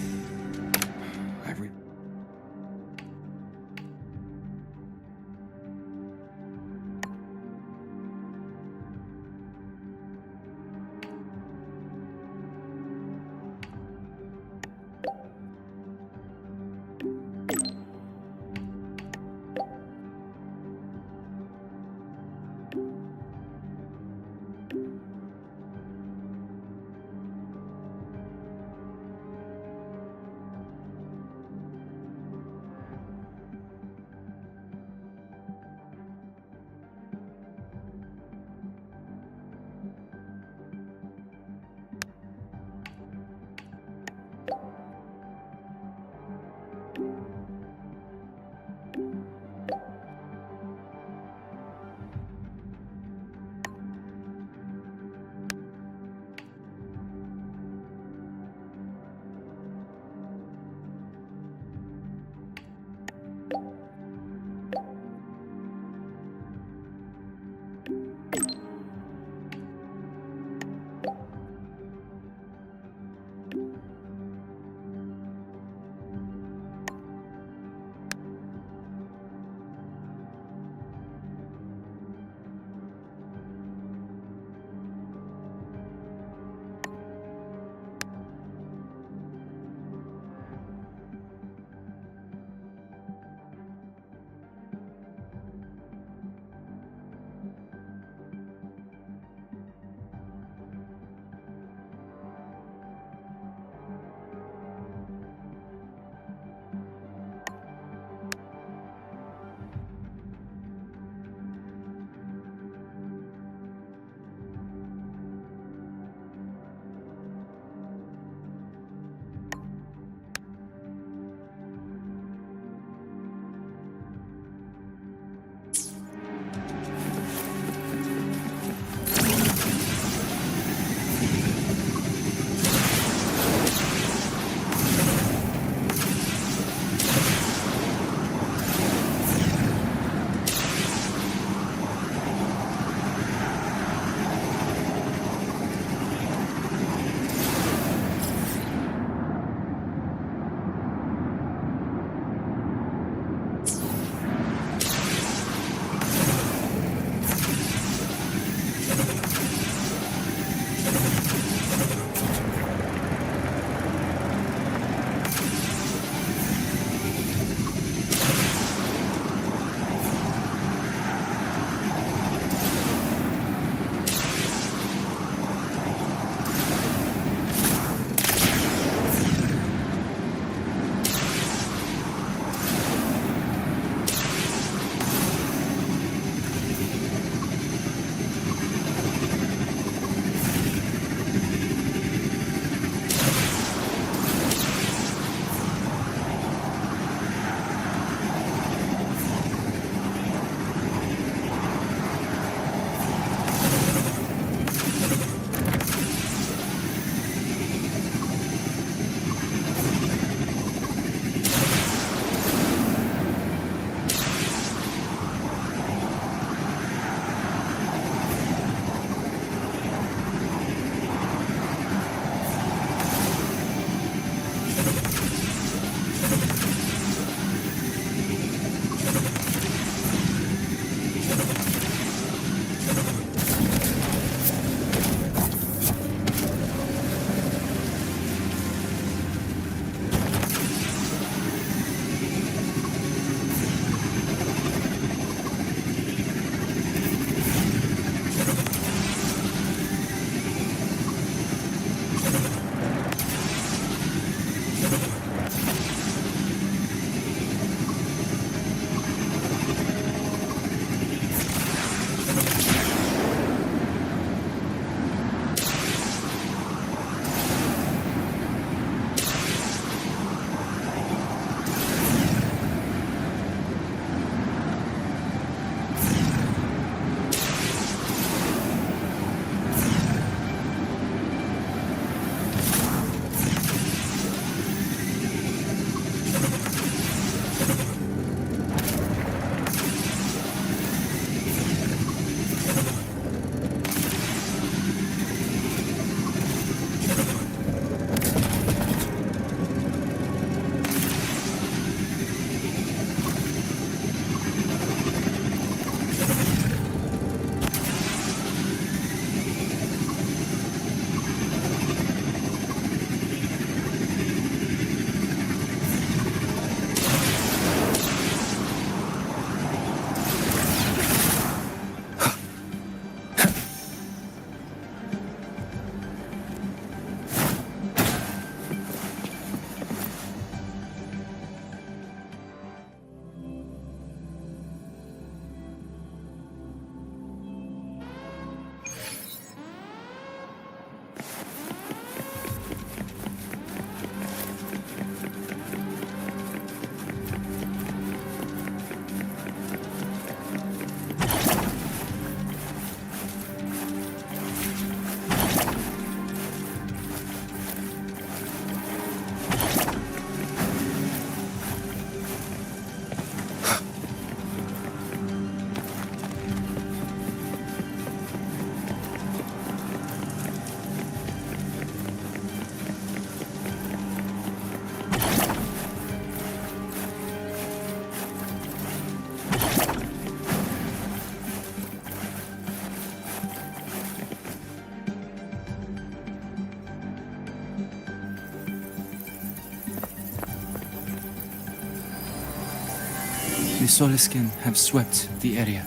S5: Soliskin have swept the area.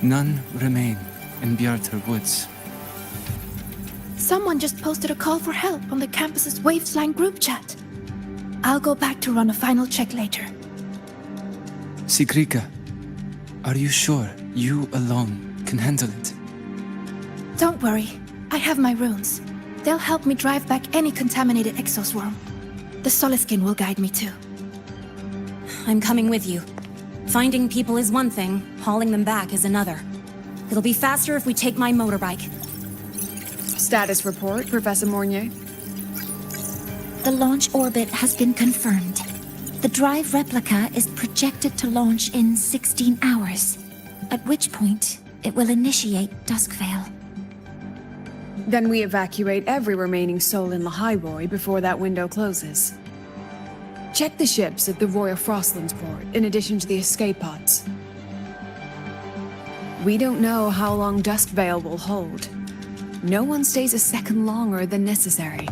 S5: None remain in Bjartar Woods.
S19: Someone just posted a call for help on the campus's Waveslang group chat. I'll go back to run a final check later.
S5: Sigrika, are you sure you alone can handle it?
S19: Don't worry, I have my runes. They'll help me drive back any contaminated exoswarm. The Soliskin will guide me too.
S18: I'm coming with you. Finding people is one thing, hauling them back is another. It'll be faster if we take my motorbike.
S3: Status report, Professor Mornier.
S16: The launch orbit has been confirmed. The drive replica is projected to launch in 16 hours, at which point it will initiate Duskvale.
S3: Then we evacuate every remaining soul in Lahai-Roi before that window closes. Check the ships at the Royal Frostlands port, in addition to the escape pods. We don't know how long Duskvale will hold. No one stays a second longer than necessary.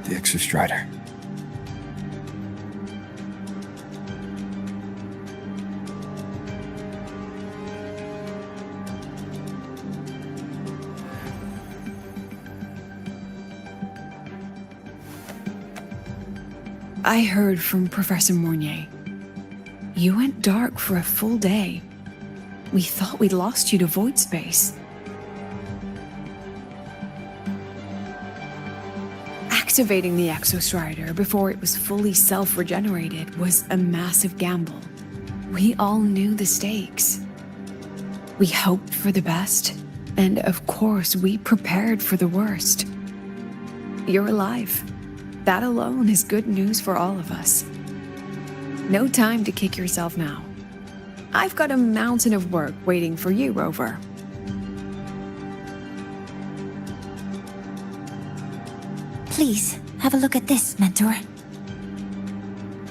S1: The XSTreeem.
S3: I heard from Professor Mornier. You went dark for a full day. We thought we'd lost you to void space. Activating the XSTreeem before it was fully self-regenerated was a massive gamble. We all knew the stakes. We hoped for the best, and of course we prepared for the worst. You're alive. That alone is good news for all of us. No time to kick yourself now. I've got a mountain of work waiting for you, Rover.
S16: Please, have a look at this, Mentor.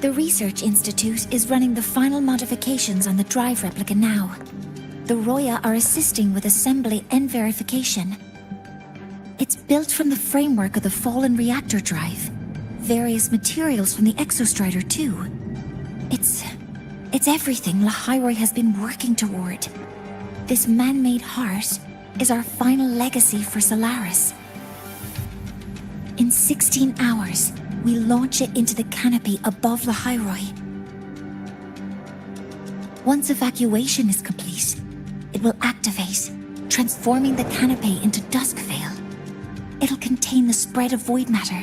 S16: The Research Institute is running the final modifications on the drive replica now. The Roya are assisting with assembly and verification. It's built from the framework of the fallen reactor drive. Various materials from the XSTreeem too. It's everything Lahai-Roi has been working toward. This man-made heart is our final legacy for Solaris. In 16 hours, we launch it into the canopy above Lahai-Roi. Once evacuation is complete, it will activate, transforming the canopy into Duskvale. It'll contain the spread of void matter.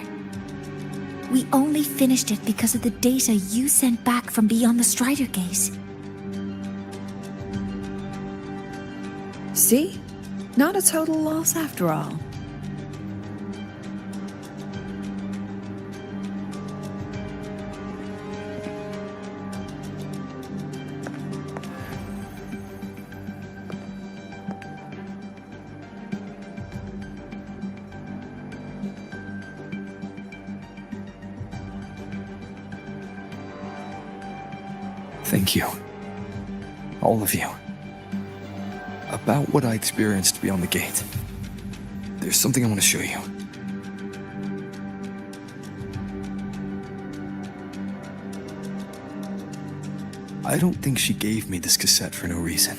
S16: We only finished it because of the data you sent back from beyond the Strider Gate.
S3: See? Not a total loss after all.
S1: Thank you. All of you. About what I experienced beyond the gate. There's something I want to show you. I don't think she gave me this cassette for no reason.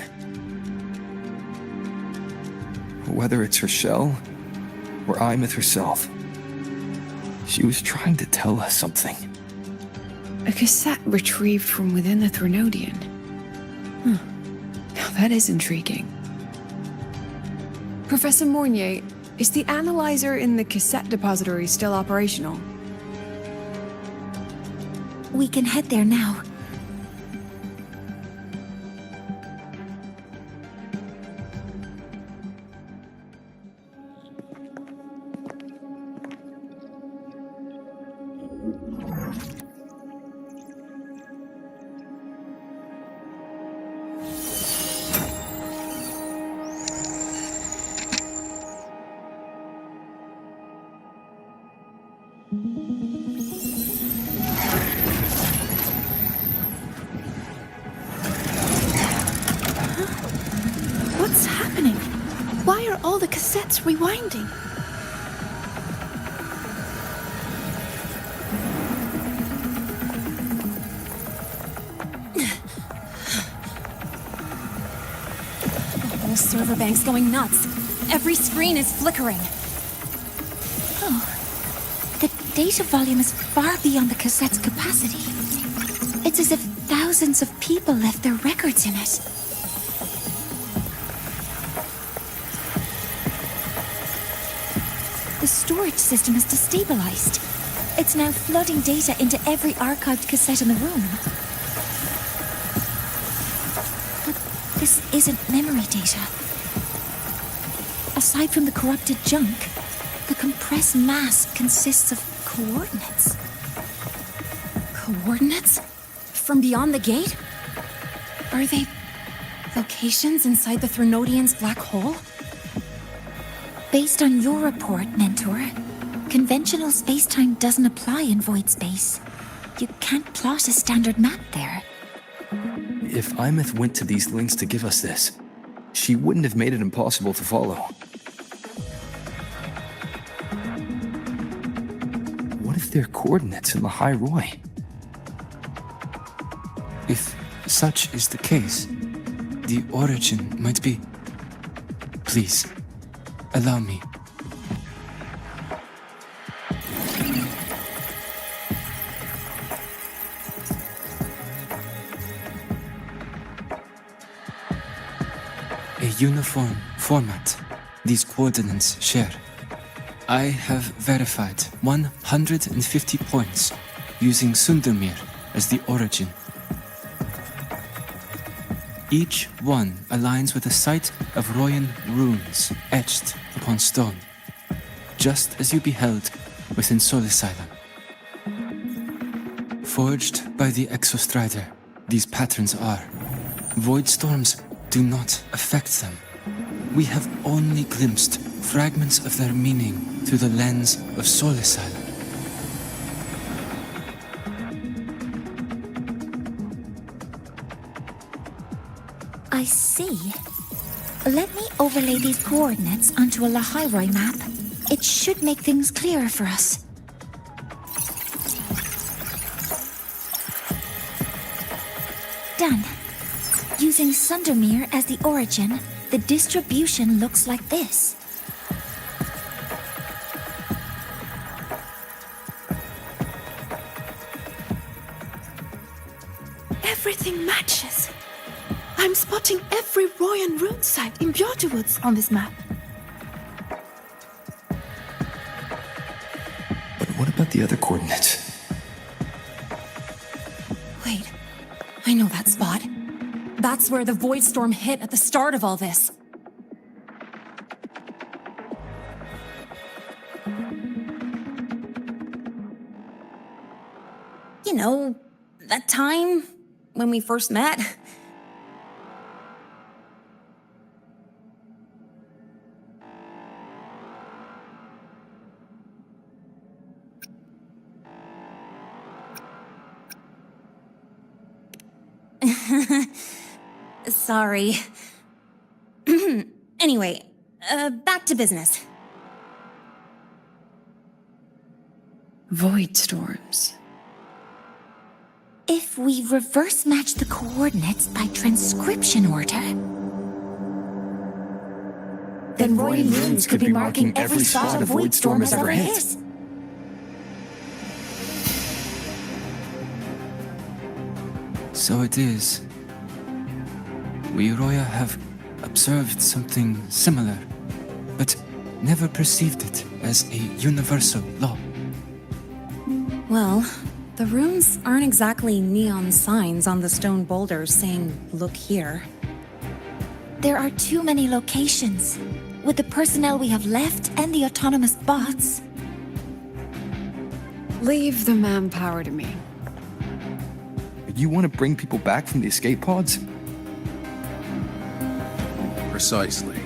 S1: Whether it's her shell, or Imeth herself, she was trying to tell us something.
S3: A cassette retrieved from within the Threnodian. Now that is intriguing. Professor Mornier, is the analyzer in the cassette depository still operational?
S16: We can head there now.
S19: rewinding.
S18: The whole server bank's going nuts. Every screen is flickering.
S13: Oh, the data volume is far beyond the cassette's capacity. It's as if thousands of people left their records in it. The storage system is destabilized. It's now flooding data into every archived cassette in the room. But this isn't memory data. Aside from the corrupted junk, the compressed mass consists of coordinates.
S18: Coordinates? From beyond the gate? Are they locations inside the Threnodian's black hole?
S13: Based on your report, Mentor, conventional space-time doesn't apply in void space. You can't plot a standard map there.
S1: If Imeth went to these links to give us this, she wouldn't have made it impossible to follow. What if they're coordinates in Lahai-Roi?
S20: If such is the case, the origin might be... Please, allow me. A uniform format these coordinates share. I have verified 150 points using Sundermere as the origin. Each one aligns with a site of Royan runes etched upon stone, just as you beheld within Solisylum. Forged by the Exostrider, these patterns are. Void storms do not affect them. We have only glimpsed fragments of their meaning through the lens of Solisylum.
S13: I see. Let me overlay these coordinates onto a Lahai-Roi map. It should make things clearer for us. Done. Using Sundermere as the origin, the distribution looks like this.
S19: Everything matches. I'm spotting every Royan rune site in Bjortewoods on this map.
S1: But what about the other coordinates?
S18: Wait, I know that spot. That's where the void storm hit at the start of all this. You know, that time when we first met. Sorry. Anyway, back to business.
S3: Void storms.
S13: If we reverse match the coordinates by transcription order, then Royan runes could be marking every spot a void storm has ever hit.
S20: So it is. We Roya have observed something similar, but never perceived it as a universal law.
S18: Well, the runes aren't exactly neon signs on the stone boulders saying, "Look here."
S13: There are too many locations. With the personnel we have left and the autonomous bots.
S3: Leave the manpower to me.
S1: You want to bring people back from the escape pods?
S12: Precisely.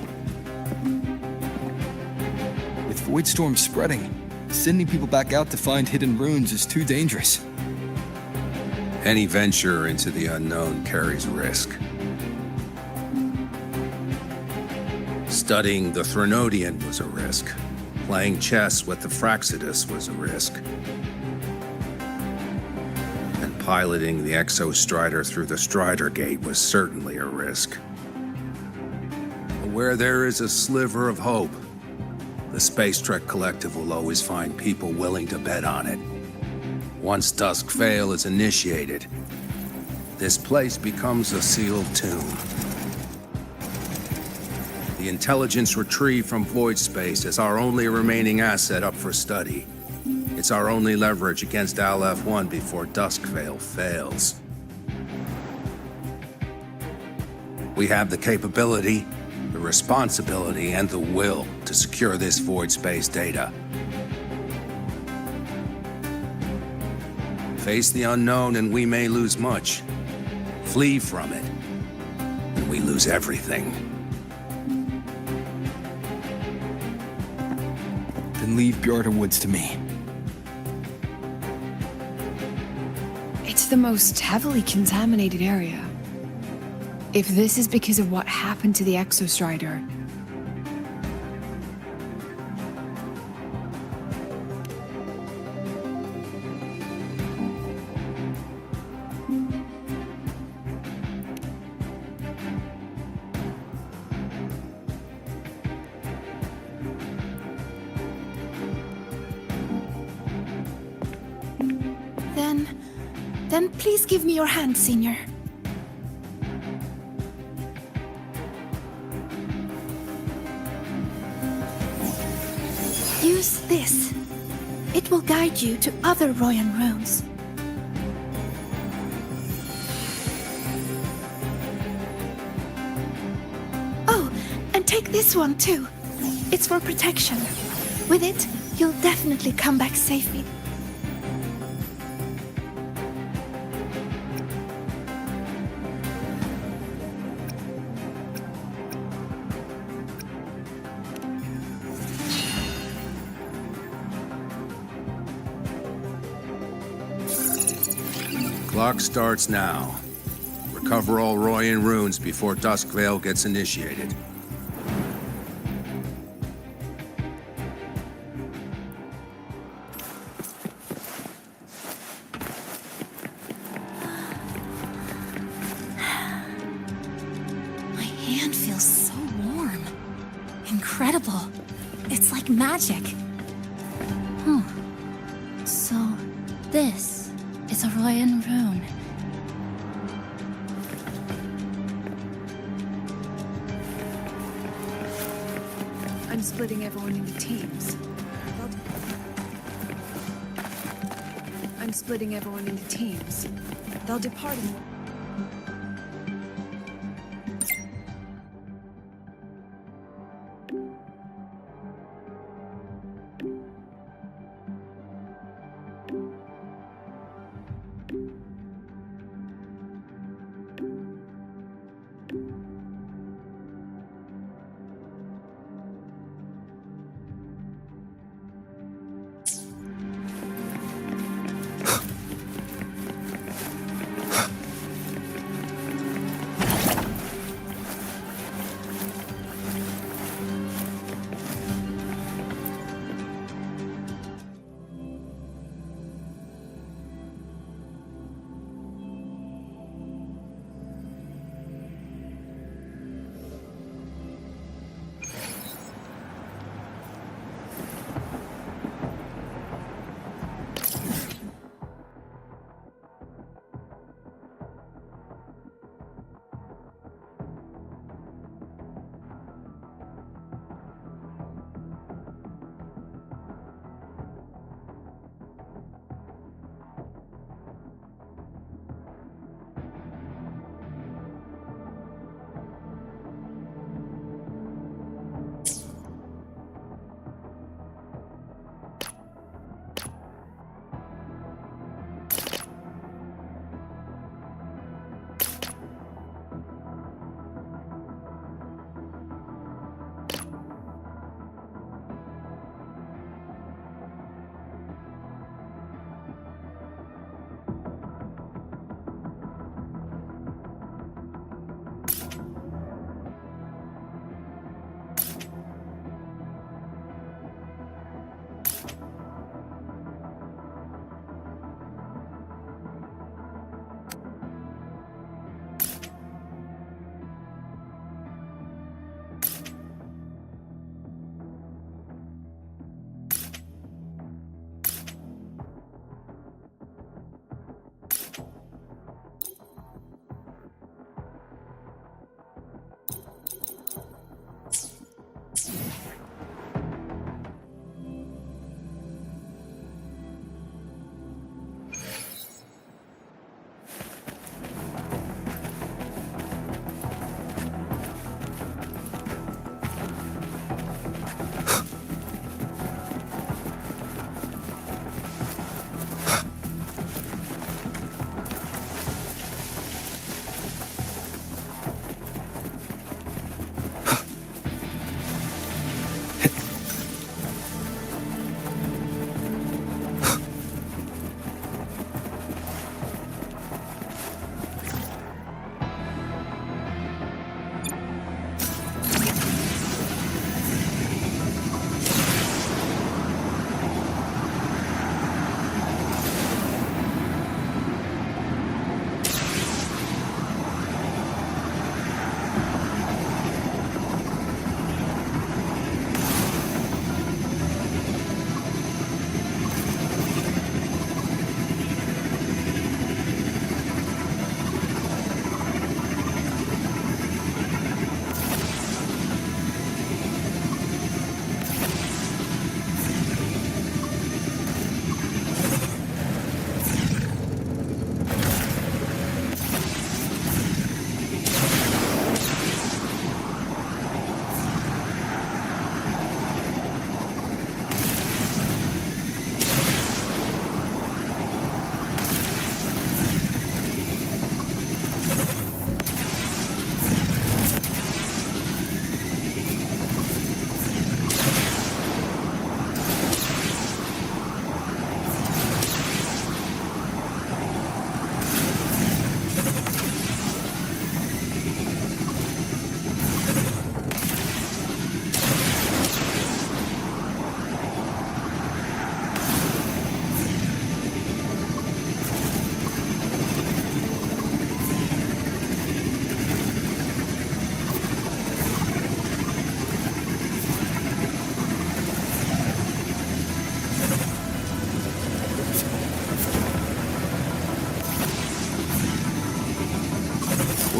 S1: With void storms spreading, sending people back out to find hidden runes is too dangerous.
S12: Any venture into the unknown carries risk. Studying the Threnodian was a risk. Playing chess with the Fraxidus was a risk. And piloting the Exostrider through the Strider Gate was certainly a risk. But where there is a sliver of hope, the Space Trek Collective will always find people willing to bet on it. Once Dusk Vale is initiated, this place becomes a sealed tomb. The intelligence retrieved from void space is our only remaining asset up for study. It's our only leverage against Aleph-1 before Dusk Vale fails. We have the capability, the responsibility, and the will to secure this void space data. Face the unknown and we may lose much. Flee from it, and we lose everything.
S1: Then leave Bjarta Woods to me.
S3: It's the most heavily contaminated area. If this is because of what happened to the Exostrider,
S19: then please give me your hand, Senior. Use this. It will guide you to other Royan runes. Oh, and take this one too. It's for protection. With it, you'll definitely come back safely.
S12: Clock starts now. Recover all Royan runes before Dusk Vale gets initiated.
S13: My hand feels so warm. Incredible. It's like magic. So, this is a Royan rune.
S3: I'm splitting everyone into teams. They'll depart in...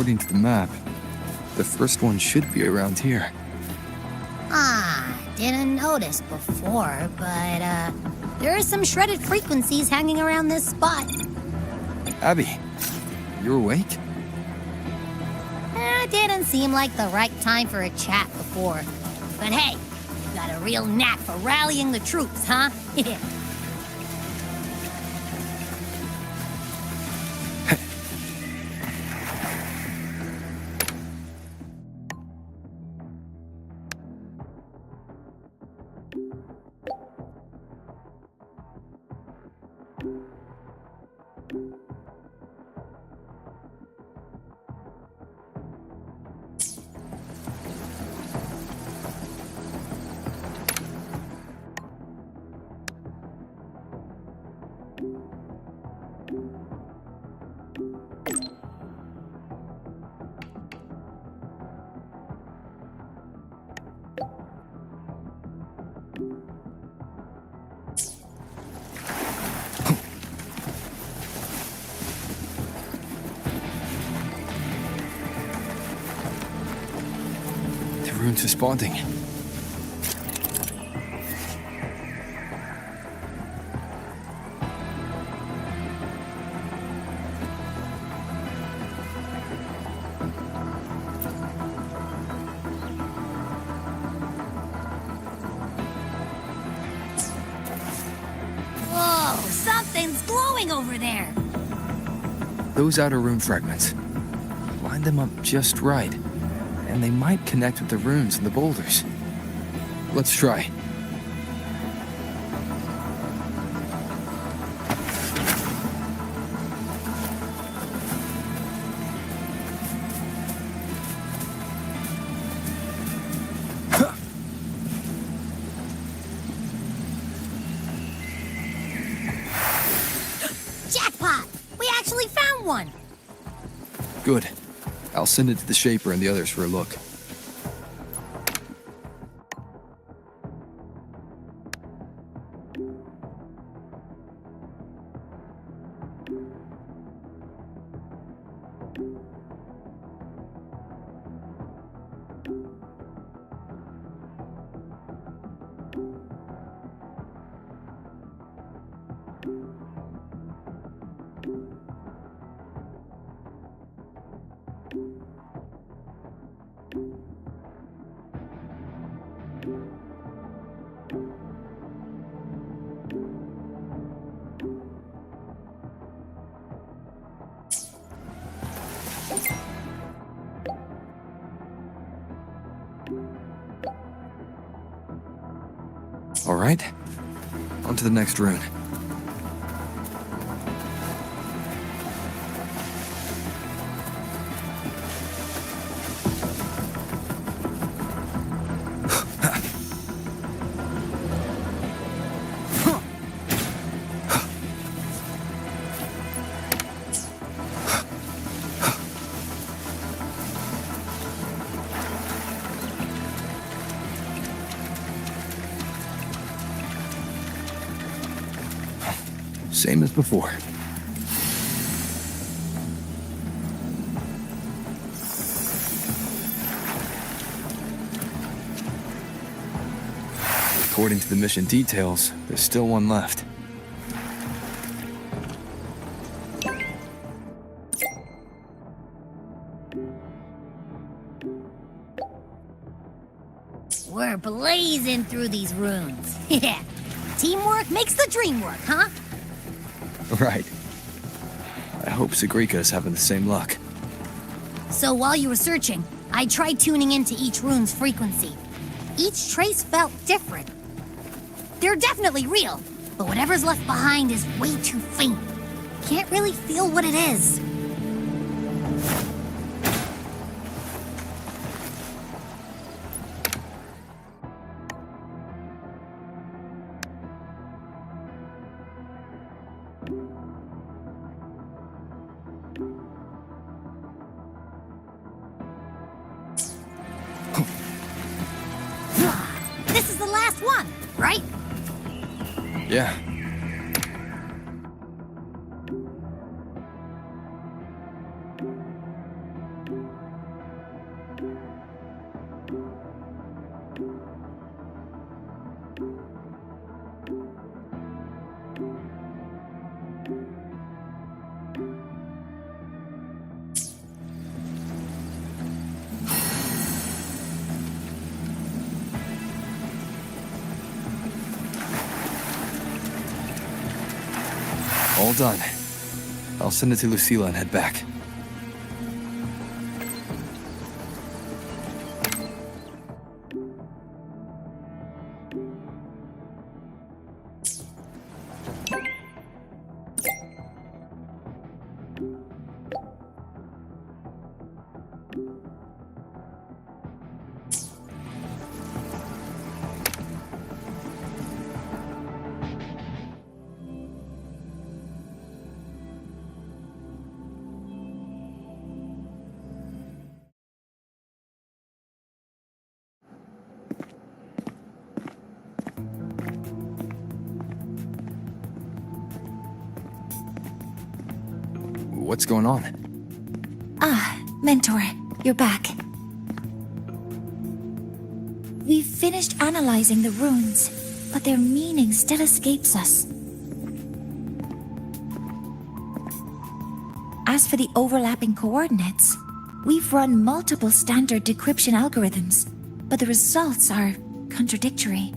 S1: According to the map, the first one should be around here.
S16: Didn't notice before, but, there are some shredded frequencies hanging around this spot.
S1: Abby, you awake?
S16: Didn't seem like the right time for a chat before. But hey, you got a real knack for rallying the troops, huh?
S1: The rune's responding.
S16: Whoa, something's glowing over there.
S1: Those outer rune fragments. Line them up just right, and they might connect with the runes and the boulders. Let's try.
S16: Jackpot! We actually found one!
S1: Good. I'll send it to the Shaper and the others for a look. All right, on to the next rune. Same as before. According to the mission details, there's still one left.
S16: We're blazing through these runes. Yeah. Teamwork makes the dream work, huh?
S1: Right. I hope Segrika's having the same luck.
S16: So while you were searching, I tried tuning into each rune's frequency. Each trace felt different. They're definitely real, but whatever's left behind is way too faint. Can't really feel what it is. This is the last one, right?
S1: Yeah. All done. I'll send it to Lucilla and head back. What's going on?
S13: Ah, Mentor, you're back. We've finished analyzing the runes, but their meaning still escapes us. As for the overlapping coordinates, we've run multiple standard decryption algorithms, but the results are contradictory.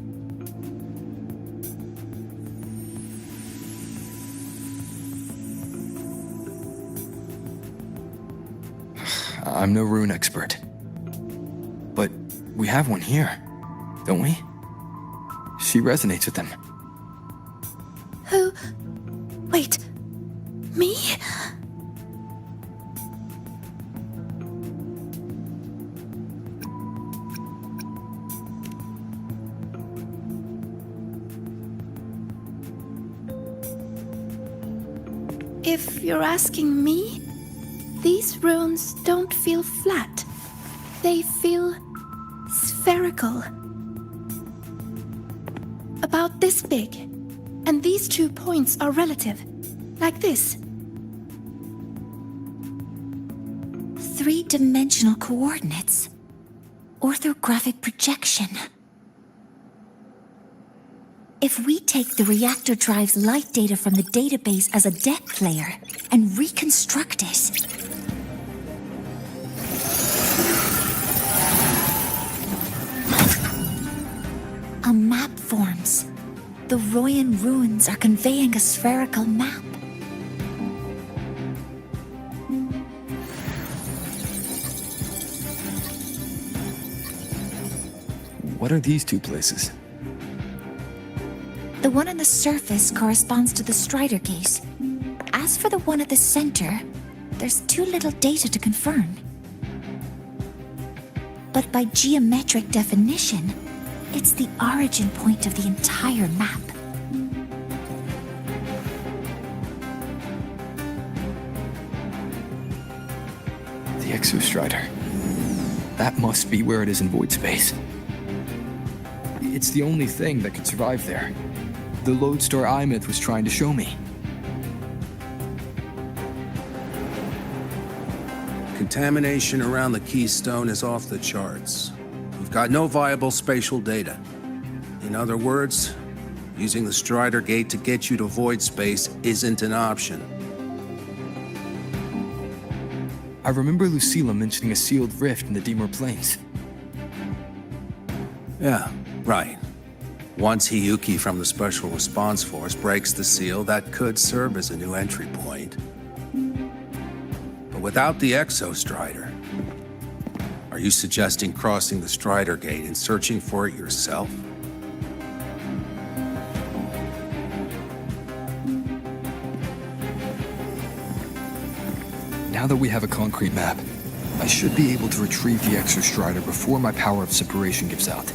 S1: I'm no rune expert. But we have one here, don't we? She resonates with them.
S19: Who? Wait. Me? If you're asking me, these runes don't feel flat. They feel spherical. About this big. And these 2 points are relative. Like this.
S13: 3-dimensional coordinates. Orthographic projection. If we take the reactor drive's light data from the database as a depth layer and reconstruct it, a map forms. The Royan runes are conveying a spherical map.
S1: What are these 2 places?
S13: The one on the surface corresponds to the Strider Gate. As for the one at the center, there's too little data to confirm. But by geometric definition, it's the origin point of the entire map.
S1: The Exostrider. That must be where it is in void space. It's the only thing that could survive there. The Lodestar Eye-Myth was trying to show me.
S12: Contamination around the keystone is off the charts. We've got no viable spatial data. In other words, using the Strider Gate to get you to void space isn't an option.
S1: I remember Lucilla mentioning a sealed rift in the Dimur Plains.
S12: Yeah, right. Once Hiyuki from the Special Response Force breaks the seal, that could serve as a new entry point. But without the Exostrider, are you suggesting crossing the Strider Gate and searching for it yourself?
S1: Now that we have a concrete map, I should be able to retrieve the Exostrider before my power of separation gives out.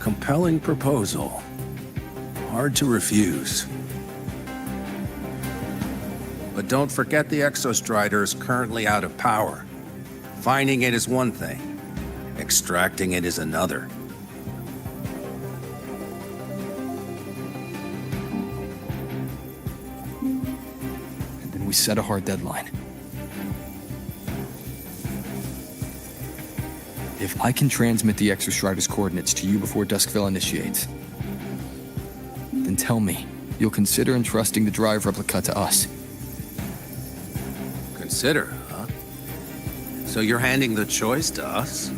S12: Compelling proposal. Hard to refuse. But don't forget the Exostrider is currently out of power. Finding it is one thing. Extracting it is another.
S1: And then we set a hard deadline. If I can transmit the Exostrider's coordinates to you before Duskville initiates, then tell me you'll consider entrusting the drive replica to us.
S12: Consider, huh? So you're handing the choice to us?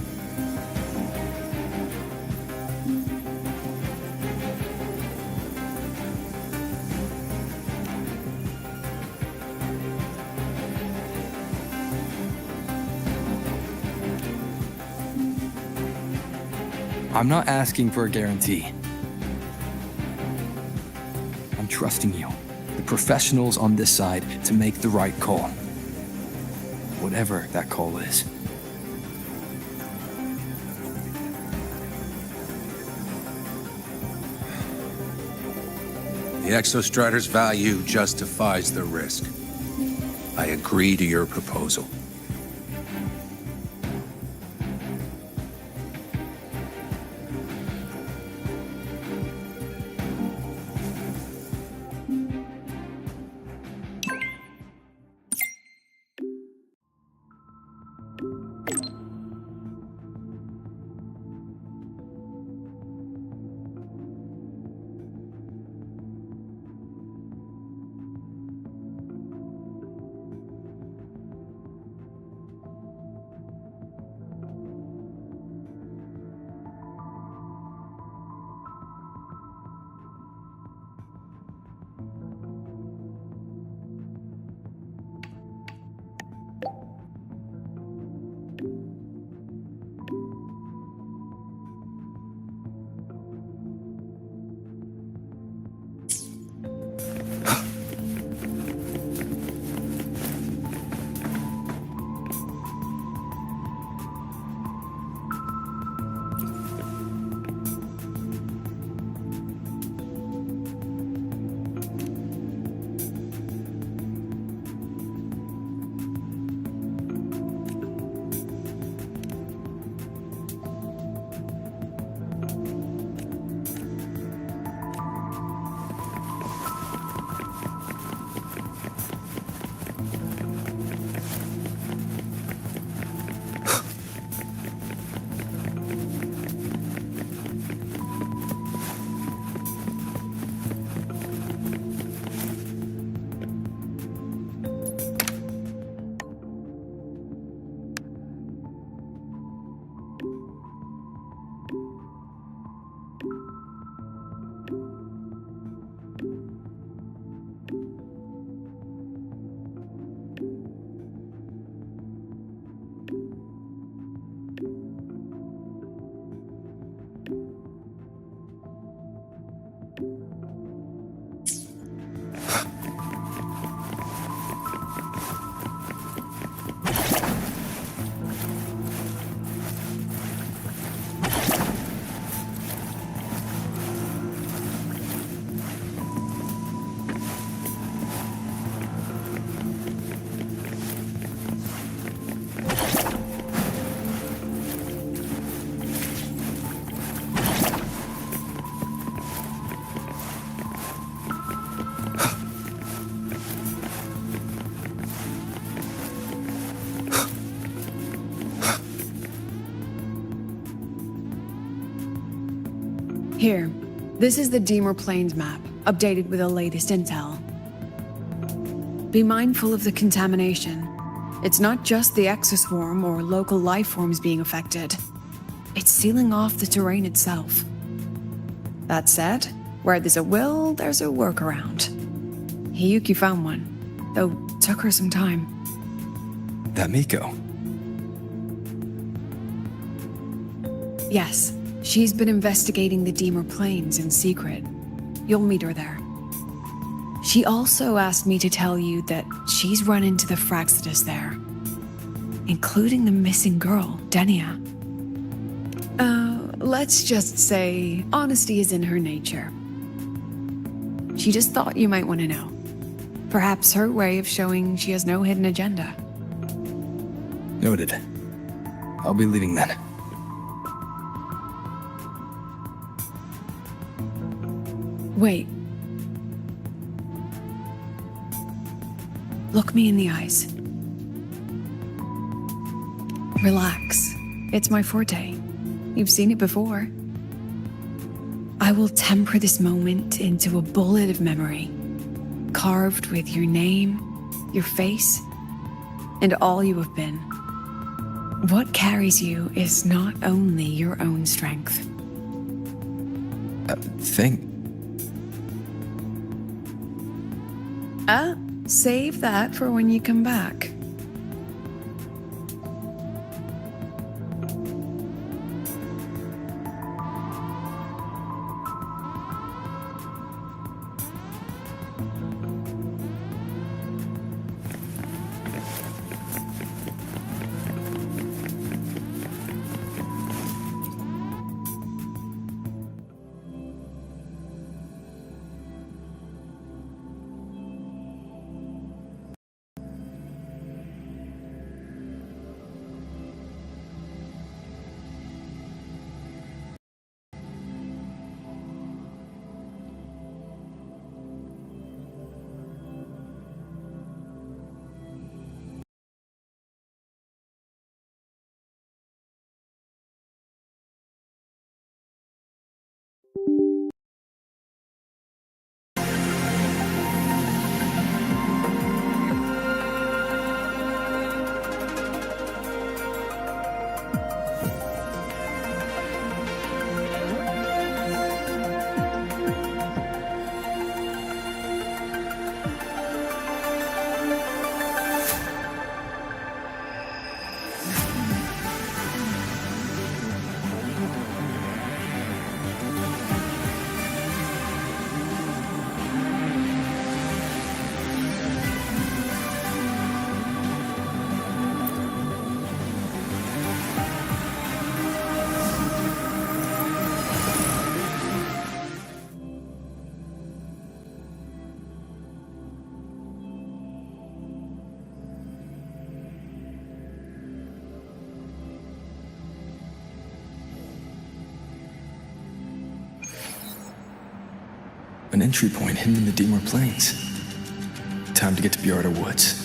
S1: I'm not asking for a guarantee. I'm trusting you, the professionals on this side, to make the right call. Whatever that call is.
S12: The Exostrider's value justifies the risk. I agree to your proposal.
S3: Here, this is the Deemer Plains map, updated with the latest intel. Be mindful of the contamination. It's not just the exoswarm or local life forms being affected. It's sealing off the terrain itself. That said, where there's a will, there's a workaround. Hiyuki found one, though took her some time.
S1: That Miko.
S3: Yes, she's been investigating the Deemer Plains in secret. You'll meet her there. She also asked me to tell you that she's run into the Fraxidus there, including the missing girl, Denia. Let's just say honesty is in her nature. She just thought you might want to know. Perhaps her way of showing she has no hidden agenda.
S1: Noted. I'll be leaving then.
S3: Wait. Look me in the eyes. Relax. It's my forte. You've seen it before. I will temper this moment into a bullet of memory, carved with your name, your face, and all you have been. What carries you is not only your own strength. Save that for when you come back.
S1: An entry point hidden in the Dimor Plains. Time to get to Bjarda Woods.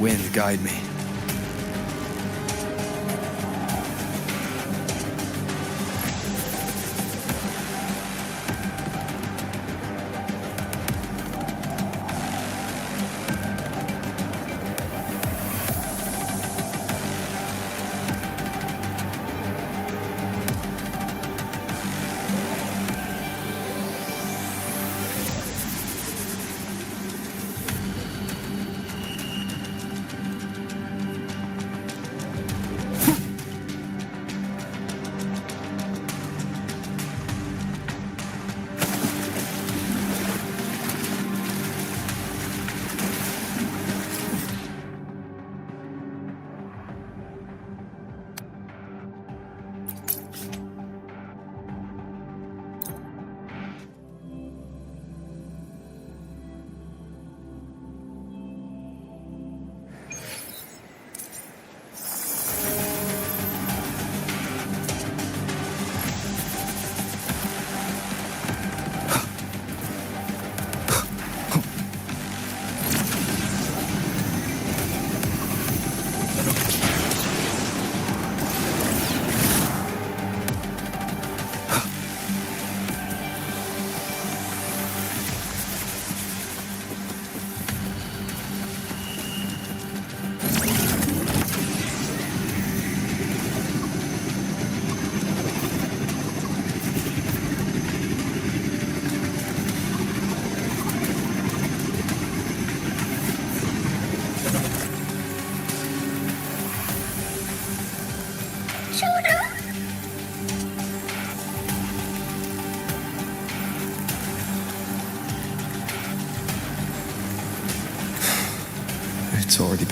S1: Wind, guide me.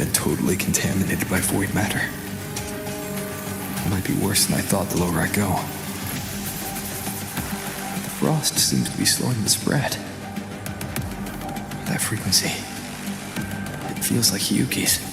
S1: been totally contaminated by void matter. It might be worse than I thought the lower I go. The frost seems to be slowing the spread. That frequency, it feels like Hiyuki's.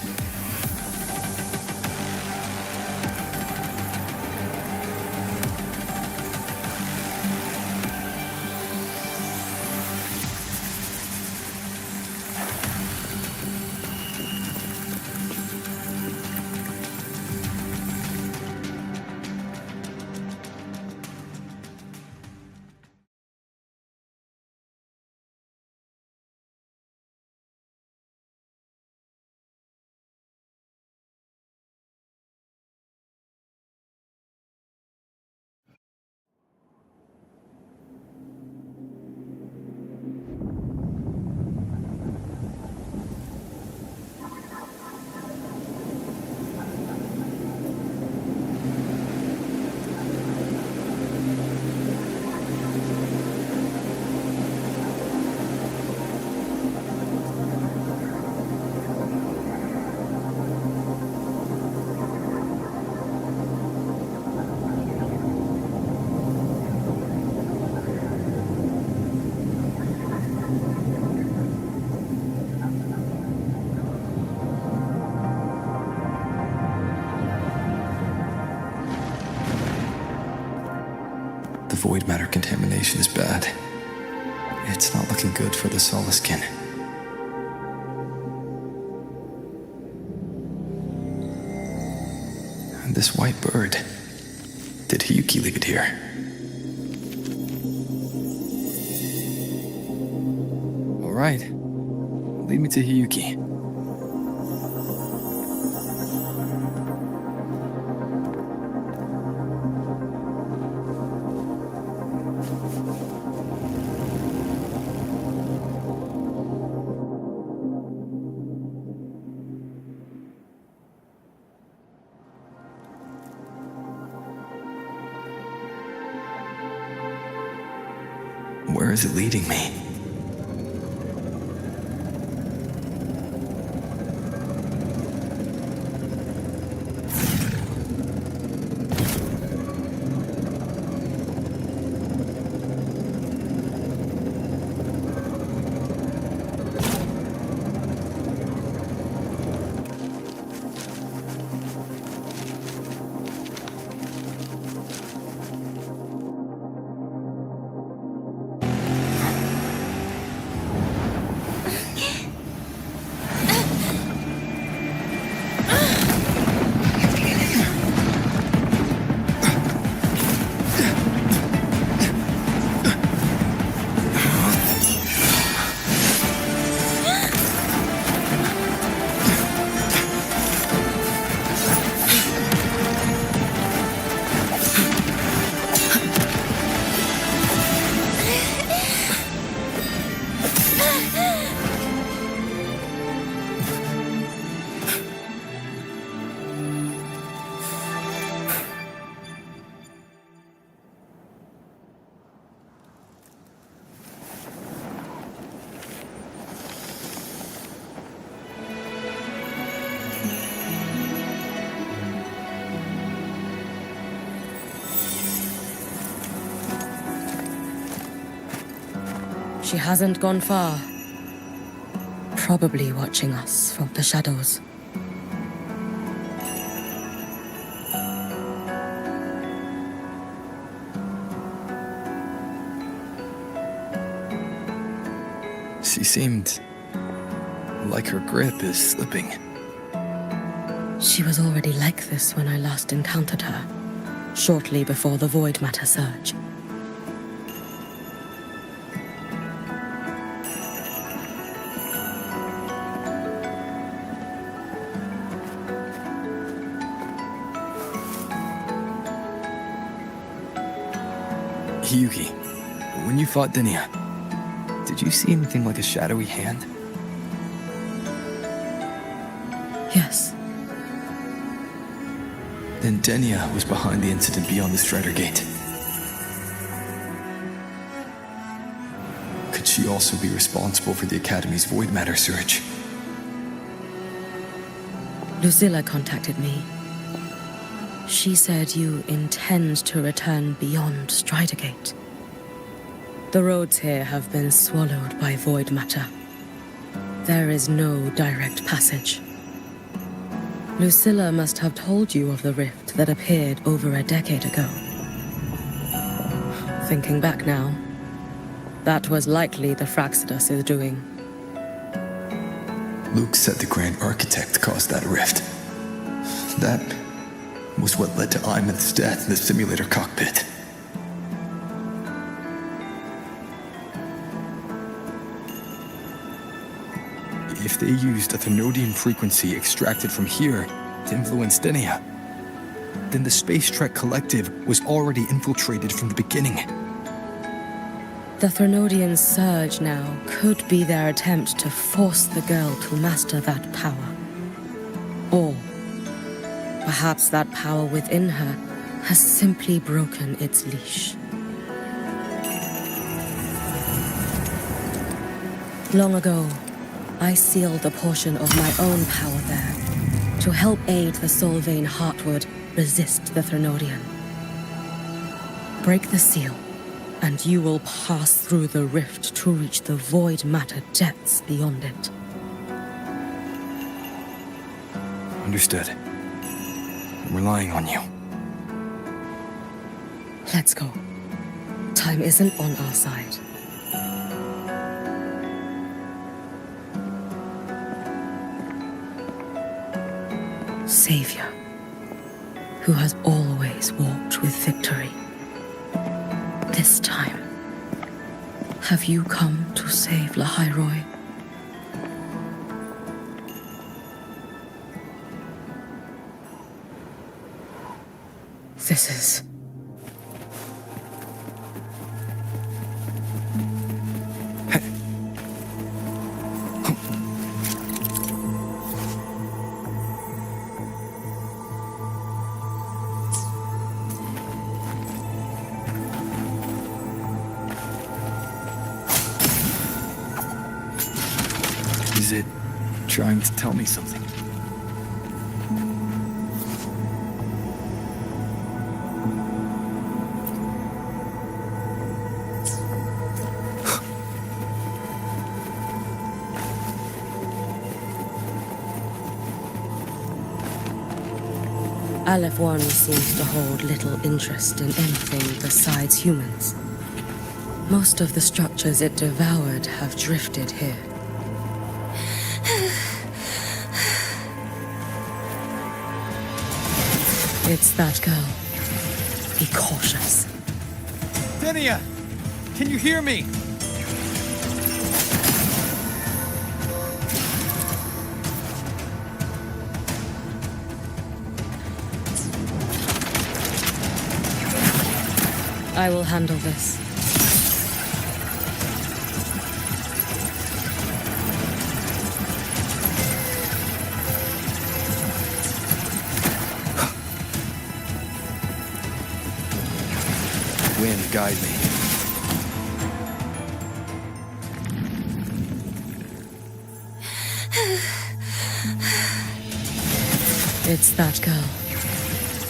S1: Void matter contamination is bad. It's not looking good for the Soliskin. And this white bird. Did Hiyuki leave it here? All right. Lead me to Hiyuki. Where is it leading me?
S2: She hasn't gone far. Probably watching us from the shadows.
S1: She seemed like her grip is slipping.
S2: She was already like this when I last encountered her, shortly before the void matter surge.
S1: Hiyuki, when you fought Denia, did you see anything like a shadowy hand?
S2: Yes.
S1: Then Denia was behind the incident beyond the Strider Gate. Could she also be responsible for the Academy's void matter surge?
S2: Lucilla contacted me. She said you intend to return beyond Stridergate. The roads here have been swallowed by void matter. There is no direct passage. Lucilla must have told you of the rift that appeared over a decade ago. Thinking back now, that was likely the Fraxidus' doing.
S1: Luke said the Grand Architect caused that rift. That was what led to Imeth's death in the simulator cockpit. If they used a Thenodian frequency extracted from here to influence Denia, then the Space Trek Collective was already infiltrated from the beginning.
S2: The Thenodian surge now could be their attempt to force the girl to master that power. Or perhaps that power within her has simply broken its leash. Long ago, I sealed a portion of my own power there to help aid the Solvane Heartwood resist the Thenodian. Break the seal, and you will pass through the rift to reach the void matter depths beyond it.
S1: Understood. I'm relying on you.
S2: Let's go. Time isn't on our side. Savior, who has always walked with victory. This time, have you come to save Lahai-Roi? This is...
S1: Is it trying to tell me something?
S2: Aleph 1 seems to hold little interest in anything besides humans. Most of the structures it devoured have drifted here. It's that girl. Be cautious.
S6: Denia! Can you hear me?
S2: I will handle this.
S1: Wind, guide me.
S2: It's that girl.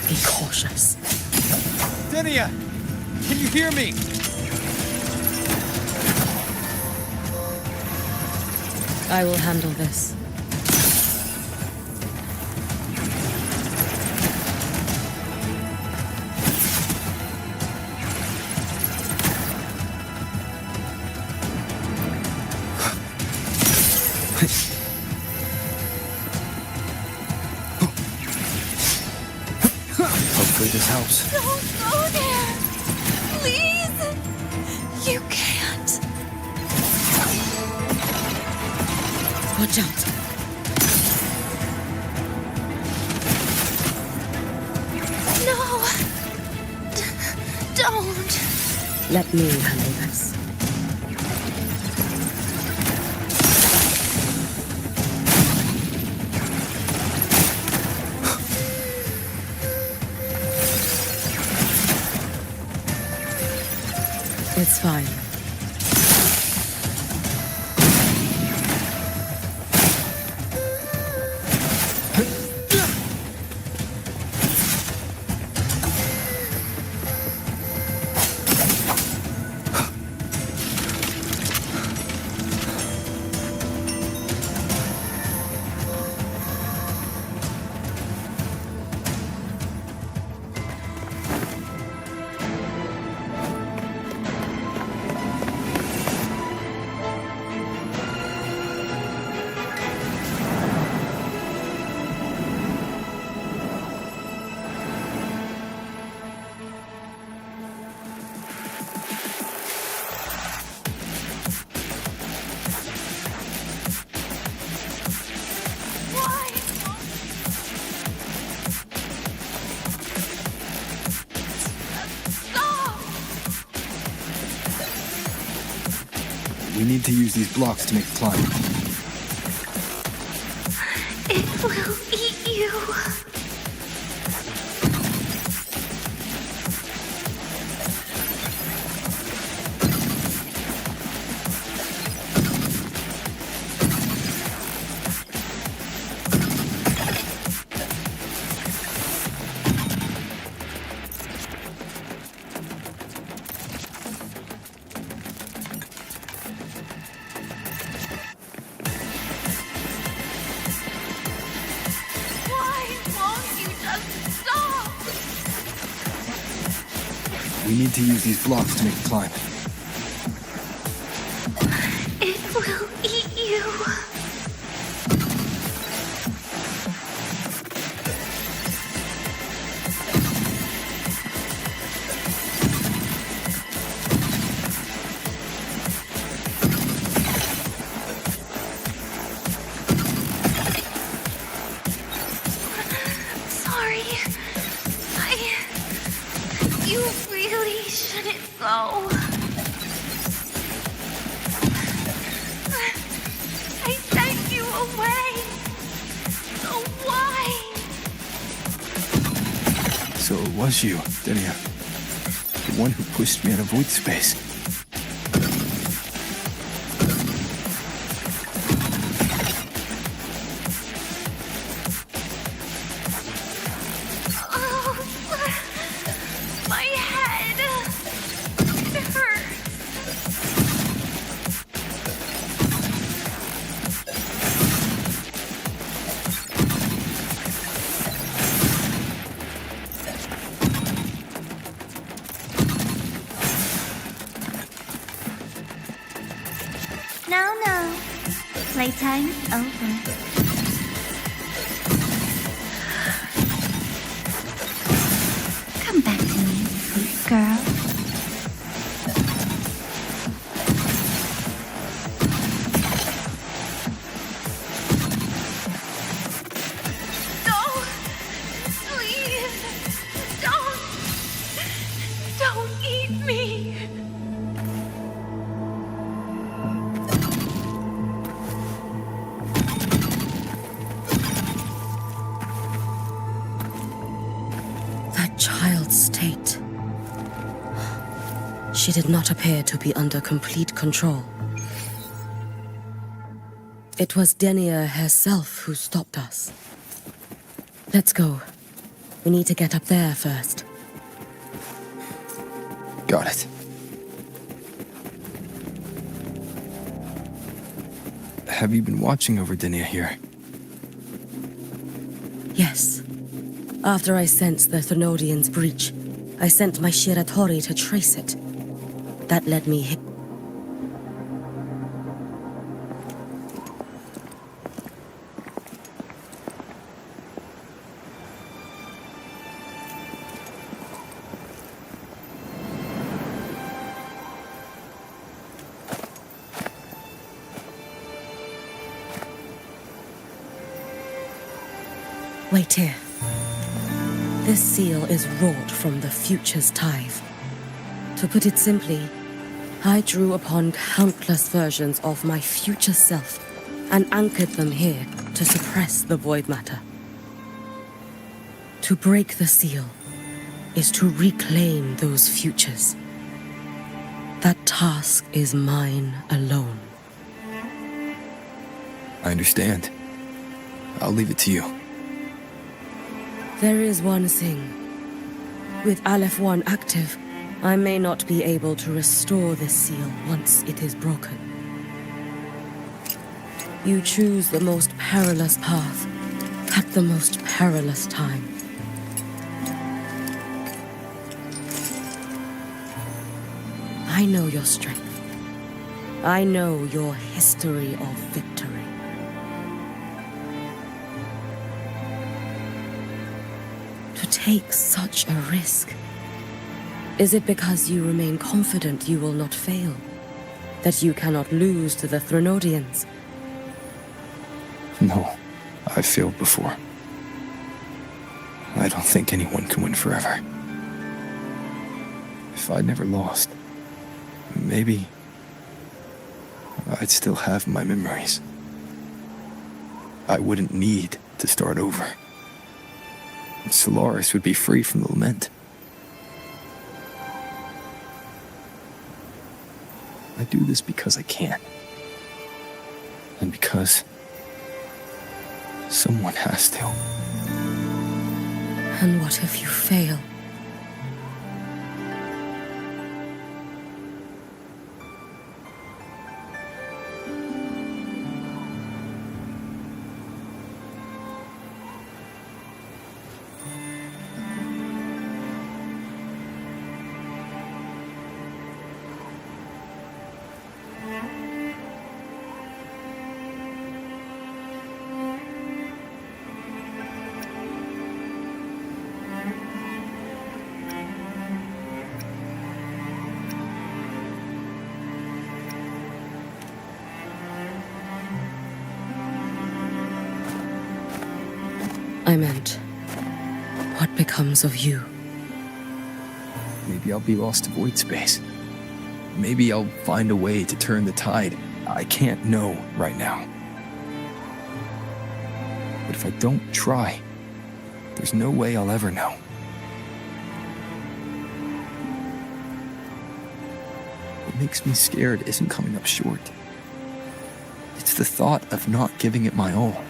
S2: Be cautious.
S6: Denia! Can you hear me?
S2: I will handle this.
S1: Hopefully this helps.
S13: Don't go there! Please! You can't.
S2: Watch out.
S13: No! Don't!
S2: Let me handle this. It's fine.
S1: We need to use these blocks to make the climb.
S13: It will eat you.
S1: We need to use these blocks to make the climb.
S13: It will eat you. Sorry. You really shouldn't go. I sent you away. So why?
S1: So it was you, denia. The one who pushed me out of void space.
S13: My head. It hurts.
S10: No. Playtime over. Come back to me, sweet girl.
S13: No! Please! Don't eat me!
S2: That child's state. She did not appear to be under complete control. It was Denia herself who stopped us. Let's go. We need to get up there first.
S1: Got it. Have you been watching over Denia here?
S2: Yes. After I sensed the Thenodian's breach, I sent my Shiratori to trace it. That led me here. Wait here. This seal is wrought from the future's tithe. To put it simply, I drew upon countless versions of my future self and anchored them here to suppress the void matter. To break the seal is to reclaim those futures. That task is mine alone.
S1: I understand. I'll leave it to you.
S2: There is one thing. With Aleph 1 active, I may not be able to restore this seal once it is broken. You choose the most perilous path at the most perilous time. I know your strength. I know your history of victory. To take such a risk? Is it because you remain confident you will not fail? That you cannot lose to the Thenodians?
S1: No, I've failed before. I don't think anyone can win forever. If I'd never lost, maybe I'd still have my memories. I wouldn't need to start over. Solaris would be free from the lament. I do this because I can. And because someone has to.
S2: And what if you fail? I meant, what becomes of you?
S1: Maybe I'll be lost to void space. Maybe I'll find a way to turn the tide. I can't know right now. But if I don't try, there's no way I'll ever know. What makes me scared isn't coming up short. It's the thought of not giving it my all.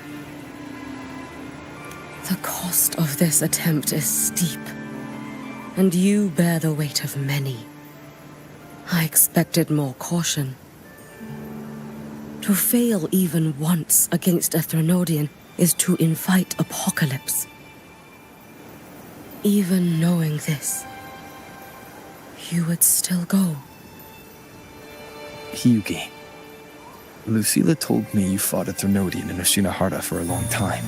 S2: The cost of this attempt is steep, and you bear the weight of many. I expected more caution. To fail even once against a Threnodian is to invite apocalypse. Even knowing this, you would still go.
S1: Hiyuki, Lucilla told me you fought a Threnodian in Oshinahara for a long time.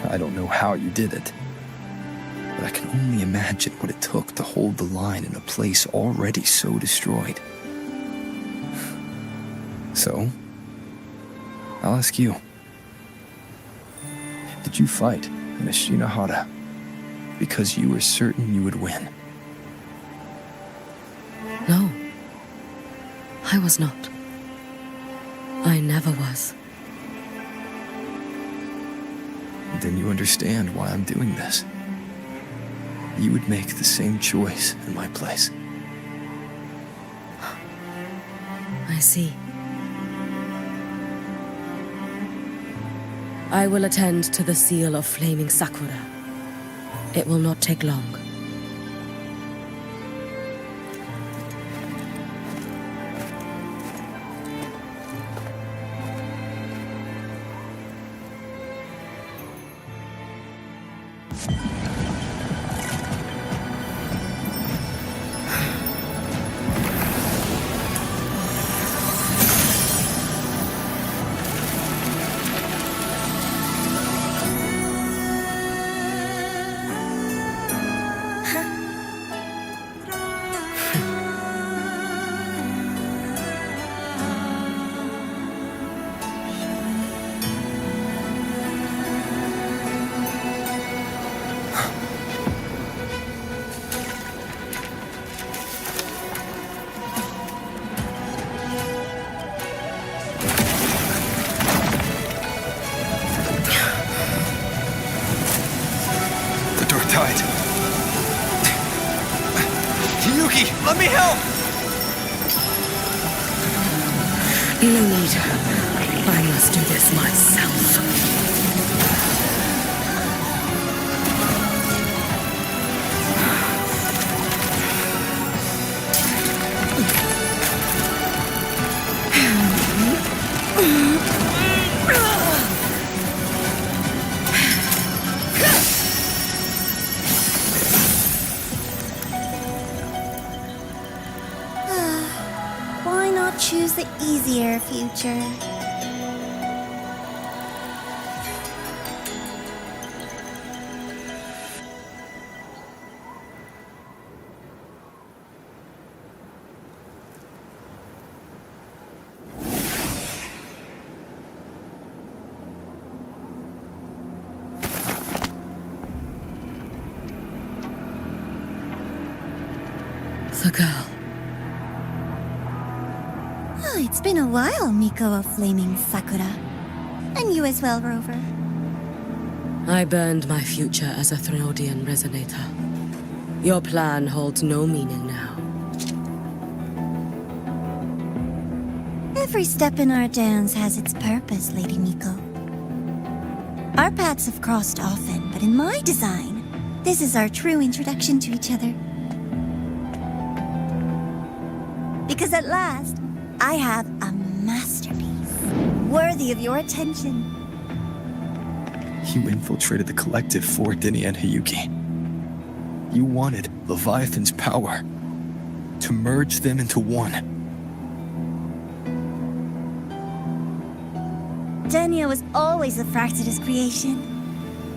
S1: I don't know how you did it, but I can only imagine what it took to hold the line in a place already so destroyed. So, I'll ask you. Did you fight in Oshinahara because you were certain you would win?
S2: No, I was not. I never was.
S1: Then you understand why I'm doing this. You would make the same choice in my place.
S2: I see. I will attend to the seal of flaming Sakura. It will not take long.
S1: Hiyuki, let me help!
S2: No need. I must do this myself.
S10: Why not choose the easier future?
S2: The girl.
S10: It's been a while, Miko of Flaming Sakura. And you as well, Rover.
S2: I burned my future as a Thrionodian resonator. Your plan holds no meaning now.
S10: Every step in our dance has its purpose, Lady Miko. Our paths have crossed often, but in my design, this is our true introduction to each other. Because at last, I have a masterpiece, worthy of your attention.
S1: You infiltrated the collective for Denia and Hiyuki. You wanted Leviathan's power to merge them into one.
S10: Denia was always a Fractidus creation.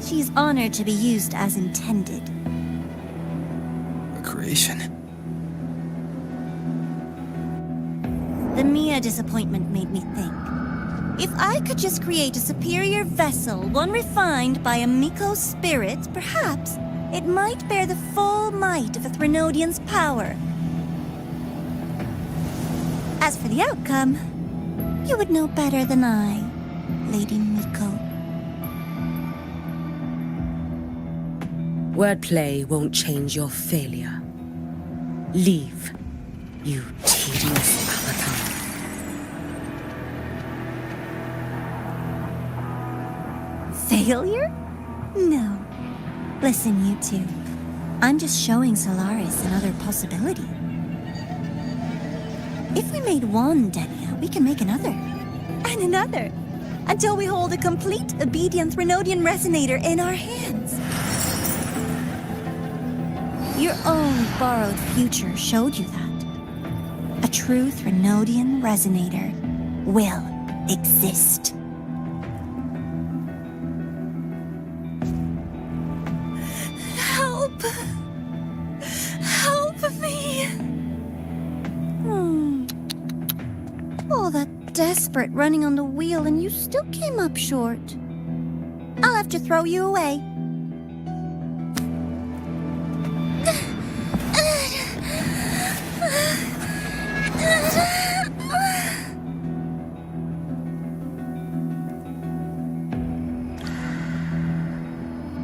S10: She is honored to be used as intended.
S1: A creation?
S10: The Mia disappointment made me think. If I could just create a superior vessel, one refined by a Miko spirit, perhaps it might bear the full might of a Threnodian's power. As for the outcome, you would know better than I, Lady Miko.
S2: Wordplay won't change your failure. Leave, you tedious avatar.
S10: Failure? No. Listen, you two. I'm just showing Solaris another possibility. If we made one Denia, we can make another. And another. Until we hold a complete obedient Threnodian resonator in our hands. Your own borrowed future showed you that. A true Threnodian resonator will exist. Help! Help me! All that desperate running on the wheel and you still came up short. I'll have to throw you away.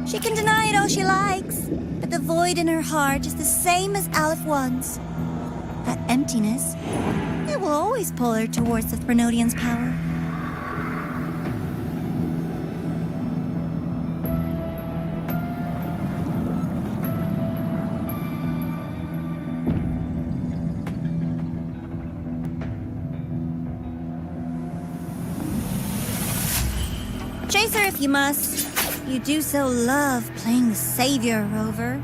S10: She can deny it all she likes, but the void in her heart is the same as Aleph One's. That emptiness, it will always pull her towards the Threnodian's power. Chase her if you must. You do so love playing the savior, Rover.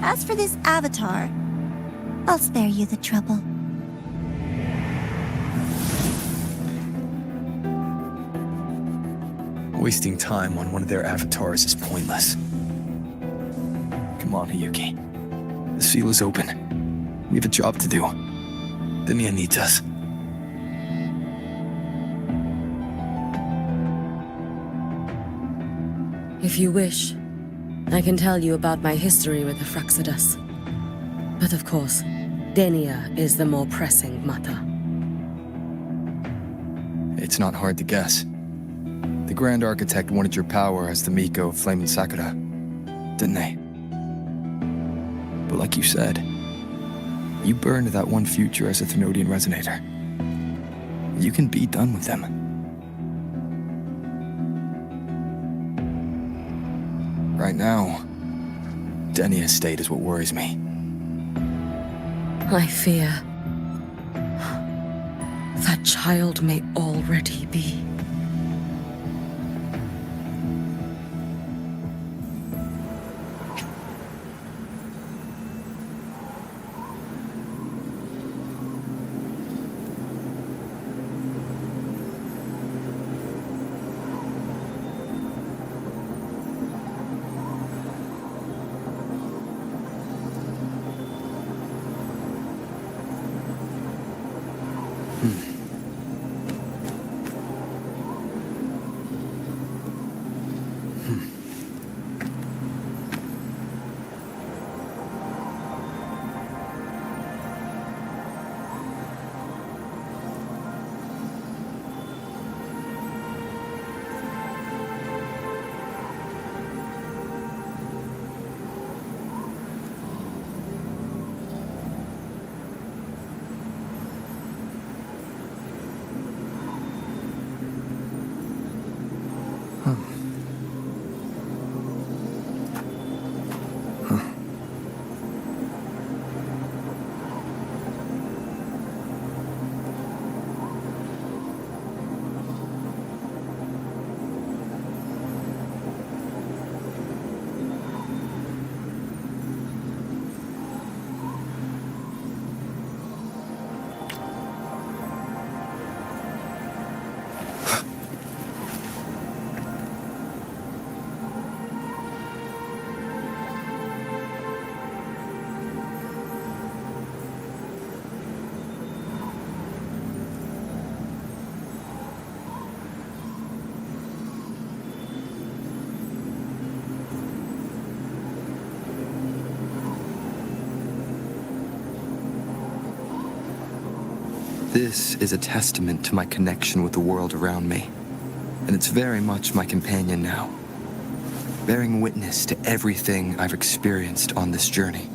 S10: As for this avatar, I'll spare you the trouble.
S1: Wasting time on one of their avatars is pointless. Come on, Hiyuki. The seal is open. We have a job to do. Denia needs us.
S2: If you wish, I can tell you about my history with the Fractidus. But of course, Denia is the more pressing matter.
S1: It's not hard to guess. The Grand Architect wanted your power as the Miko of Flaming Sakura, didn't they? But like you said, you burned that one future as a Thrionodian resonator. You can be done with them. Right now, Denia's state is what worries me.
S2: I fear that child may already be.
S1: This is a testament to my connection with the world around me, and it's very much my companion now, bearing witness to everything I've experienced on this journey.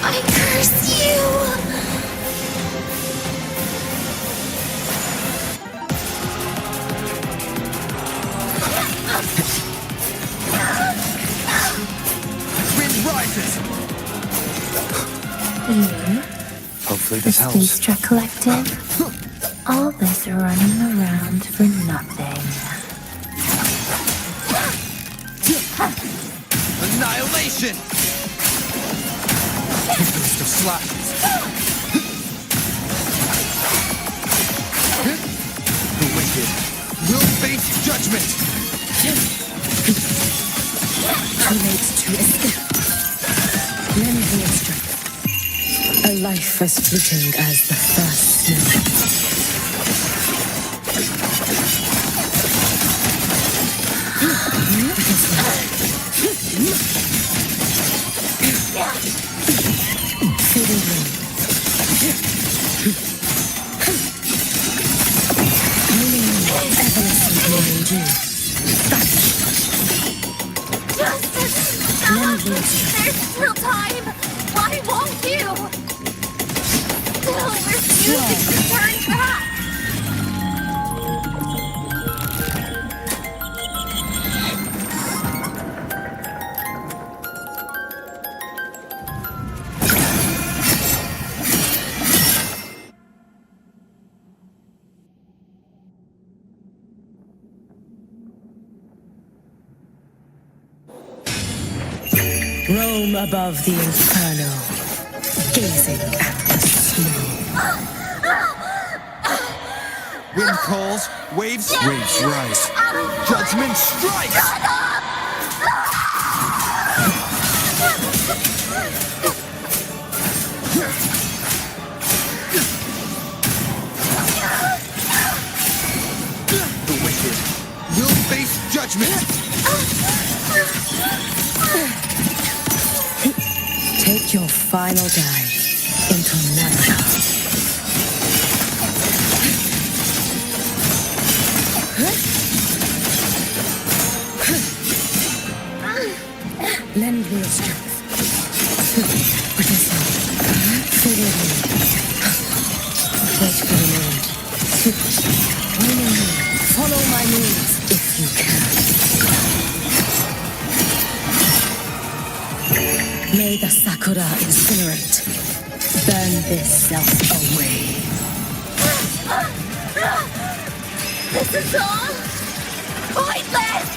S7: I curse you!
S1: Wind rises! Hopefully
S13: The
S1: this helps.
S13: Speedster Collective. All this running around for nothing.
S1: Annihilation! Tempest of slashes. The wicked will face judgment.
S2: Too late to escape. Lend me your strength. A life as fleeting as the first snow.
S7: There's still time! Why won't you? Still refusing to turn back!
S2: Roam above the inferno, gazing at the snow.
S1: Wind calls, waves rise. Judgment strikes! The wicked will face judgment!
S2: Take your final dive into America. Lend me your strength. With this figure me. Wait for the wind. Follow my moves if you can. May the Sakura incinerate. Burn this self away.
S7: This is all
S13: Pointless!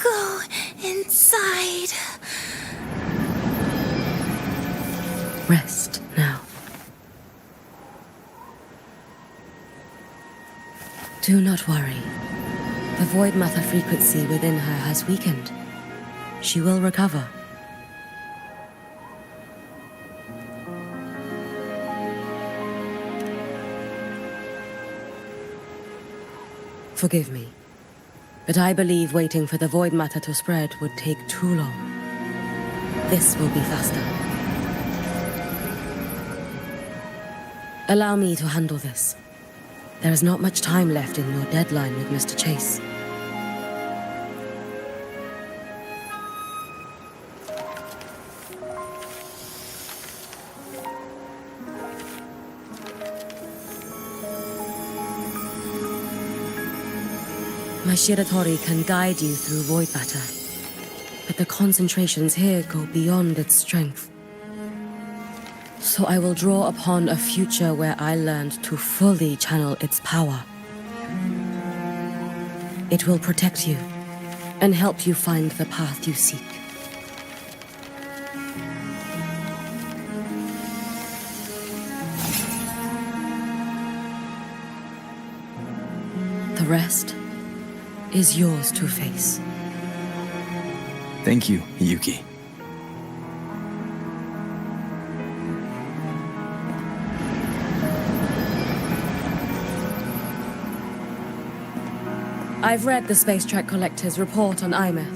S13: Go inside.
S2: Rest now. Do not worry. The void matter frequency within her has weakened. She will recover. Forgive me, but I believe waiting for the void matter to spread would take too long. This will be faster. Allow me to handle this. There is not much time left in your deadline with Mr. Chase. My Shiratori can guide you through void matter, but the concentrations here go beyond its strength. So I will draw upon a future where I learned to fully channel its power. It will protect you and help you find the path you seek. The rest is yours to face.
S1: Thank you, Hiyuki.
S2: I've read the Space Trek Collector's report on Imeth.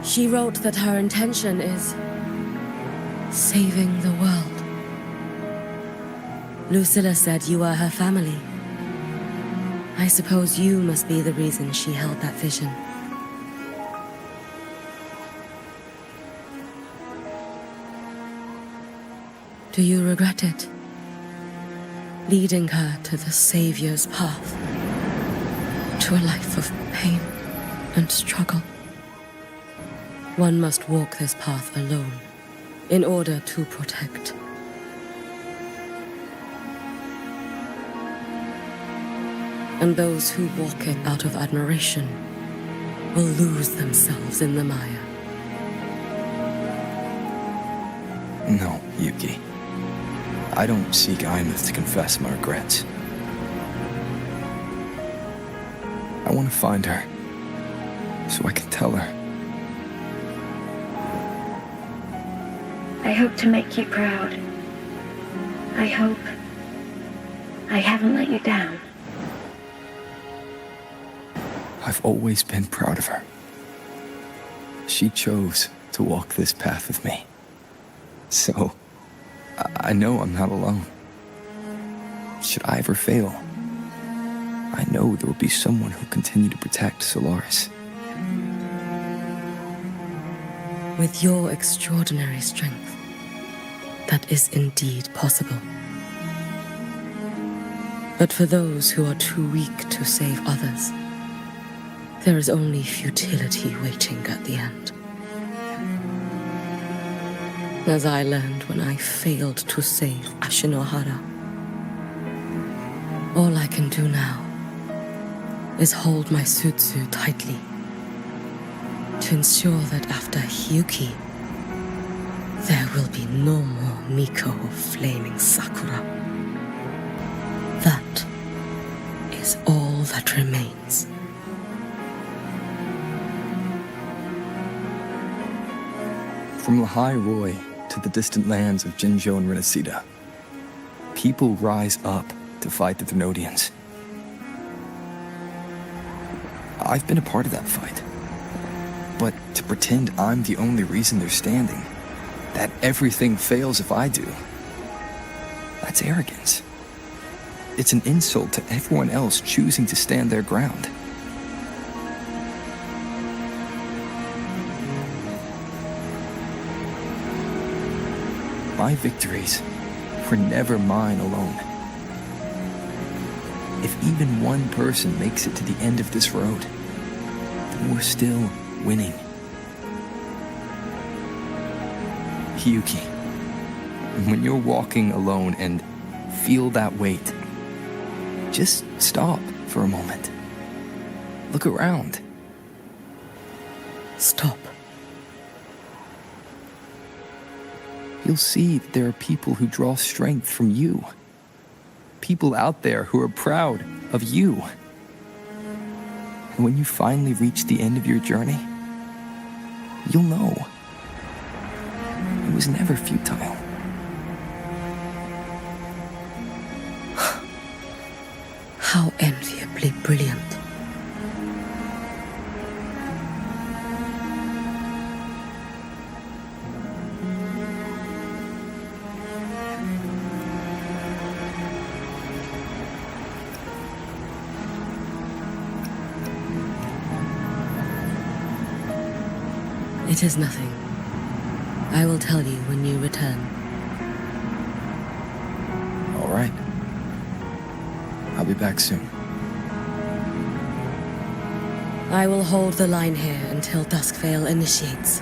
S2: She wrote that her intention is saving the world. Lucilla said you are her family. I suppose you must be the reason she held that vision. Do you regret it? Leading her to the Savior's path, to a life of pain and struggle. One must walk this path alone in order to protect. And those who walk it out of admiration will lose themselves in the mire.
S1: No, Yuki. I don't seek Imeth to confess my regrets. I want to find her, so I can tell her.
S15: I hope to make you proud. I hope I haven't let you down.
S1: I've always been proud of her. She chose to walk this path with me. So, I know I'm not alone. Should I ever fail, I know there will be someone who'll continue to protect Solaris.
S2: With your extraordinary strength, that is indeed possible. But for those who are too weak to save others, there is only futility waiting at the end. As I learned when I failed to save Ashinohara, all I can do now is hold my Sutsu tightly to ensure that after Hiyuki, there will be no more Miko of Flaming Sakura. That is all that remains.
S1: From Lahai-Roi to the distant lands of Jinzhou and Renacida, people rise up to fight the Thermodians. I've been a part of that fight. But to pretend I'm the only reason they're standing, that everything fails if I do, that's arrogance. It's an insult to everyone else choosing to stand their ground. My victories were never mine alone. If even one person makes it to the end of this road, then we're still winning. Hiyuki, when you're walking alone and feel that weight, just stop for a moment. Look around.
S2: Stop.
S1: You'll see that there are people who draw strength from you. People out there who are proud of you. And when you finally reach the end of your journey, you'll know. It was never futile.
S2: How enviably brilliant. It is nothing. I will tell you when you return.
S1: All right. I'll be back soon.
S2: I will hold the line here until Duskvale initiates.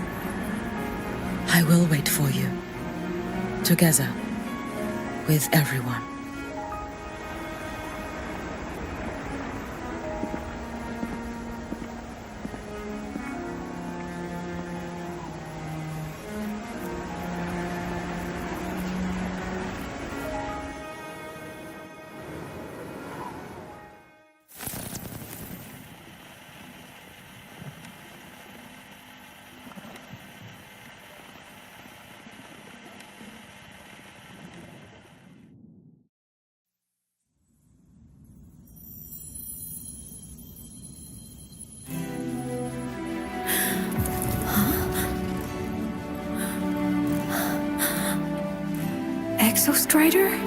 S2: I will wait for you. Together. With everyone.
S19: XSTreeem?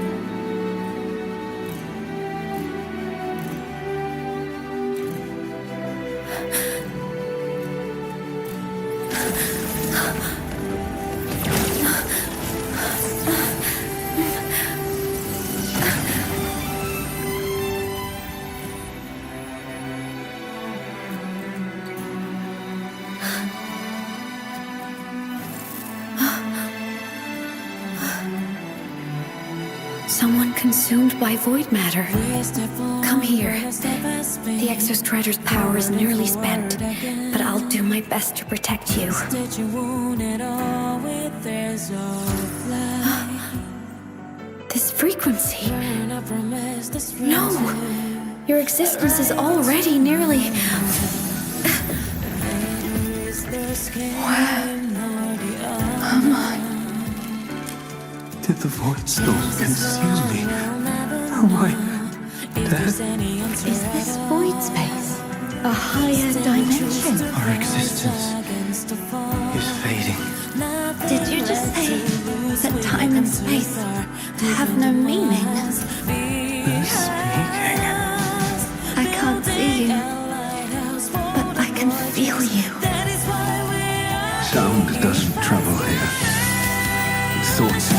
S19: Someone consumed by void matter. Come here. The XSTreemer's power is nearly spent, but I'll do my best to protect you. This frequency. No! Your existence is already nearly... Where am I?
S20: Did the void storm consume me? Am I dead?
S19: Is this void space a higher dimension?
S20: Our existence is fading.
S19: Did you just say that time and space have no meaning?
S20: They're speaking.
S19: I can't see you, but I can feel you.
S20: Sound doesn't travel here. Thoughts do.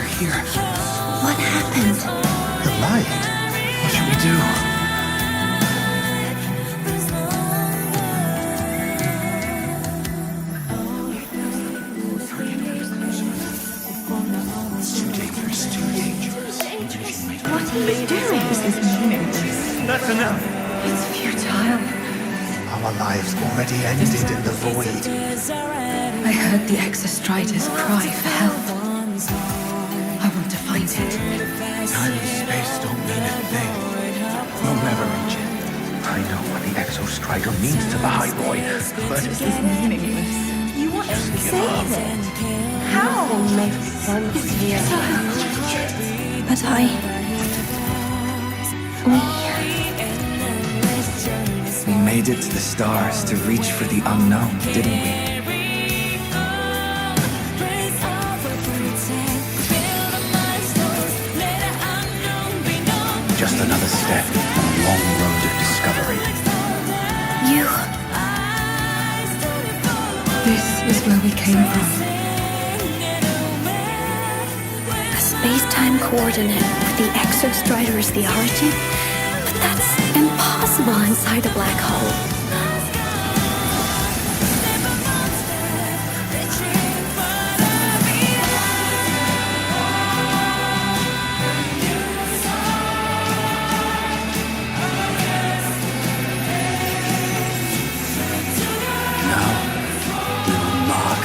S1: They're here.
S19: What happened?
S1: The light. What should we do?
S19: What are you doing?
S6: This is meaningless. That's enough.
S19: It's futile.
S21: Our lives already ended in the void.
S19: I heard the XSTreeem cry for help. I want to find it.
S21: Time and space don't mean a thing. You'll never reach it. I know what the XSTreeem means to the Lahai-Roi, but
S19: This is meaningless. You want to save it? How? It's futile. But
S21: we made it to the stars to reach for the unknown, didn't we? Just another step on a long road of discovery.
S19: you... This is where we came from. A space-time coordinate with the XSTreeem as the origin? But that's impossible inside a black hole.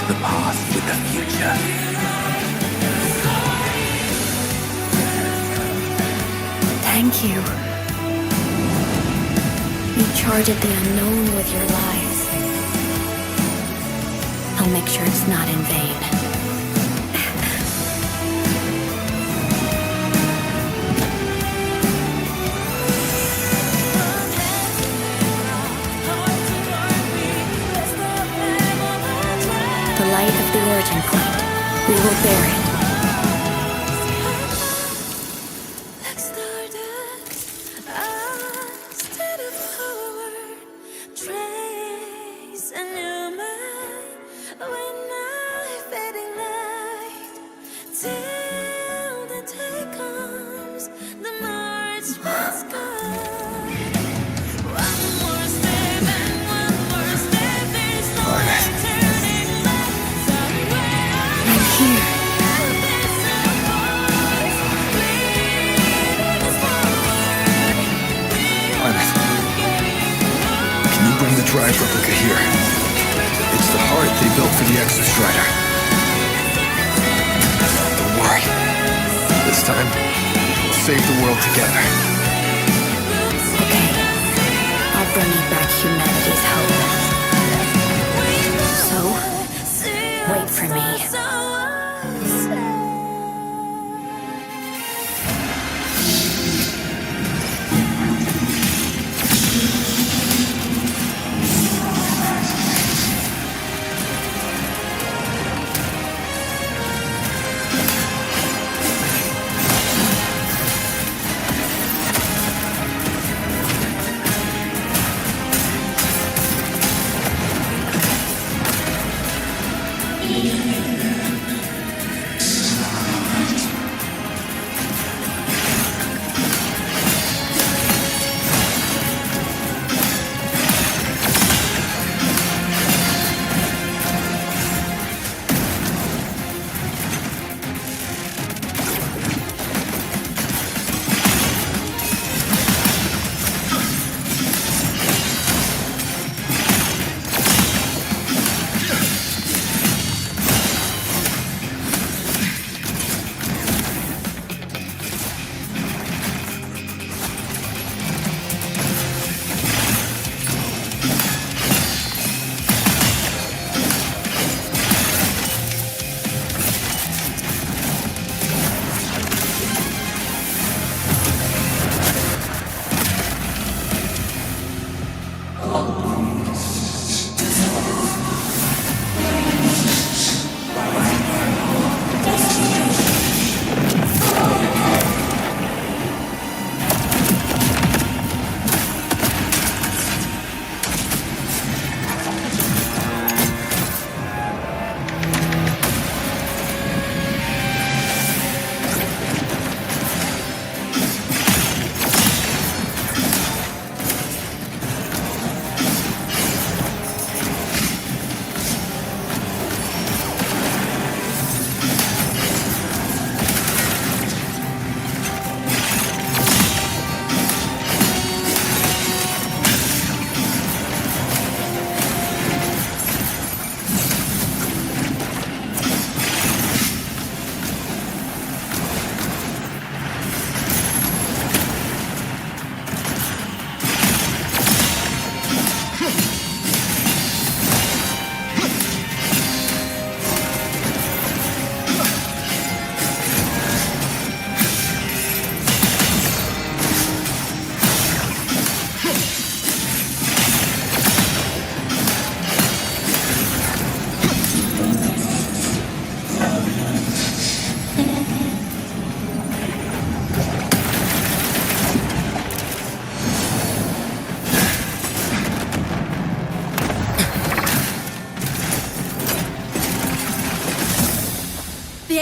S21: The path with the future.
S19: Thank you. You charted the unknown with your lives. I'll make sure it's not in vain. The light of the origin point. We will bear it.
S1: Drive replica here. It's the heart they built for the XSTreeem. Don't worry. This time, we'll save the world together.
S19: Okay. I'll bring you back humanity's hope. So, wait for me.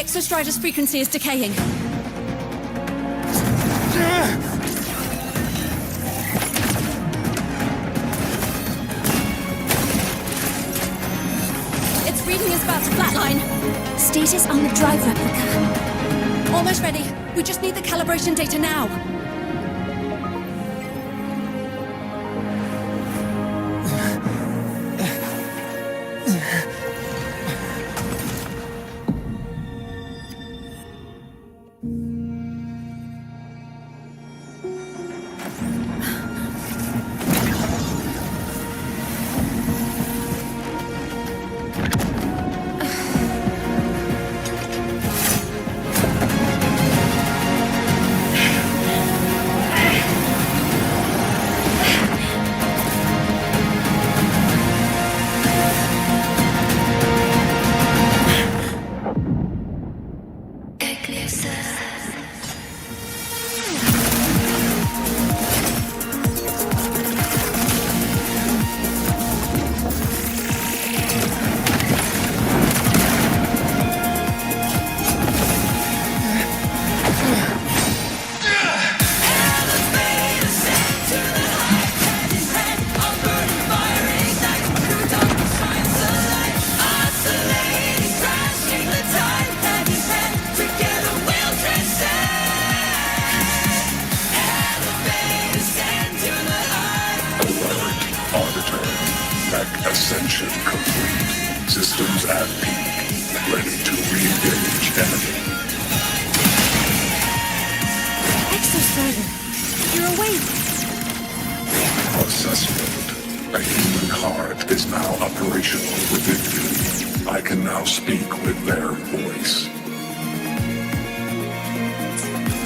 S18: Exostrider's frequency is decaying. Its reading is about to flatline.
S13: Status on the drive replica.
S18: Almost ready. We just need the calibration data now.
S9: Ascension complete. Systems at peak. Ready to re-engage enemy.
S18: Exostrider, you're awake.
S9: Assessment. A human heart is now operational within you. I can now speak with their voice.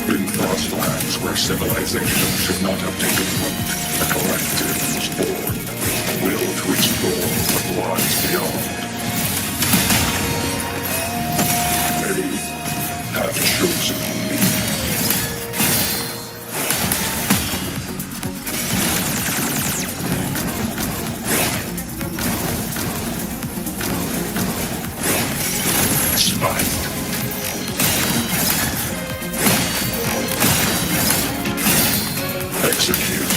S9: In Frostlands, where civilization should not have taken root, a collective was born. A will to explore what lies beyond. They have chosen me. Spite. Execute.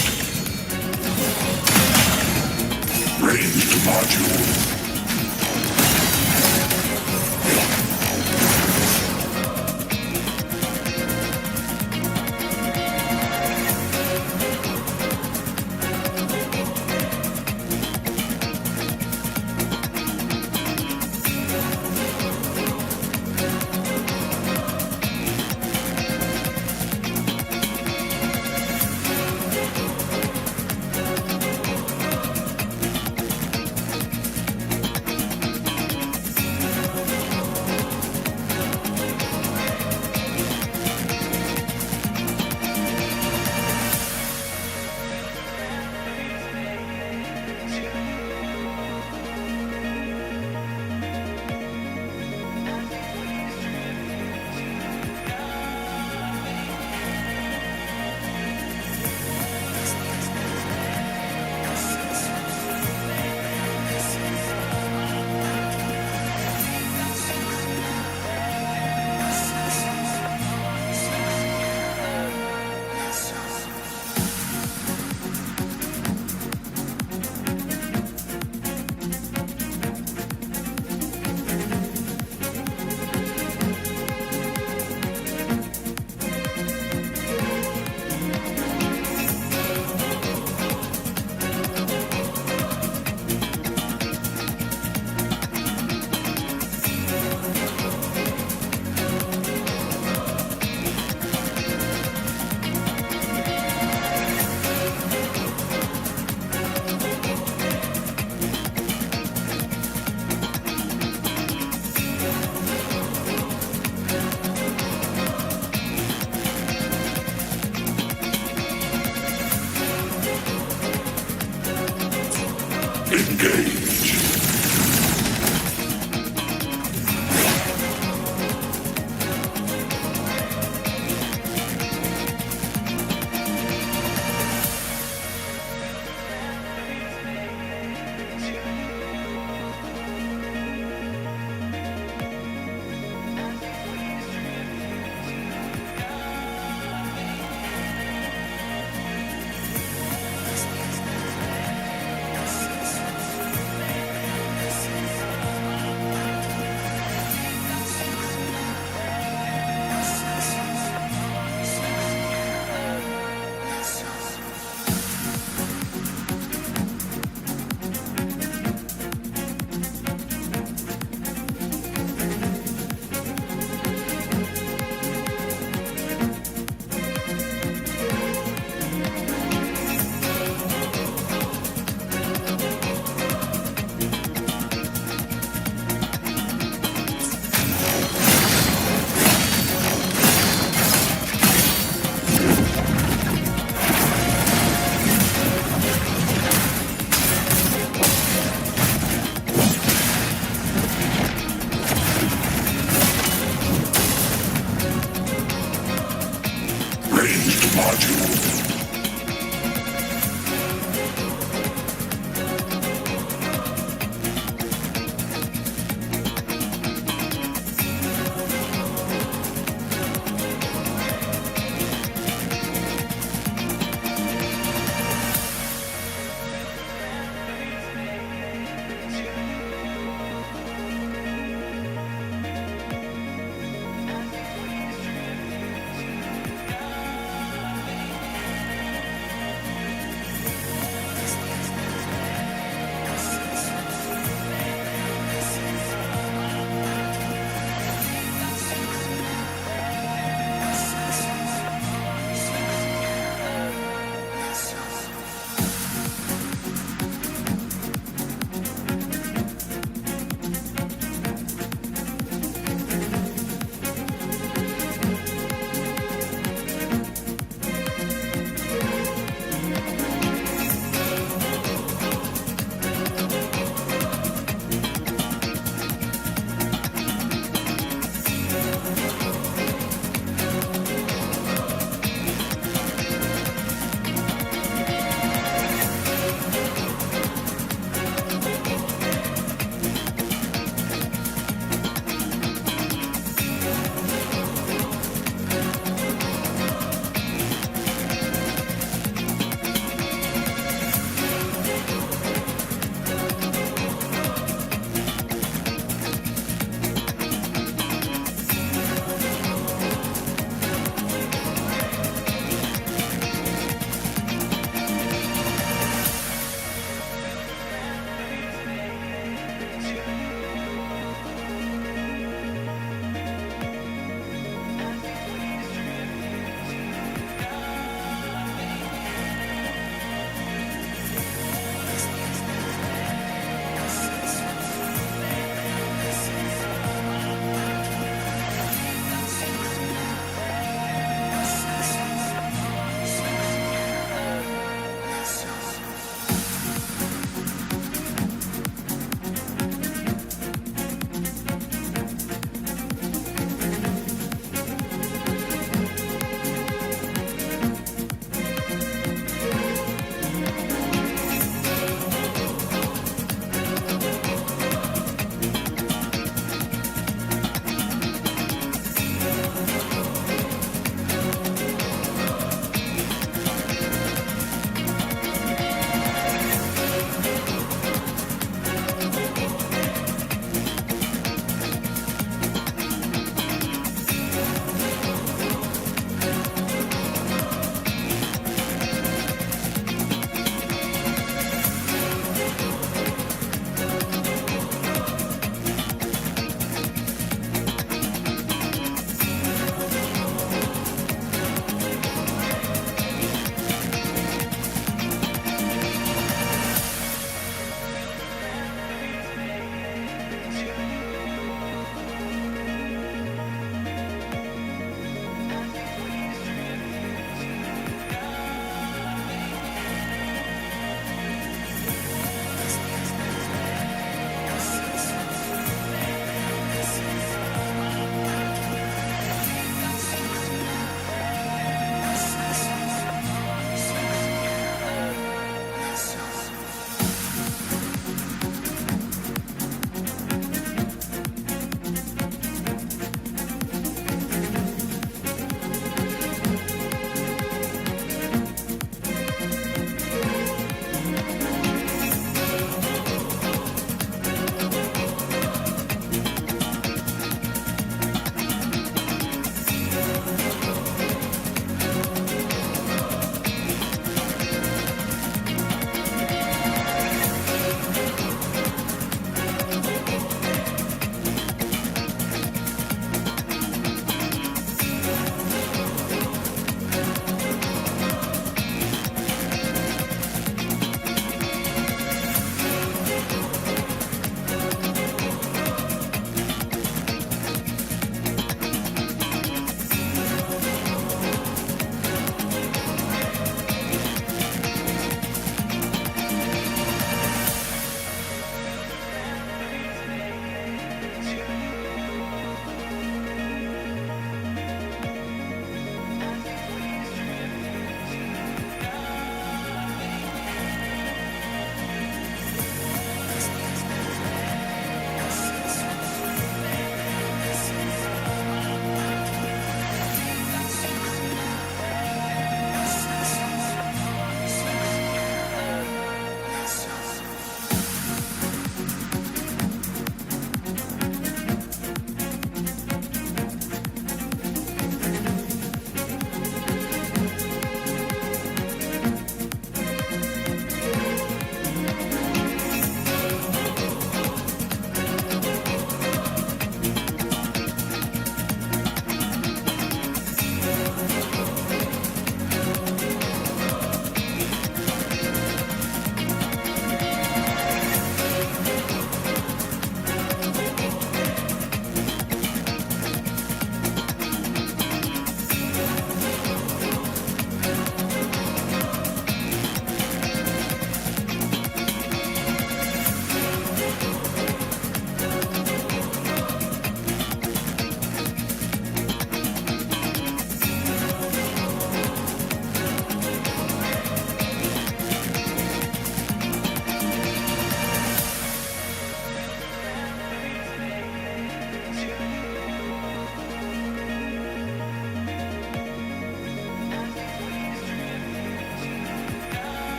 S9: Ranged module. ranged module.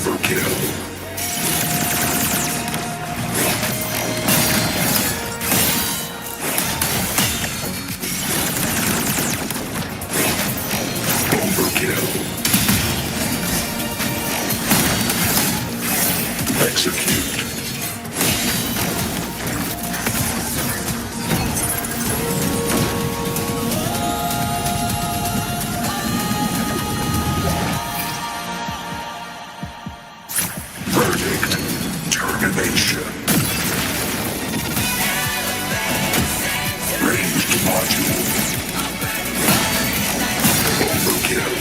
S9: Overkill. Execute. Verdict. Termination. Ranged module. Overkill.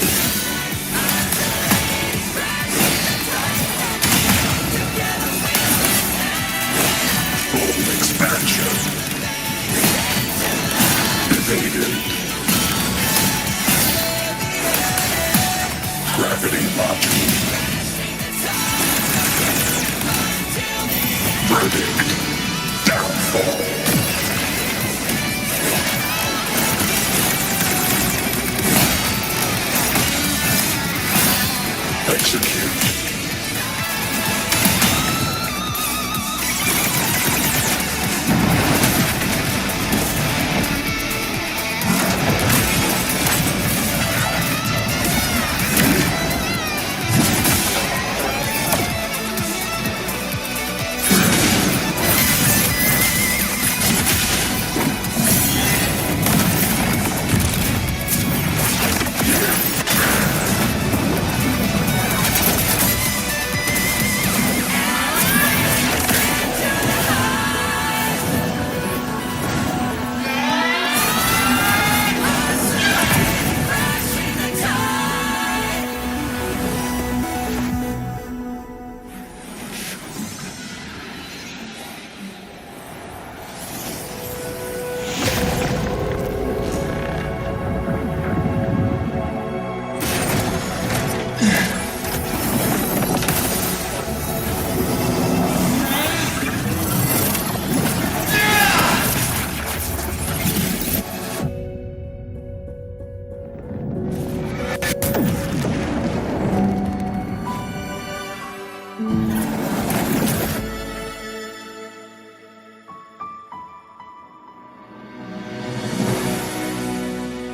S9: Expansion. Evaded. Gravity module. Verdict. Downfall. Execute.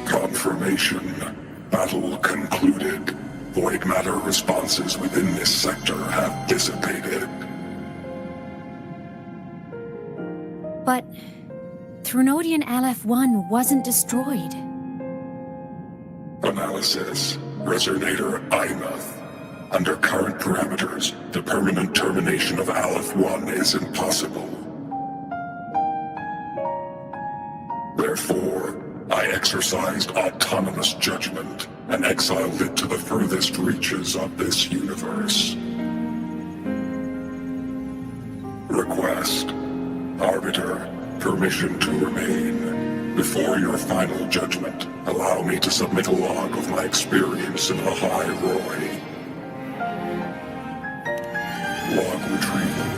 S9: Confirmation. Battle concluded. Void matter responses within this sector have dissipated.
S18: But Threnodian LF-1 wasn't destroyed.
S9: Analysis. Resonator Imuth. Under current parameters, the permanent termination of Aleph-1 is impossible. Therefore, I exercised autonomous judgment and exiled it to the furthest reaches of this universe. Request. Arbiter, permission to remain. Before your final judgment, allow me to submit a log of my experience in Lahai-Roi. Log retrieval.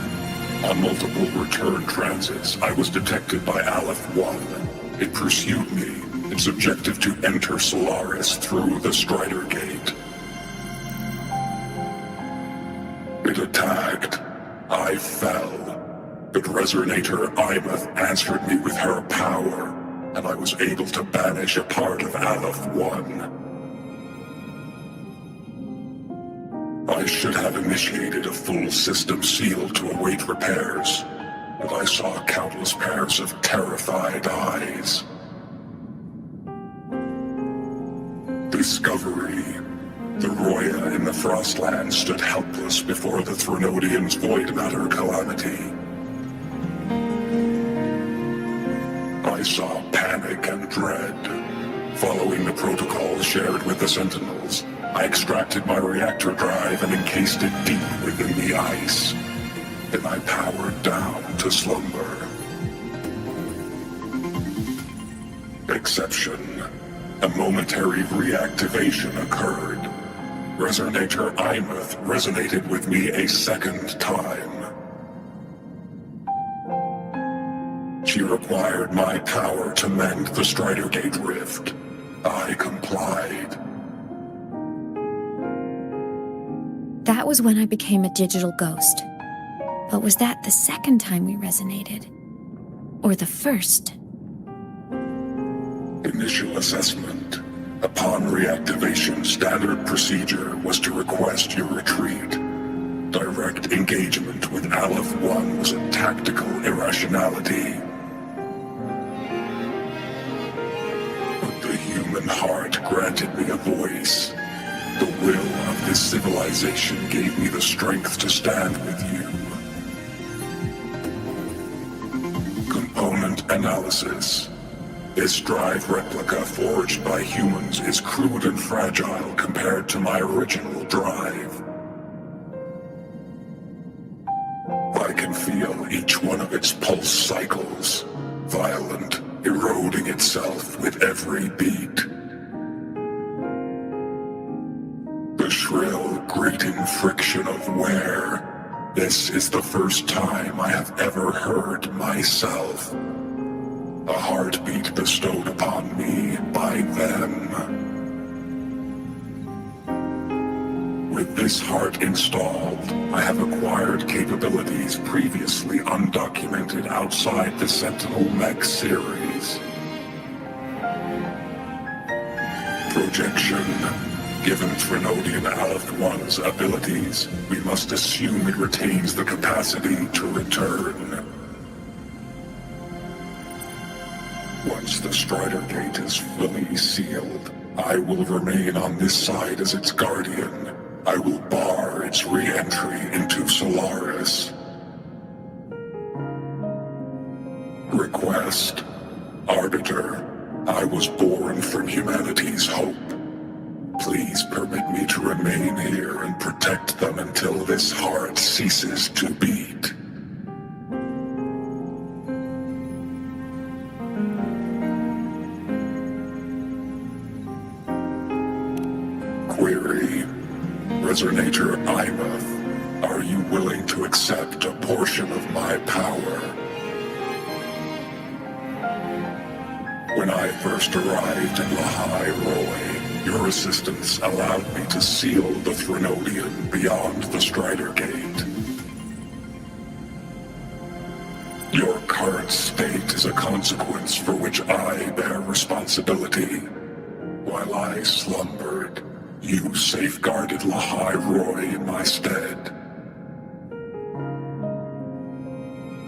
S9: On multiple return transits, I was detected by Aleph-1. It pursued me. Its objective to enter Solaris through the Strider Gate. It attacked. I fell. But Resonator Imuth answered me with her power, and I was able to banish a part of Aleph-1. I should have initiated a full system seal to await repairs, but I saw countless pairs of terrified eyes. Discovery. The Roya in the Frostland stood helpless before the Threnodians' void matter calamity. I saw panic and dread. Following the protocols shared with the Sentinels, I extracted my reactor drive and encased it deep within the ice. Then I powered down to slumber. Exception. A momentary reactivation occurred. Resonator Imuth resonated with me a second time. She required my power to mend the Strider Gate rift. I complied.
S19: That was when I became a digital ghost. But was that the second time we resonated? Or the first?
S9: Initial assessment. Upon reactivation, standard procedure was to request your retreat. Direct engagement with Aleph 1 was a tactical irrationality. But the human heart granted me a voice. The will of this civilization gave me the strength to stand with you. Component analysis. This drive replica forged by humans is crude and fragile compared to my original drive. I can feel each one of its pulse cycles, violent, eroding itself with every beat. The shrill, grating friction of wear. This is the first time I have ever heard myself. A heartbeat bestowed upon me by them. With this heart installed, I have acquired capabilities previously undocumented outside the Sentinel Mech series. Projection. Given Trinodian Aleph 1's abilities, we must assume it retains the capacity to return. Once the Strider Gate is fully sealed, I will remain on this side as its guardian. I will bar its re-entry into Solaris. Request. Arbiter, I was born from humanity's hope. Please permit me to remain here and protect them until this heart ceases to beat. Query. Resonator Imath, are you willing to accept a portion of my power? When I first arrived in Lahai-Roi, your assistance allowed me to seal the Trinodian beyond the Strider Gate. Your current state is a consequence for which I bear responsibility. While I slumbered, you safeguarded Lahai-Roi in my stead.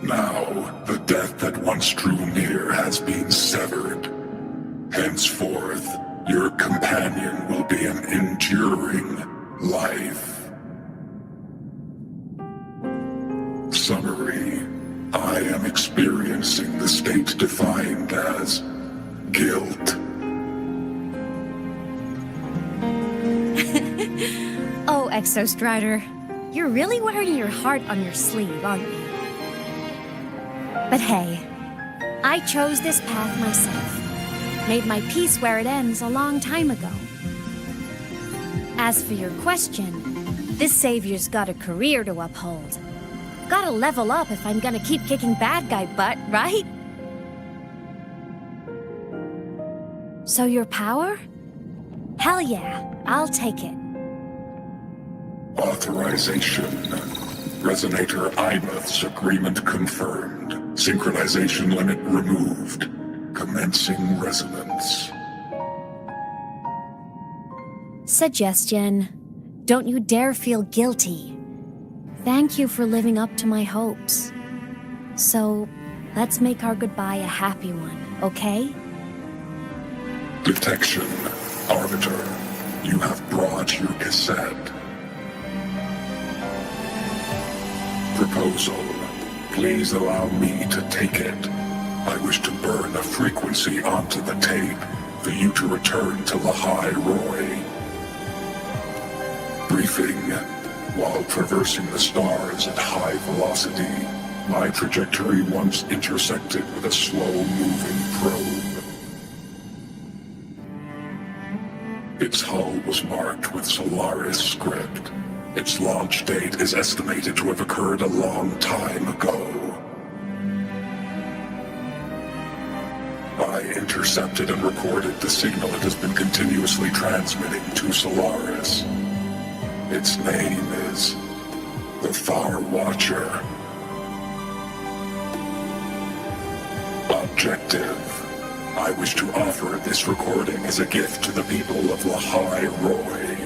S9: Now, the death that once drew near has been severed. Henceforth, your companion will be an enduring life. Summary. I am experiencing the state defined as guilt.
S4: Oh, XSTreeem, you're really wearing your heart on your sleeve, aren't you? But hey, I chose this path myself. Made my peace where it ends a long time ago. As for your question, this savior's got a career to uphold. Gotta level up if I'm gonna keep kicking bad guy butt, right? So your power? Hell yeah, I'll take it.
S9: Authorization. Resonator Imath's agreement confirmed. Synchronization limit removed. Commencing resonance.
S4: Suggestion. Don't you dare feel guilty. Thank you for living up to my hopes. So, let's make our goodbye a happy one, okay?
S9: Detection. Arbiter, you have brought your cassette. Proposal. Please allow me to take it. I wish to burn a frequency onto the tape for you to return to Lahai-Roi. Briefing. While traversing the stars at high velocity, my trajectory once intersected with a slow-moving probe. Its hull was marked with Solaris script. Its launch date is estimated to have occurred a long time ago. I intercepted and recorded the signal it has been continuously transmitting to Solaris. Its name is the Far Watcher. Objective. I wish to offer this recording as a gift to the people of Lahai-Roi.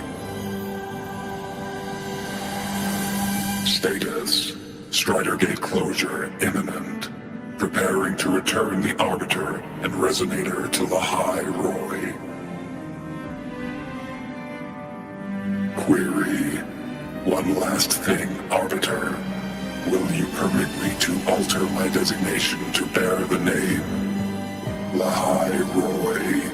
S9: Status. Strider Gate closure imminent. Preparing to return the Arbiter and Resonator to Lahai-Roi. Query. One last thing, Arbiter. Will you permit me to alter my designation to bear the name Lahai-Roi?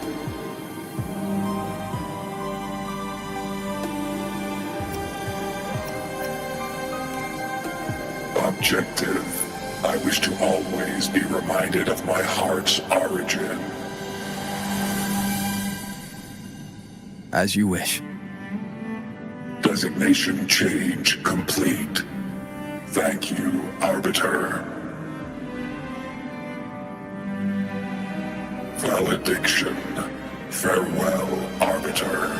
S9: Objective. I wish to always be reminded of my heart's origin.
S1: As you wish.
S9: Designation change complete. Thank you, Arbiter. Valediction. Farewell, Arbiter.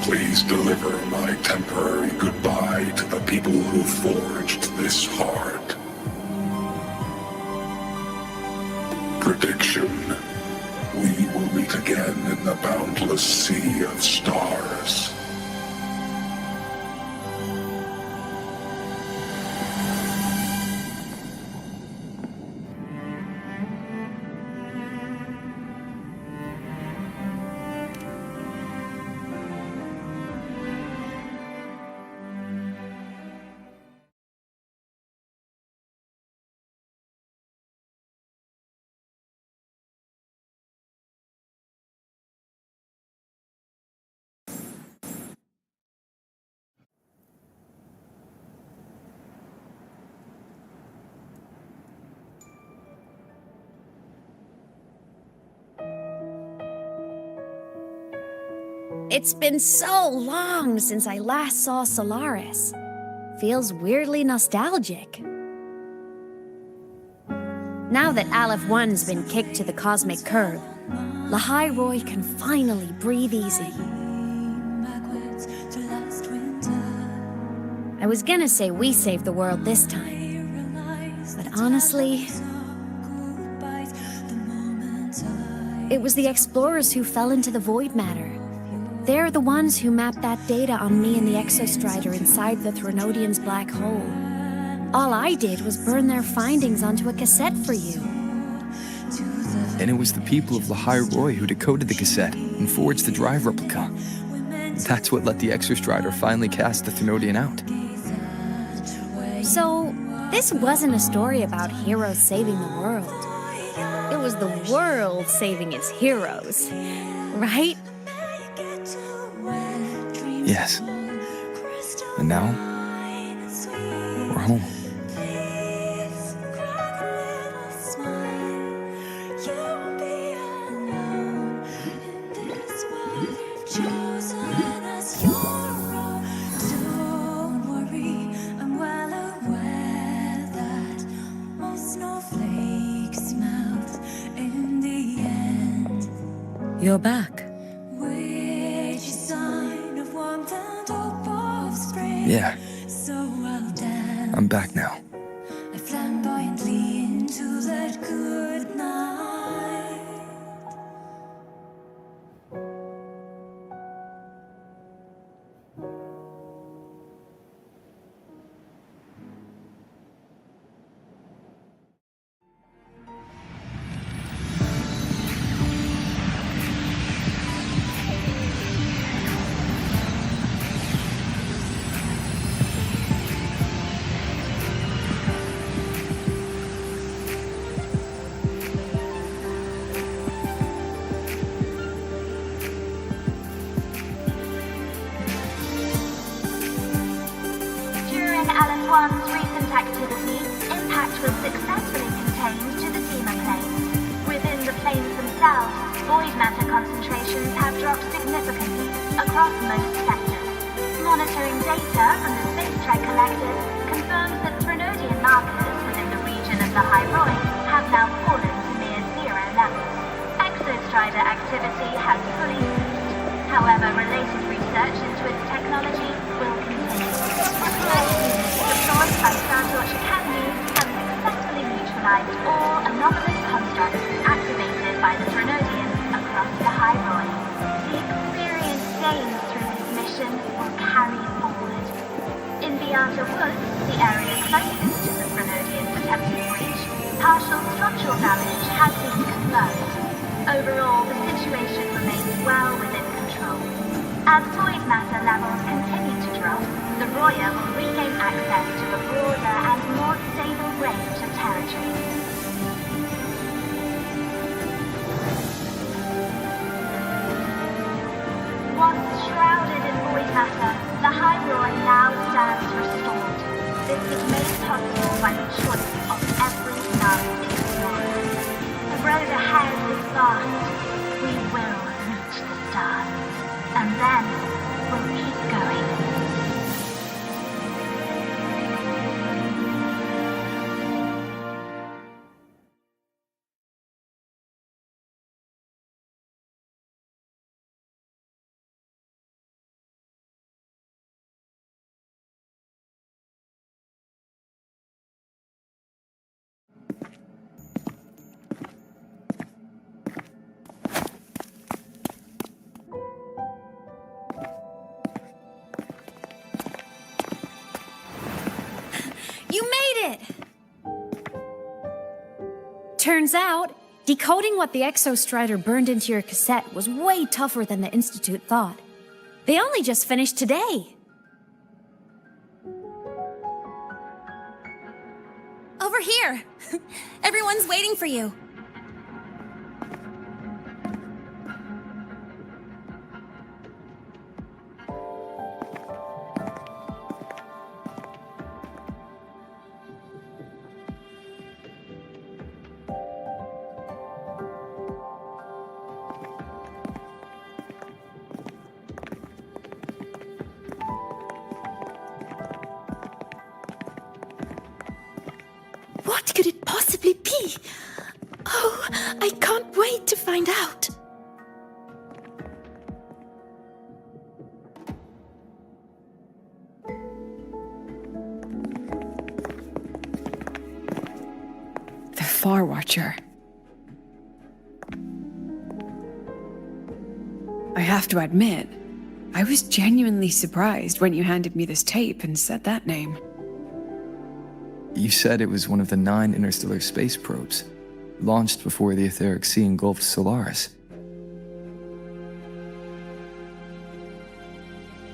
S9: Please deliver my temporary goodbye to the people who forged this heart. Prediction. We will meet again in the boundless sea of stars.
S4: It's been so long since I last saw Solaris. Feels weirdly nostalgic. Now that Aleph 1's been kicked to the cosmic curb, Lahai-Roi can finally breathe easy. I was gonna say we saved the world this time, but honestly, it was the explorers who fell into the void matter. They're the ones who mapped that data on me and the Exostrider inside the Threnodian's black hole. All I did was burn their findings onto a cassette for you.
S1: And it was the people of Lahai-Roi who decoded the cassette and forged the drive replica. That's what let the Exostrider finally cast the Threnodian out.
S4: So, this wasn't a story about heroes saving the world. It was the world saving its heroes, right?
S1: Yes. And now, we're home.
S2: You're back.
S1: Yeah. I'm back now.
S10: Flamboyantly into that good night.
S15: Aleph-1's recent activity, impact was successfully contained to the denia planes. Within the planes themselves, void matter concentrations have dropped significantly across most sectors. Monitoring data from the space track collected confirms that Threnodian markers within the region of Lahai-Roi have now fallen to near zero levels. Exostrider activity has fully ceased. However, related research into its technology will outer woods, the area closest to the Grenadians' attempted breach, partial structural damage has been confirmed. Overall, the situation remains well within control. As void matter levels continue to drop, the Roya will regain access to a broader and more stable range of territory. Once shrouded in void matter, Lahai-Roi now stands restored. This is made possible by the choice of every last explorer. The road ahead is vast. We will reach the stars. And then we'll keep going.
S18: Turns out, decoding what the XSTreeem burned into your cassette was way tougher than the Institute thought. They only just finished today.
S8: Over here! Everyone's waiting for you. What could it possibly be? Oh, I can't wait to find out.
S3: The Far Watcher. I have to admit, I was genuinely surprised when you handed me this tape and said that name.
S1: You said it was one of the 9 interstellar space probes, launched before the etheric sea engulfed Solaris.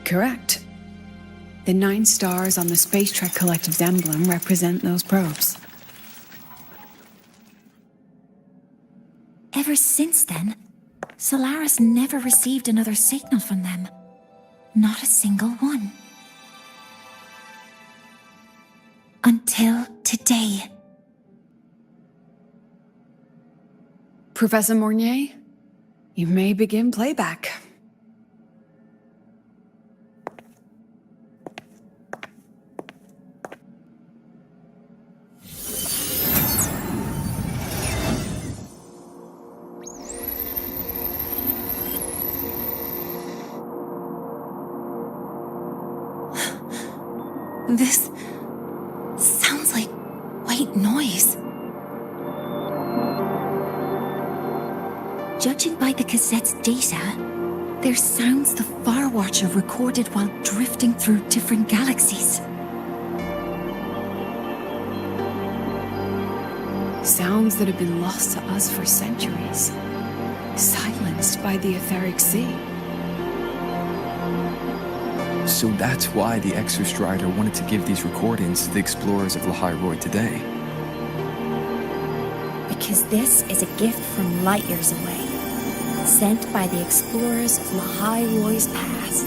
S3: Correct. The 9 stars on the Space Trek Collective's emblem represent those probes.
S13: Ever since then, Solaris never received another signal from them. Not a single one. Until today.
S3: Professor Mornier, you may begin playback.
S13: This sounds like white noise. Judging by the cassette's data, they're sounds the Far Watcher recorded while drifting through different galaxies.
S3: Sounds that have been lost to us for centuries. Silenced by the etheric sea.
S1: So that's why the XSTreeem wanted to give these recordings to the explorers of Lahai-Roi today.
S18: Because this is a gift from light years away, sent by the explorers of Lahai-Roi's past.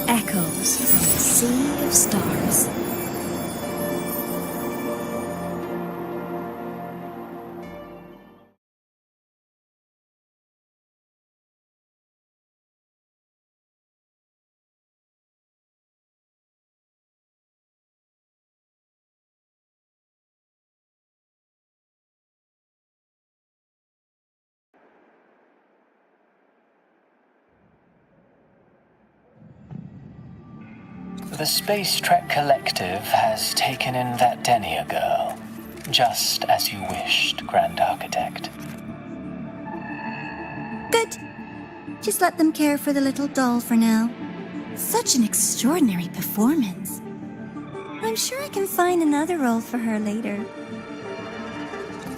S18: Echoes from the sea of stars.
S11: The Space Trek Collective has taken in that Denia girl, just as you wished, Grand Architect.
S8: Good.
S10: Just let them care for the little doll for now. Such an extraordinary performance. I'm sure I can find another role for her later.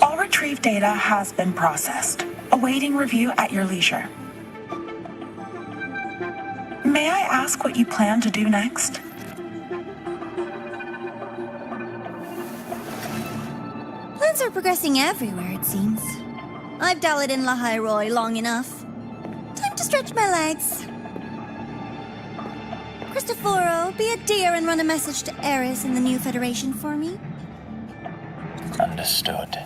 S14: All retrieved data has been processed, awaiting review at your leisure. May I ask what you plan to do next?
S10: Plans are progressing everywhere, it seems. I've dallied in Lahai-Roi long enough. Time to stretch my legs. Cristoforo, be a dear and run a message to Eris in the new Federation for me.
S11: Understood.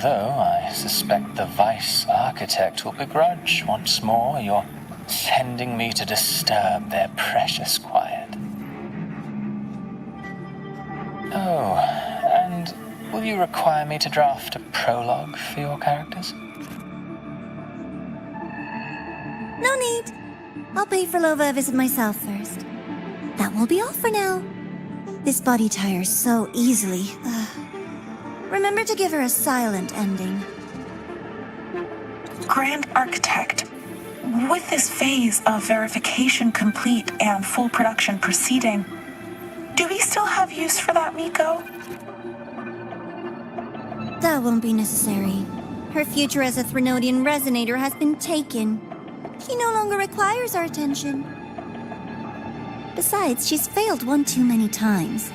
S11: Though I suspect the Vice Architect will begrudge once more your sending me to disturb their precious quiet. Oh, and will you require me to draft a prologue for your characters?
S10: No need. I'll pay for Lova a visit myself first. That will be all for now. This body tires so easily. Remember to give her a silent ending.
S14: Grand Architect, with this phase of verification complete and full production proceeding, do we still have use for that Miko?
S10: That won't be necessary. Her future as a Threnodian resonator has been taken. He no longer requires our attention. Besides, she's failed one too many times,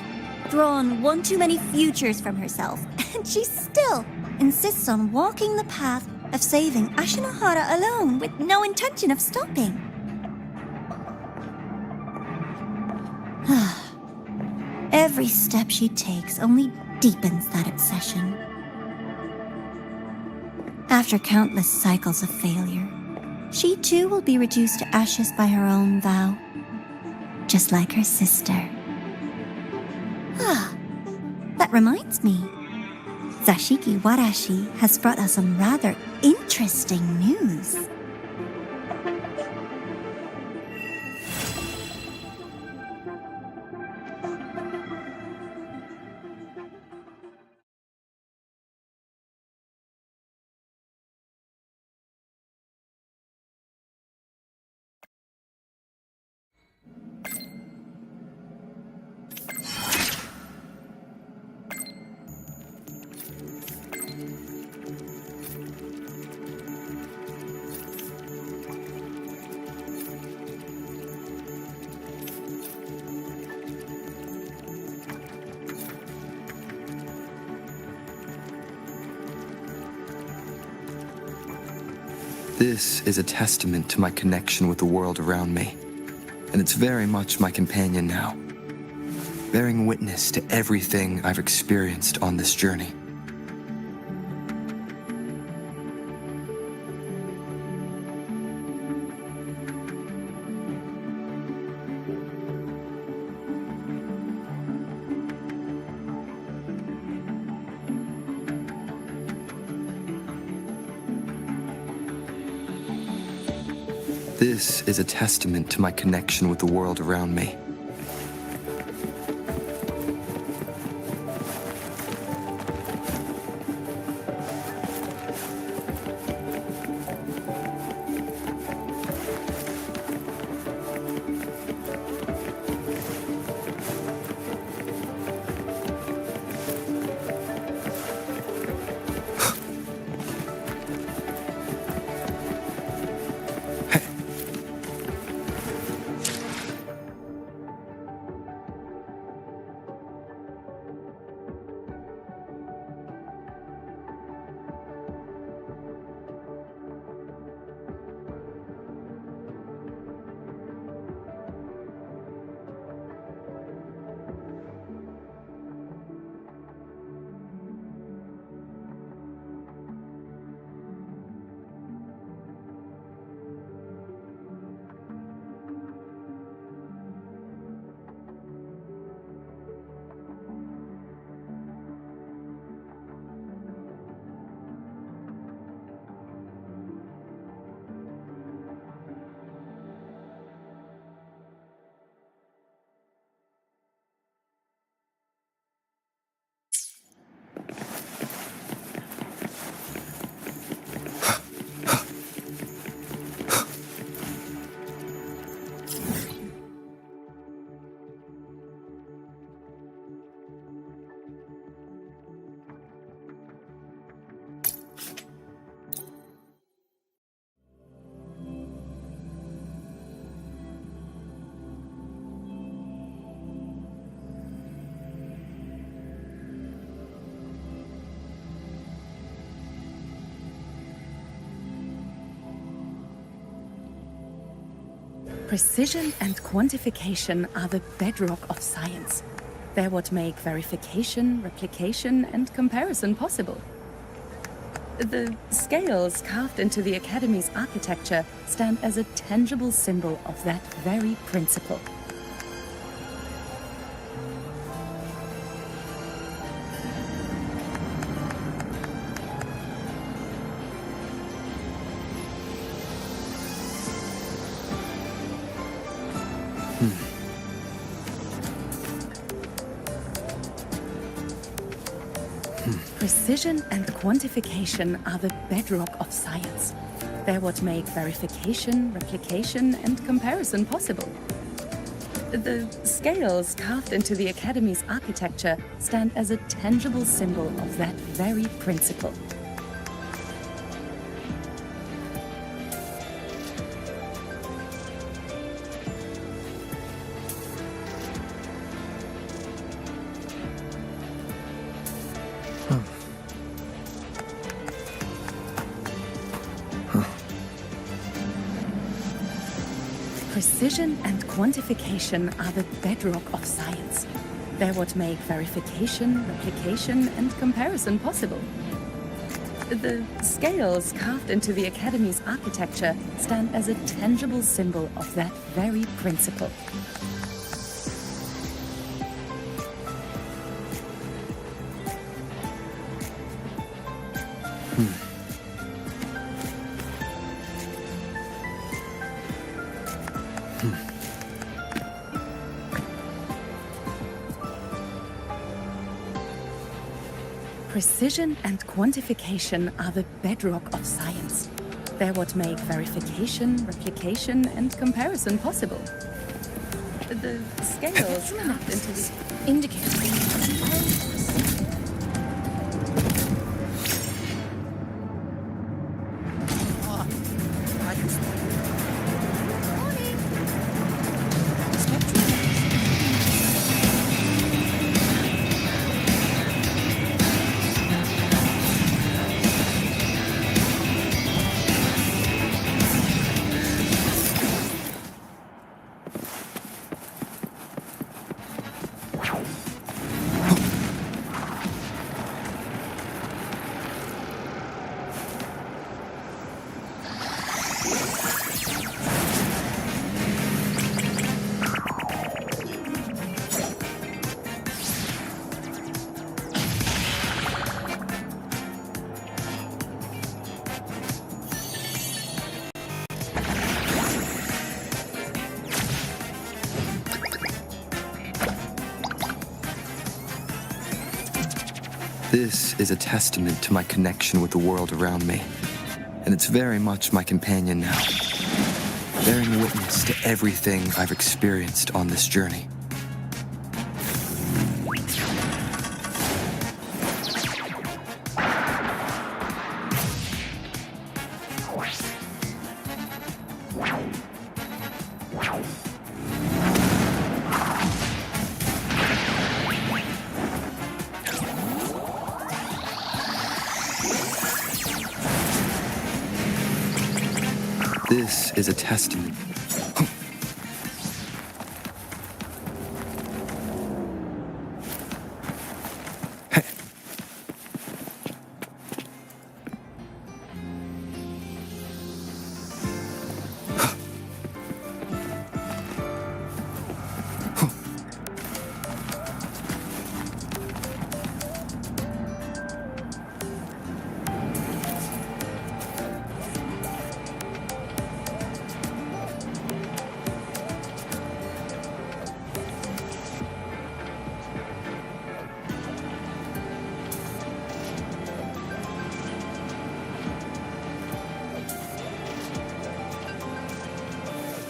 S10: drawn one too many futures from herself, and she still insists on walking the path of saving Ashinahara alone with no intention of stopping. Every step she takes only deepens that obsession. After countless cycles of failure, she too will be reduced to ashes by her own vow, just like her sister. That reminds me. Zashiki Warashi has brought us some rather interesting news.
S1: This is a testament to my connection with the world around me, and it's very much my companion now, bearing witness to everything I've experienced on this journey. This is a testament to my connection with the world around me.
S17: Precision and quantification are the bedrock of science. They're what make verification, replication, and comparison possible. The scales carved into the Academy's architecture stand as a tangible symbol of that very principle. Precision and quantification are the bedrock of science. They're what make verification, replication, and comparison possible. The scales carved into the Academy's architecture stand as a tangible symbol of that very principle. Precision and quantification are the bedrock of science. They're what make verification, replication, and comparison possible. The scales carved into the Academy's architecture stand as a tangible symbol of that very principle. Precision and quantification are the bedrock of science. They're what make verification, replication, and comparison possible. The scales carved into the indicators.
S1: This is a testament to my connection with the world around me, and it's very much my companion now, bearing witness to everything I've experienced on this journey. This is a testament.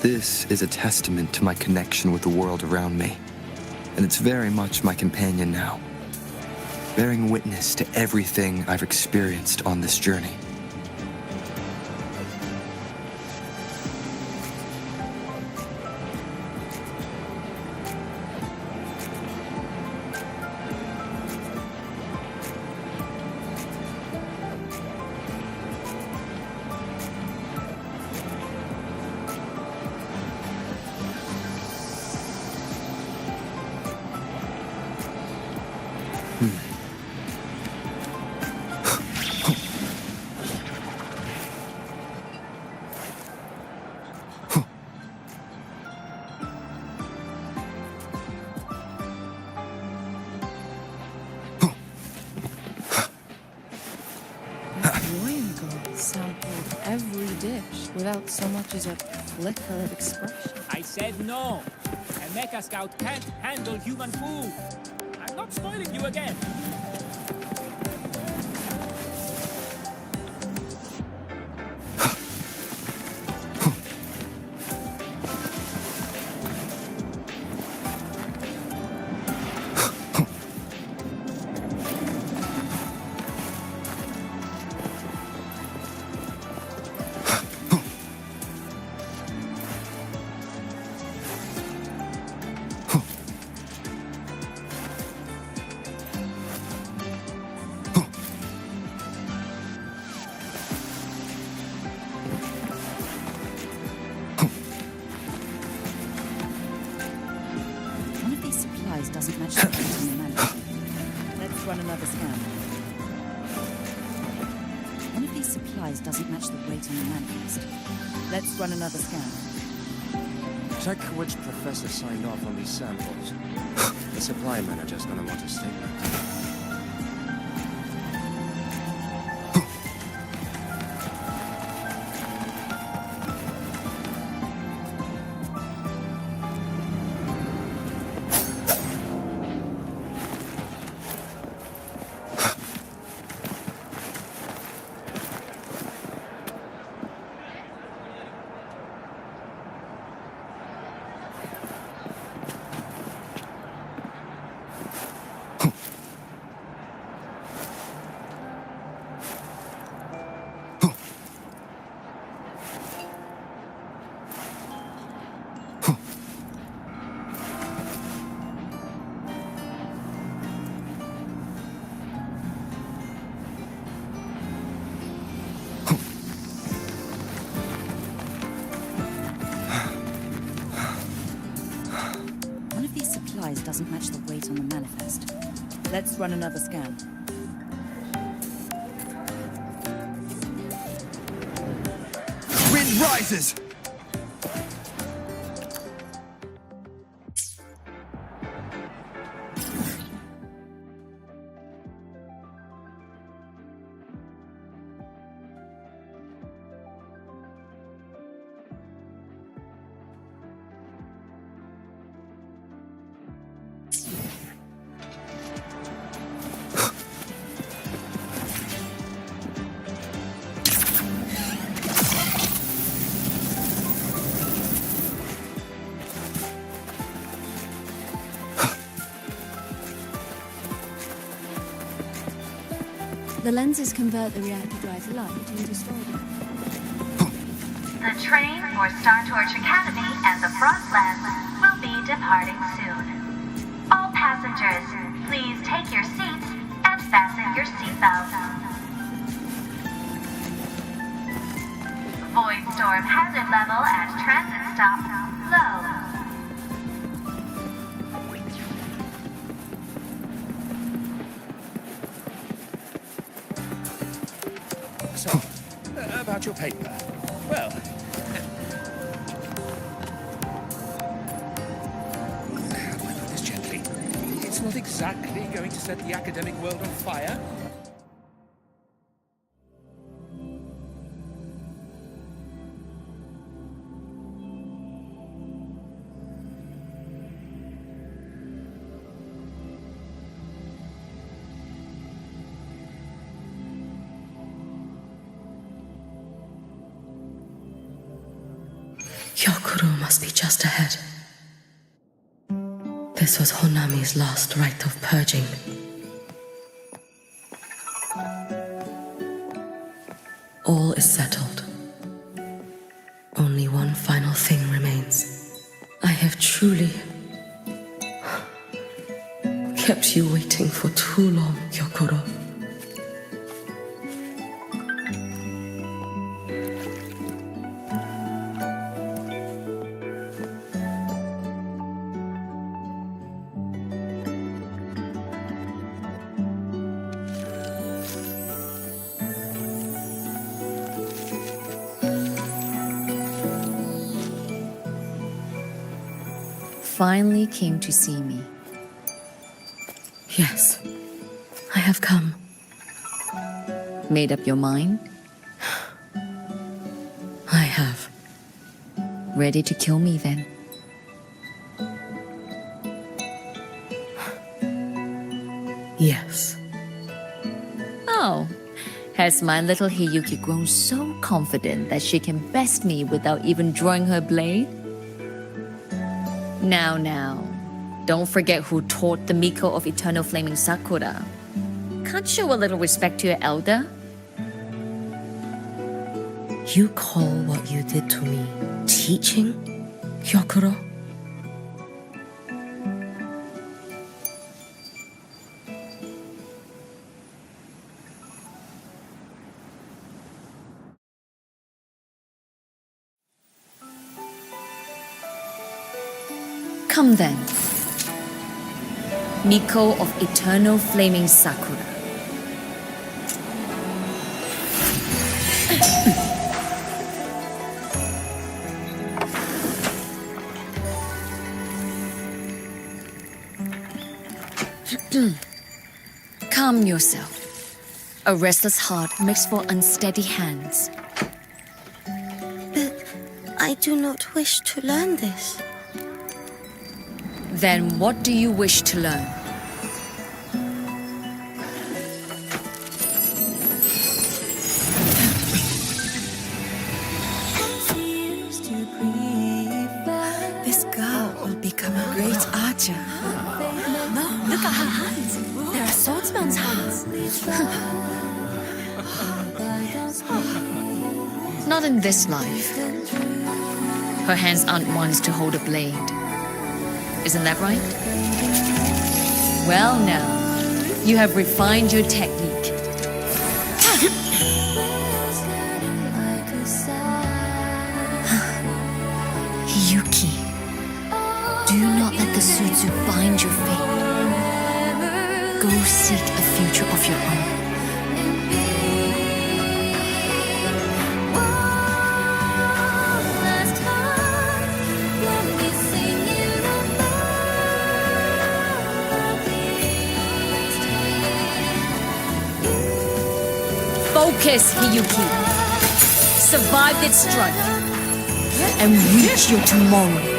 S1: This is a testament to my connection with the world around me, and it's very much my companion now, bearing witness to everything I've experienced on this journey.
S17: every dish without so much as a flicker of expression.
S5: I said no. A mecha scout can't handle human food. I'm not spoiling you again.
S17: Doesn't match the weight on the manifest. Let's run another scan. One of these supplies doesn't match the weight on the manifest. Let's run another scan.
S12: Check which professor signed off on these samples. The supply manager's gonna want a statement.
S17: Doesn't match the weight on the manifest. Let's run another scan.
S1: Wind rises!
S22: The lenses convert the reactor drive light into stardom.
S15: The train for Star Torch Academy and the Frostlands will be departing soon. All passengers, please take your seats and fasten your seatbelts. Void storm hazard level at transit stop low.
S12: So, about your paper. Well, how do I put this gently? It's not exactly going to set the academic world on fire.
S2: Hyokuro must be just ahead. This was Honami's last rite of purging. All is settled. Only one final thing remains. I have truly kept you waiting for too long, Hyokuro.
S17: Finally came to see me.
S2: Yes, I have come.
S17: Made up your mind?
S2: have.
S7: Ready to kill me then?
S2: Yes.
S7: Oh, has my little Hiyuki grown so confident that she can best me without even drawing her blade? Now, don't forget who taught the Miko of Eternal Flaming Sakura. Can't show a little respect to your elder?
S2: You call what you did to me teaching, Hyokuro?
S7: Come then. Miko of Eternal Flaming Sakura. Calm yourself. A restless heart makes for unsteady hands.
S2: But I do not wish to learn this.
S7: Then what do you wish to learn?
S8: This girl will become a great archer. No, look at her hands. There are swordsman's hands.
S7: Not in this life. Her hands aren't ones to hold a blade. Isn't that right? Well now, you have refined your technique. Hiyuki, do not let the Sutsu bind your fate. Go seek a future of your own. Focus, Hiyuki. Survive this strike and reach your tomorrow.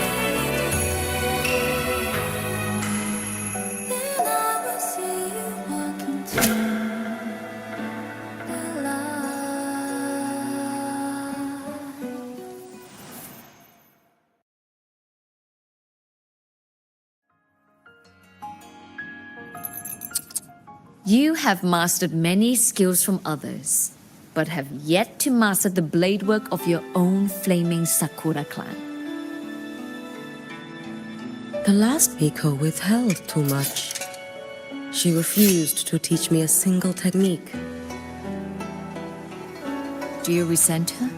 S7: You have mastered many skills from others, but have yet to master the blade work of your own flaming Sakura clan.
S2: The last Miko withheld too much. She refused to teach me a single technique.
S7: Do you resent her?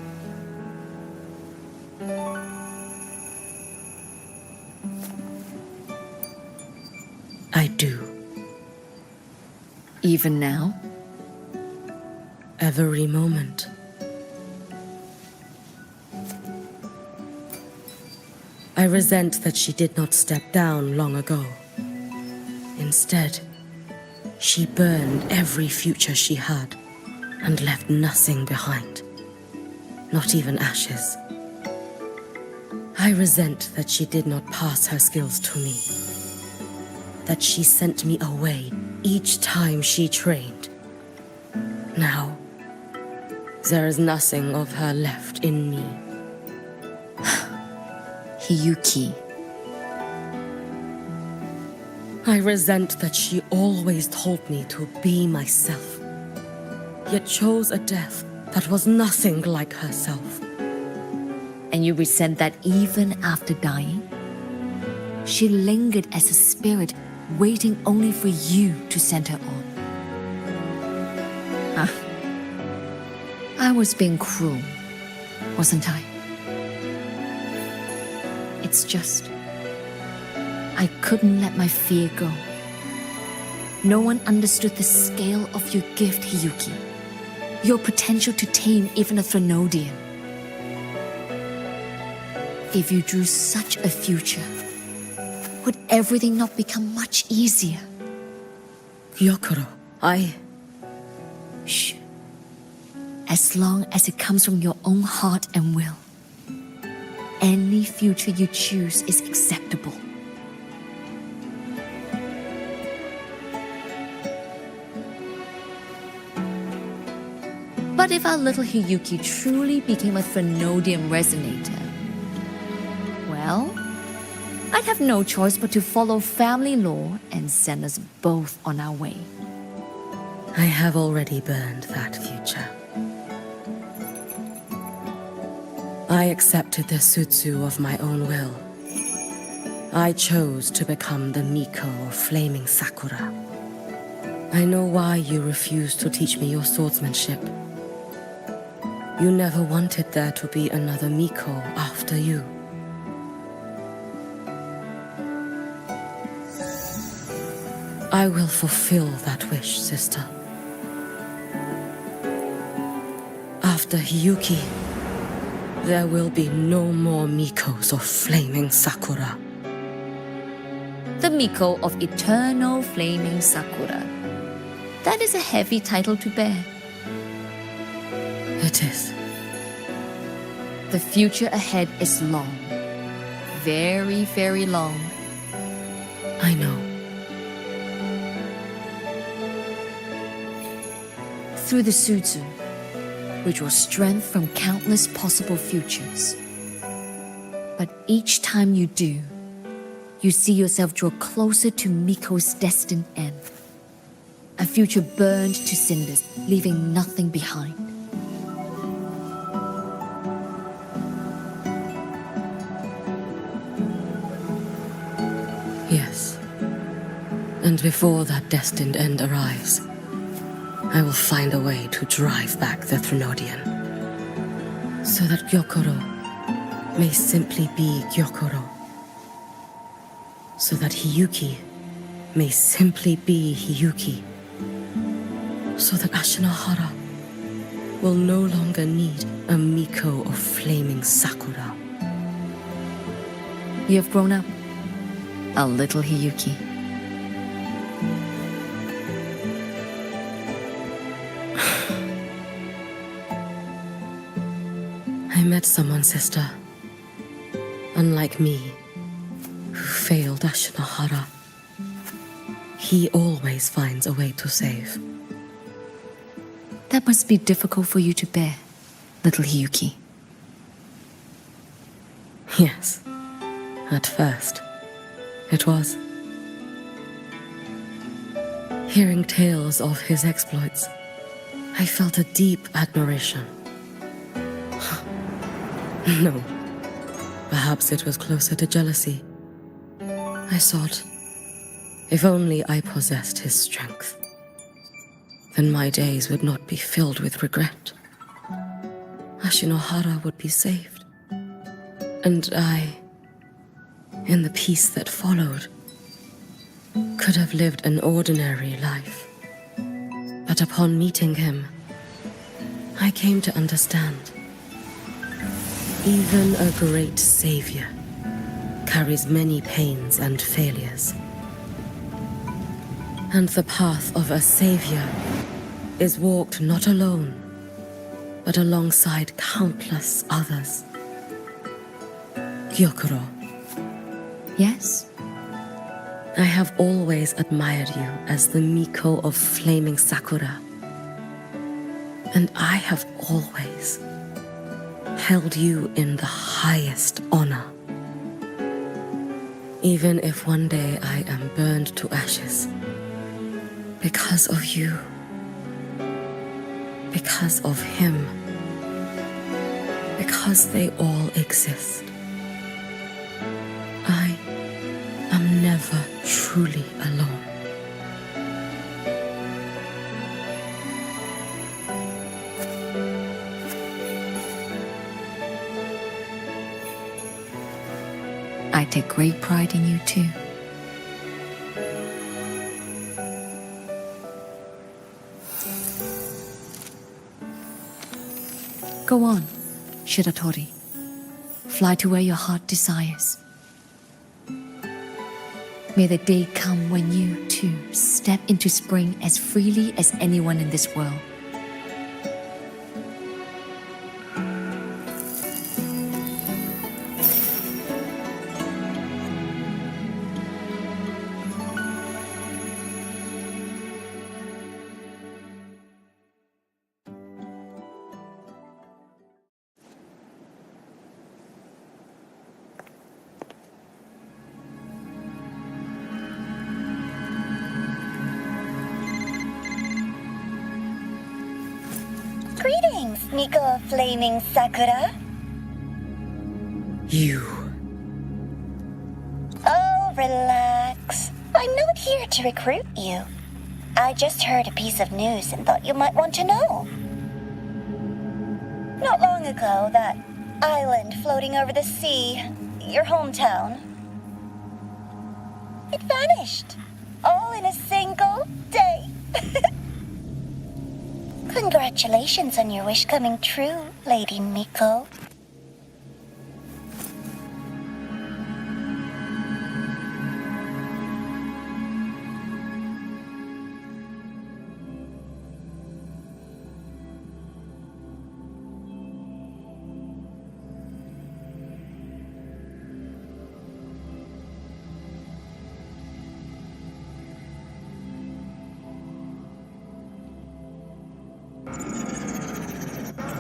S2: I do.
S7: Even now?
S2: Every moment. I resent that she did not step down long ago. Instead, she burned every future she had and left nothing behind. Not even ashes. I resent that she did not pass her skills to me. That she sent me away each time she trained. Now, there is nothing of her left in me.
S7: Hiyuki.
S2: I resent that she always told me to be myself, yet chose a death that was nothing like herself.
S7: And you resent that even after dying? She lingered as a spirit, waiting only for you to send her on. I was being cruel, wasn't I? It's just, I couldn't let my fear go. No one understood the scale of your gift, Hiyuki. Your potential to tame even a Threnodian. If you drew such a future, would everything not become much easier?
S2: Hyokuro,
S7: Shh. As long as it comes from your own heart and will. any future you choose is acceptable. But if our little Hiyuki truly became a Threnodium resonator, well, I'd have no choice but to follow family law and send us both on our way.
S2: I have already burned that future. I accepted the Sutsu of my own will. I chose to become the Miko of Flaming Sakura. I know why you refused to teach me your swordsmanship. You never wanted there to be another Miko after you. I will fulfill that wish, sister. After Hiyuki, there will be no more Mikos of Flaming Sakura.
S7: The Miko of Eternal Flaming Sakura. That is a heavy title to bear.
S2: It is.
S7: The future ahead is long. Very, very long.
S2: I know.
S7: Through the Sutsu, we draw strength from countless possible futures. But each time you do, you see yourself draw closer to Miko's destined end. A future burned to cinders, leaving nothing behind.
S2: Yes. And before that destined end arrives, I will find a way to drive back the Threnodian, so that Gyokoro may simply be Gyokoro, so that Hiyuki may simply be Hiyuki, so that Ashinahara will no longer need a Miko of Flaming Sakura.
S7: You have grown up, a little Hiyuki.
S2: I met someone, sister. Unlike me, who failed Ashinahara. He always finds a way to save.
S7: That must be difficult for you to bear, little Hiyuki.
S2: Yes, at first, it was. Hearing tales of his exploits, I felt a deep admiration. No, perhaps it was closer to jealousy. I thought, if only I possessed his strength, then my days would not be filled with regret. Ashinahara would be saved. And I, in the peace that followed, could have lived an ordinary life. But upon meeting him, I came to understand. Even a great savior carries many pains and failures. And the path of a savior is walked not alone, but alongside countless others. Gyokoro.
S7: Yes?
S2: I have always admired you as the Miko of Flaming Sakura. And I have always held you in the highest honor. Even if one day I am burned to ashes, because of you, because of him, because they all exist, I am never truly alone.
S7: I take great pride in you too. Go on, Shiratori. Fly to where your heart desires. May the day come when you, too, step into spring as freely as anyone in this world.
S10: Miko of Flaming Sakura?
S2: You.
S10: Oh, relax. I'm not here to recruit you. I just heard a piece of news and thought you might want to know. Not long ago, that island floating over the sea, your hometown, it vanished. All in a single day. Congratulations on your wish coming true, Lady Miko.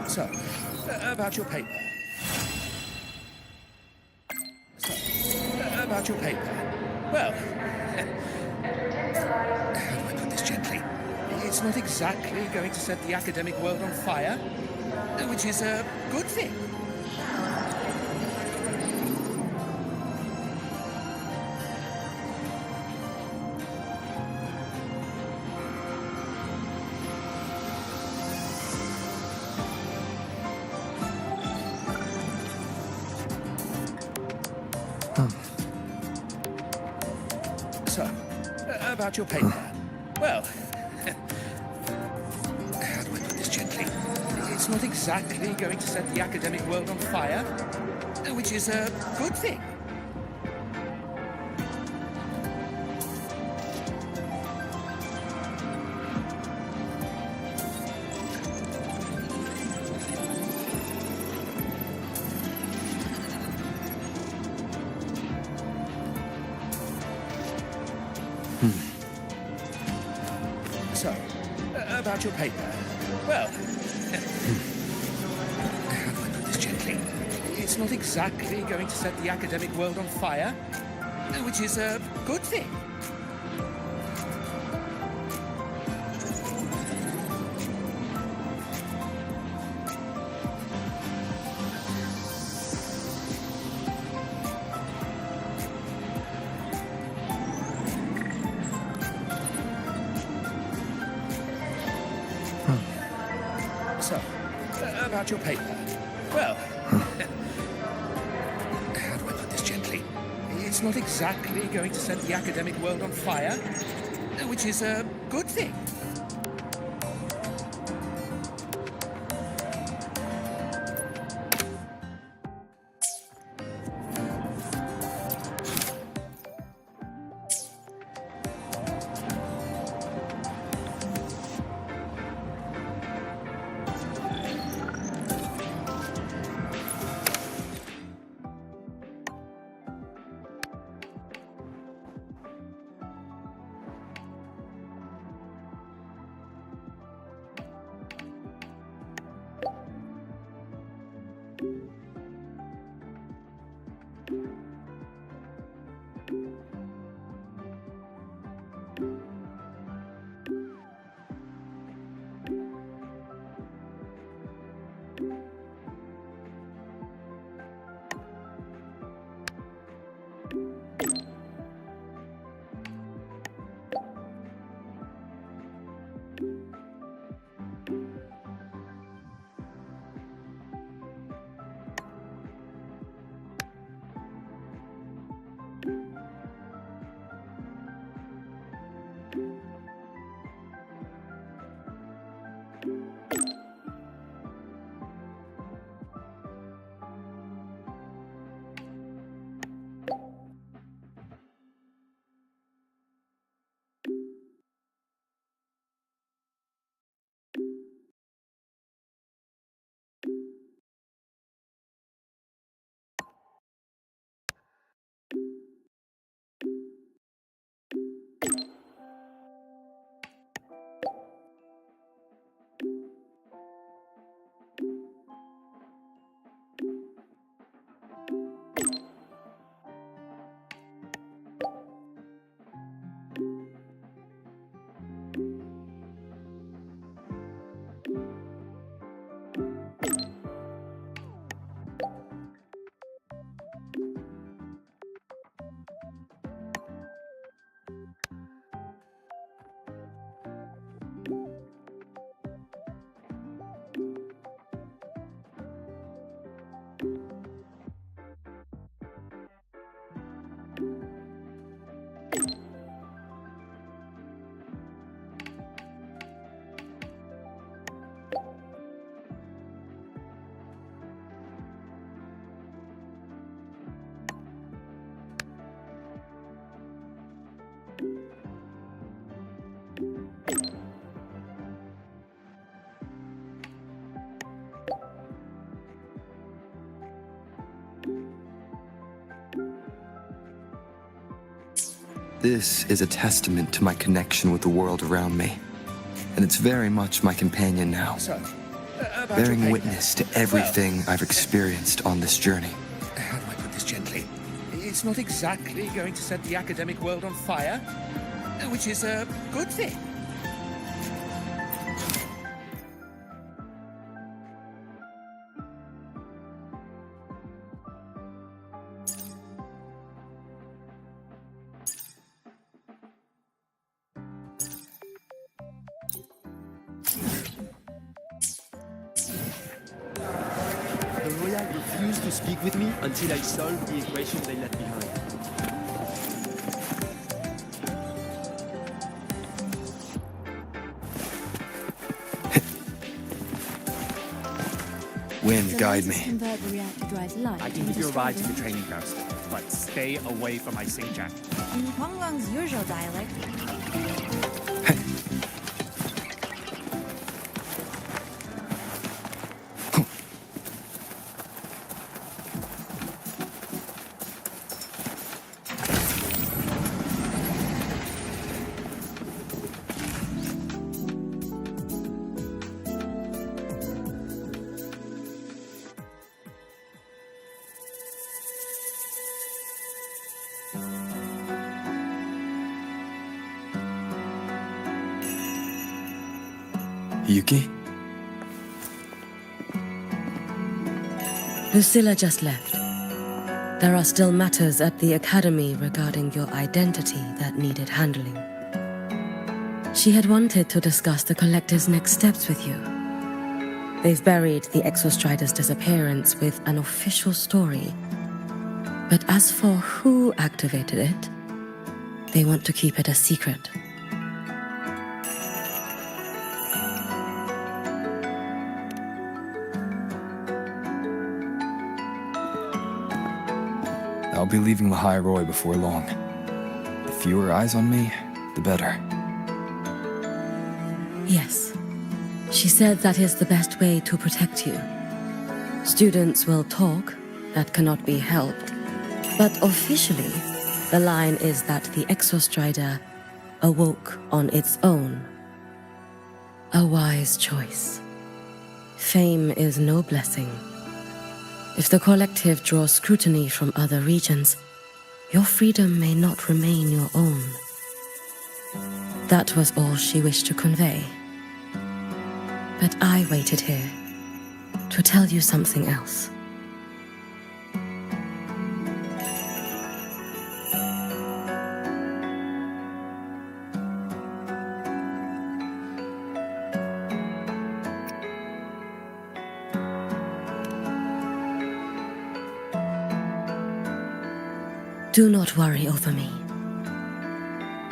S21: So, about your paper. About your paper. Well, how do I put this gently? It's not exactly going to set the academic world on fire, which is a good thing. So, about your paper. Well, how do I put this gently? It's not exactly going to set the academic world on fire, which is a good thing. So, about your paper. Well, how do I put this gently? It's not exactly going to set the academic world on fire, which is a good thing. So, about your paper. Well, how do I put this gently? It's not exactly going to set the academic world on fire, which is a good thing.
S1: This is a testament to my connection with the world around me. And it's very much my companion now,
S21: So, about
S1: bearing
S21: your
S1: witness to everything I've experienced on this journey.
S21: How do I put this gently? It's not exactly going to set the academic world on fire, which is a good thing.
S16: The Royal refused to speak with me until I solved the equation they left behind.
S1: Wind, guide me.
S22: Convert the reactor drive to light.
S6: I can give you a ride to the training post, but stay away from my sing jack.
S22: In Huanglang's usual dialect.
S1: Hiyuki?
S2: Lucilla just left. There are still matters at the Academy regarding your identity that needed handling. She had wanted to discuss the Collective's next steps with you. They've buried the Exostrider's disappearance with an official story. But as for who activated it, they want to keep it a secret.
S1: I'll be leaving Lahai-Roi before long. The fewer eyes on me, the better.
S2: Yes. She said that is the best way to protect you. Students will talk, that cannot be helped. But officially, the line is that the Exostrider awoke on its own. A wise choice. Fame is no blessing. If the Collective draws scrutiny from other regions, your freedom may not remain your own. That was all she wished to convey. But I waited here to tell you something else. Do not worry over me.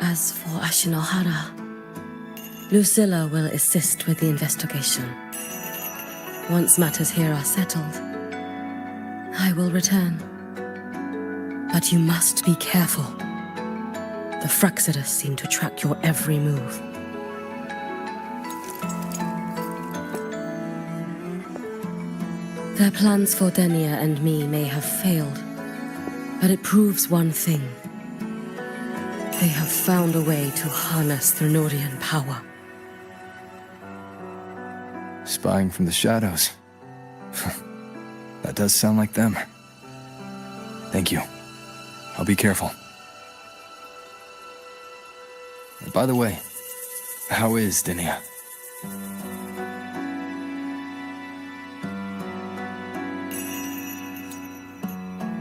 S2: As for Ashinohara, Lucilla will assist with the investigation. Once matters here are settled, I will return. But you must be careful. The Fraxidus seem to track your every move. Their plans for Denia and me may have failed, but it proves one thing. They have found a way to harness Thrunorian power.
S1: Spying from the shadows. That does sound like them. Thank you. I'll be careful. And by the way, how is Denia?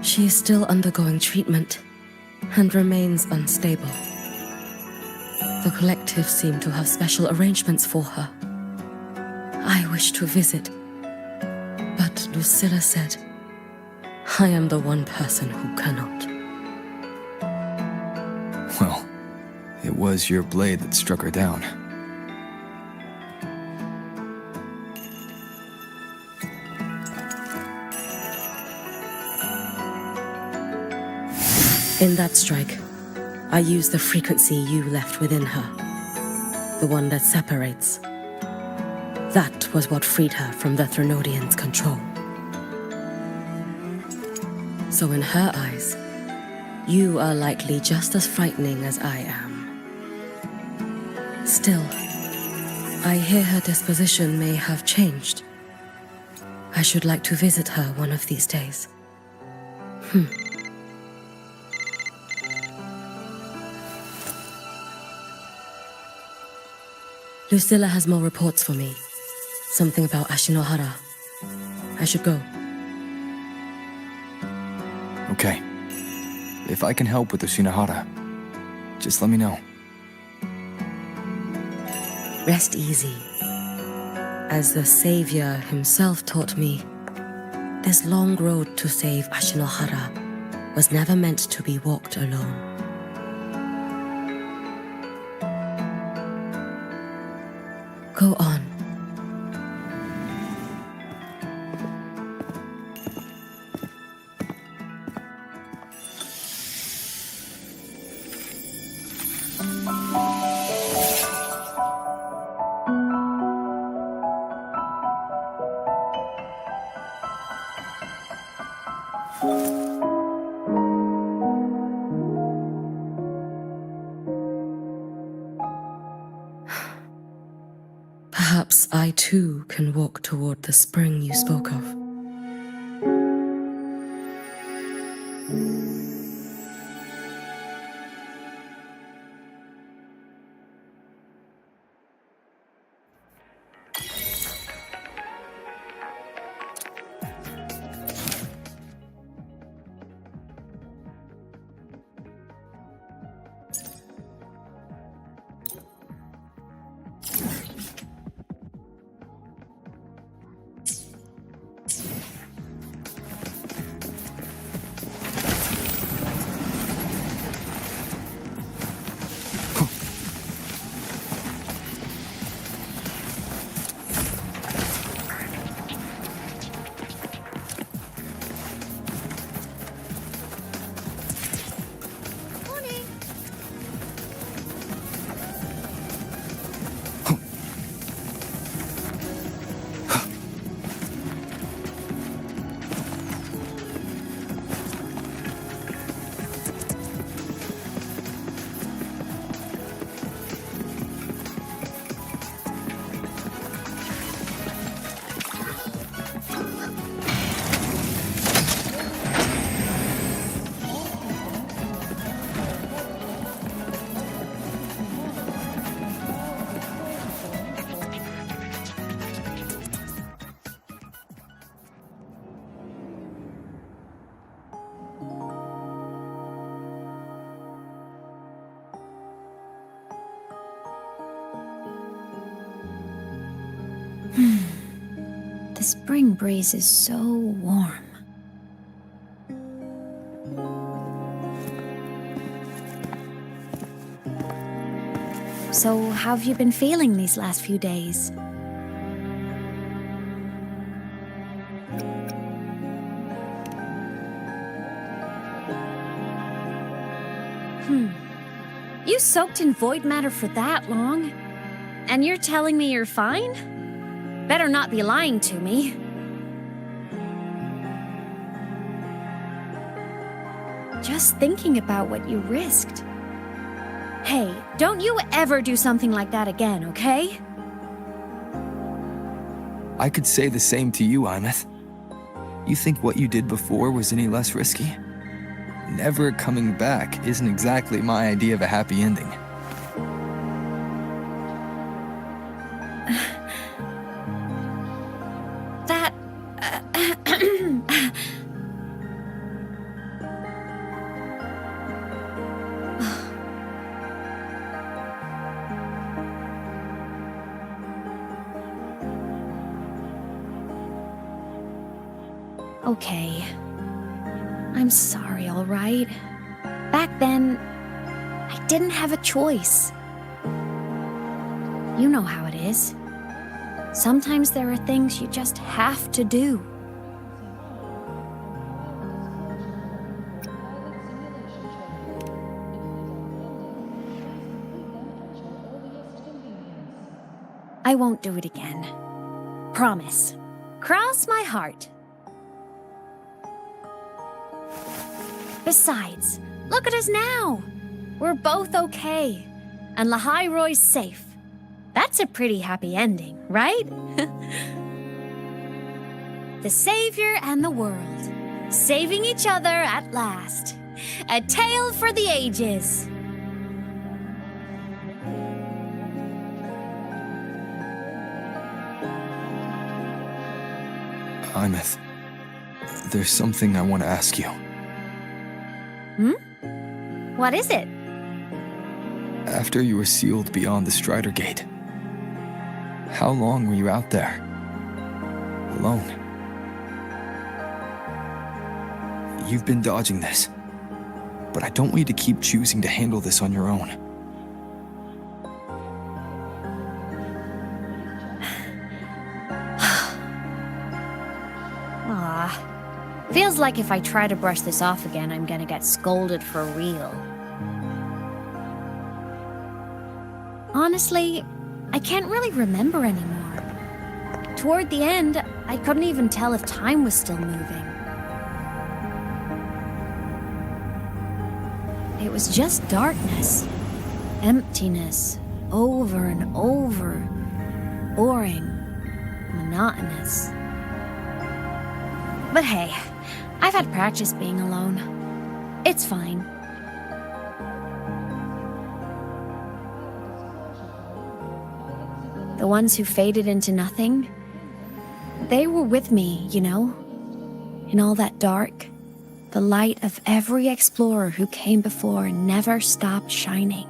S2: She is still undergoing treatment and remains unstable. The Collective seem to have special arrangements for her. I wish to visit, but Lucilla said, I am the one person who cannot.
S1: Well, it was your blade that struck her down.
S2: In that strike, I used the frequency you left within her, the one that separates. That was what freed her from the Thrunorians' control. So in her eyes, You are likely just as frightening as I am. Still, I hear her disposition may have changed. I should like to visit her one of these days. Lucilla has more reports for me. Something about Ashinohara. I should go.
S1: Okay. If I can help with the Shinohara, just let me know.
S2: Rest easy. As the Savior himself taught me, this long road to save Ashinohara was never meant to be walked alone. Go on. Perhaps I too can walk toward the spring you spoke of.
S7: The spring breeze is so warm. So, how have you been feeling these last few days? You soaked in void matter for that long? And you're telling me you're fine? Better not be lying to me. Just thinking about what you risked. Hey, don't you ever do something like that again, okay?
S1: I could say the same to you, Imeth. You think what you did before was any less risky? Never coming back isn't exactly my idea of a happy ending.
S7: Okay. I'm sorry, all right? Back then, I didn't have a choice. You know how it is. Sometimes there are things you just have to do. I won't do it again. Promise. Cross my heart. Besides,
S4: look at us now. We're both okay. And Lahai-Roi's safe. That's a pretty happy ending, right? The savior and the world. Saving each other at last. A tale for the ages.
S1: Imeth, there's something I want to ask you.
S4: What is it?
S1: After you were sealed beyond the Strider Gate, how long were you out there? Alone? You've been dodging this, but I don't want you to keep choosing to handle this on your own.
S4: Feels like if I try to brush this off again, I'm gonna get scolded for real. Honestly, I can't really remember anymore. Toward the end, I couldn't even tell if time was still moving. It was just darkness, emptiness, over and over, boring, monotonous. But hey, I've had practice being alone. It's fine. The ones who faded into nothing, they were with me, you know? In all that dark, the light of every explorer who came before never stopped shining.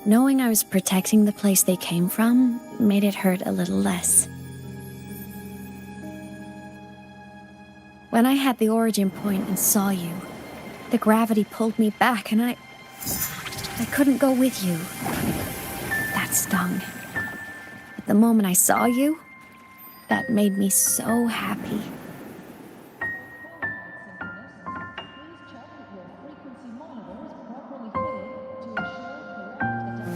S4: Knowing I was protecting the place they came from made it hurt a little less. When I had the origin point and saw you, the gravity pulled me back and I couldn't go with you. That stung. But the moment I saw you, that made me so happy.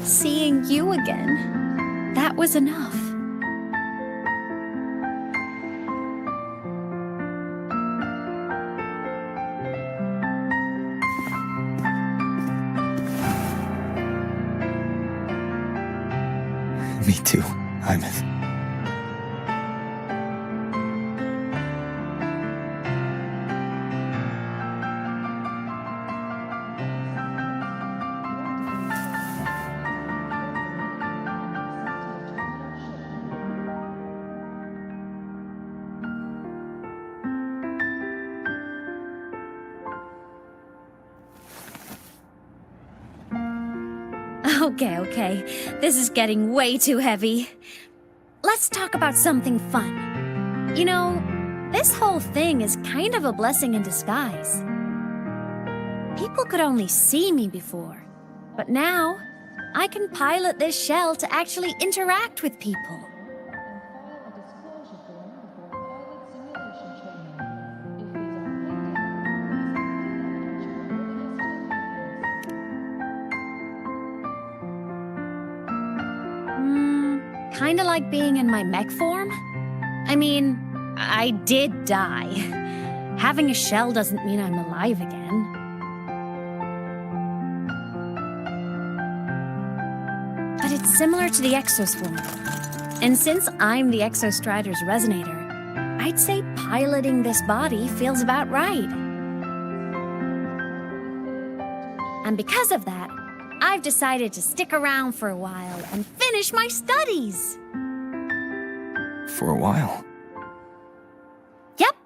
S4: Seeing you again, that was enough.
S1: Me too, Imeth.
S4: Okay. This is getting way too heavy. Let's talk about something fun. You know, this whole thing is kind of a blessing in disguise. People could only see me before, but now I can pilot this shell to actually interact with people. Kinda like being in my mech form? I mean, I did die. Having a shell doesn't mean I'm alive again. But it's similar to the exoswarm. And since I'm the XSTreemer's resonator, I'd say piloting this body feels about right. And because of that, I've decided to stick around for a while and finish my studies.
S1: For a while?
S4: Yep.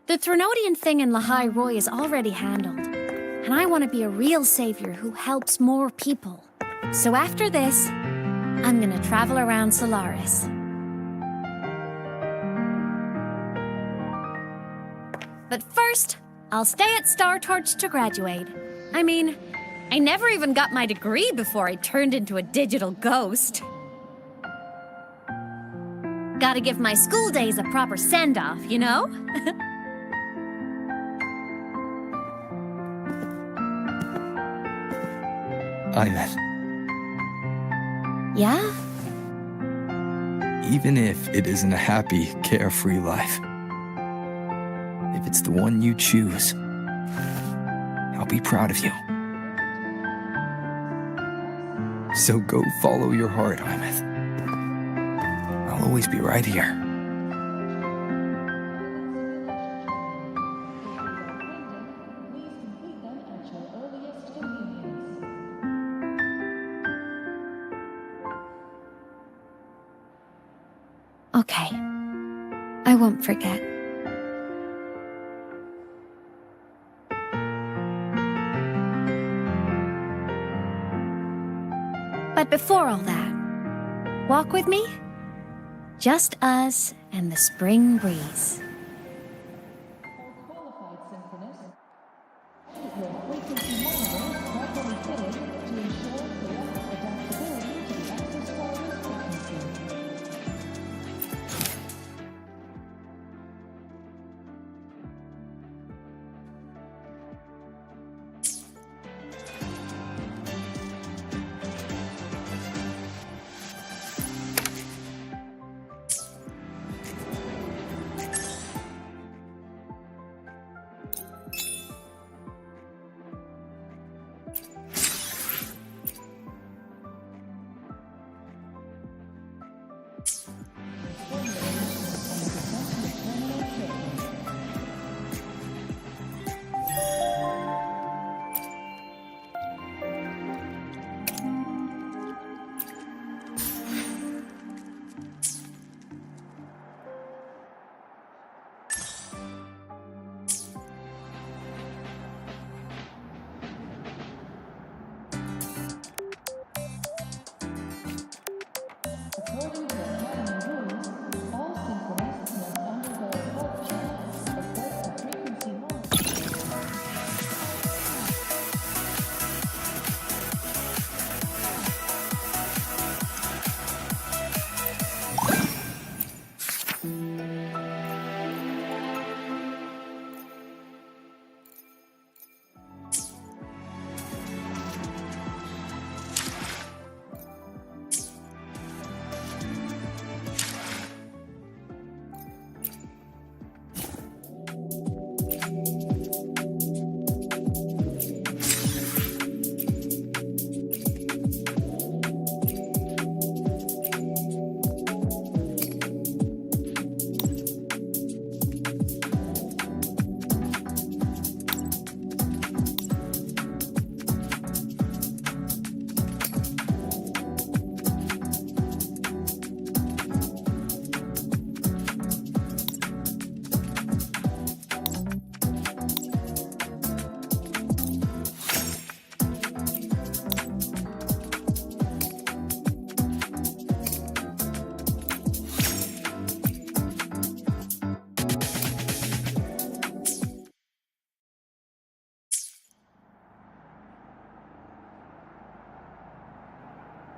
S4: The Threnodian thing in Lahai-Roi is already handled. And I want to be a real savior who helps more people. So after this, I'm gonna travel around Solaris. But first, I'll stay at Star Torch to graduate. I mean, I never even got my degree before I turned into a digital ghost. Gotta give my school days a proper send-off, you know?
S1: Imeth.
S4: Yeah?
S1: Even if it isn't a happy, carefree life, if it's the one you choose, I'll be proud of you. So go follow your heart, Imeth. I'll always be right here.
S4: Okay. I won't forget. But before all that, walk with me? Just us and the spring breeze.
S19: Frequency monitor properly fitted to ensure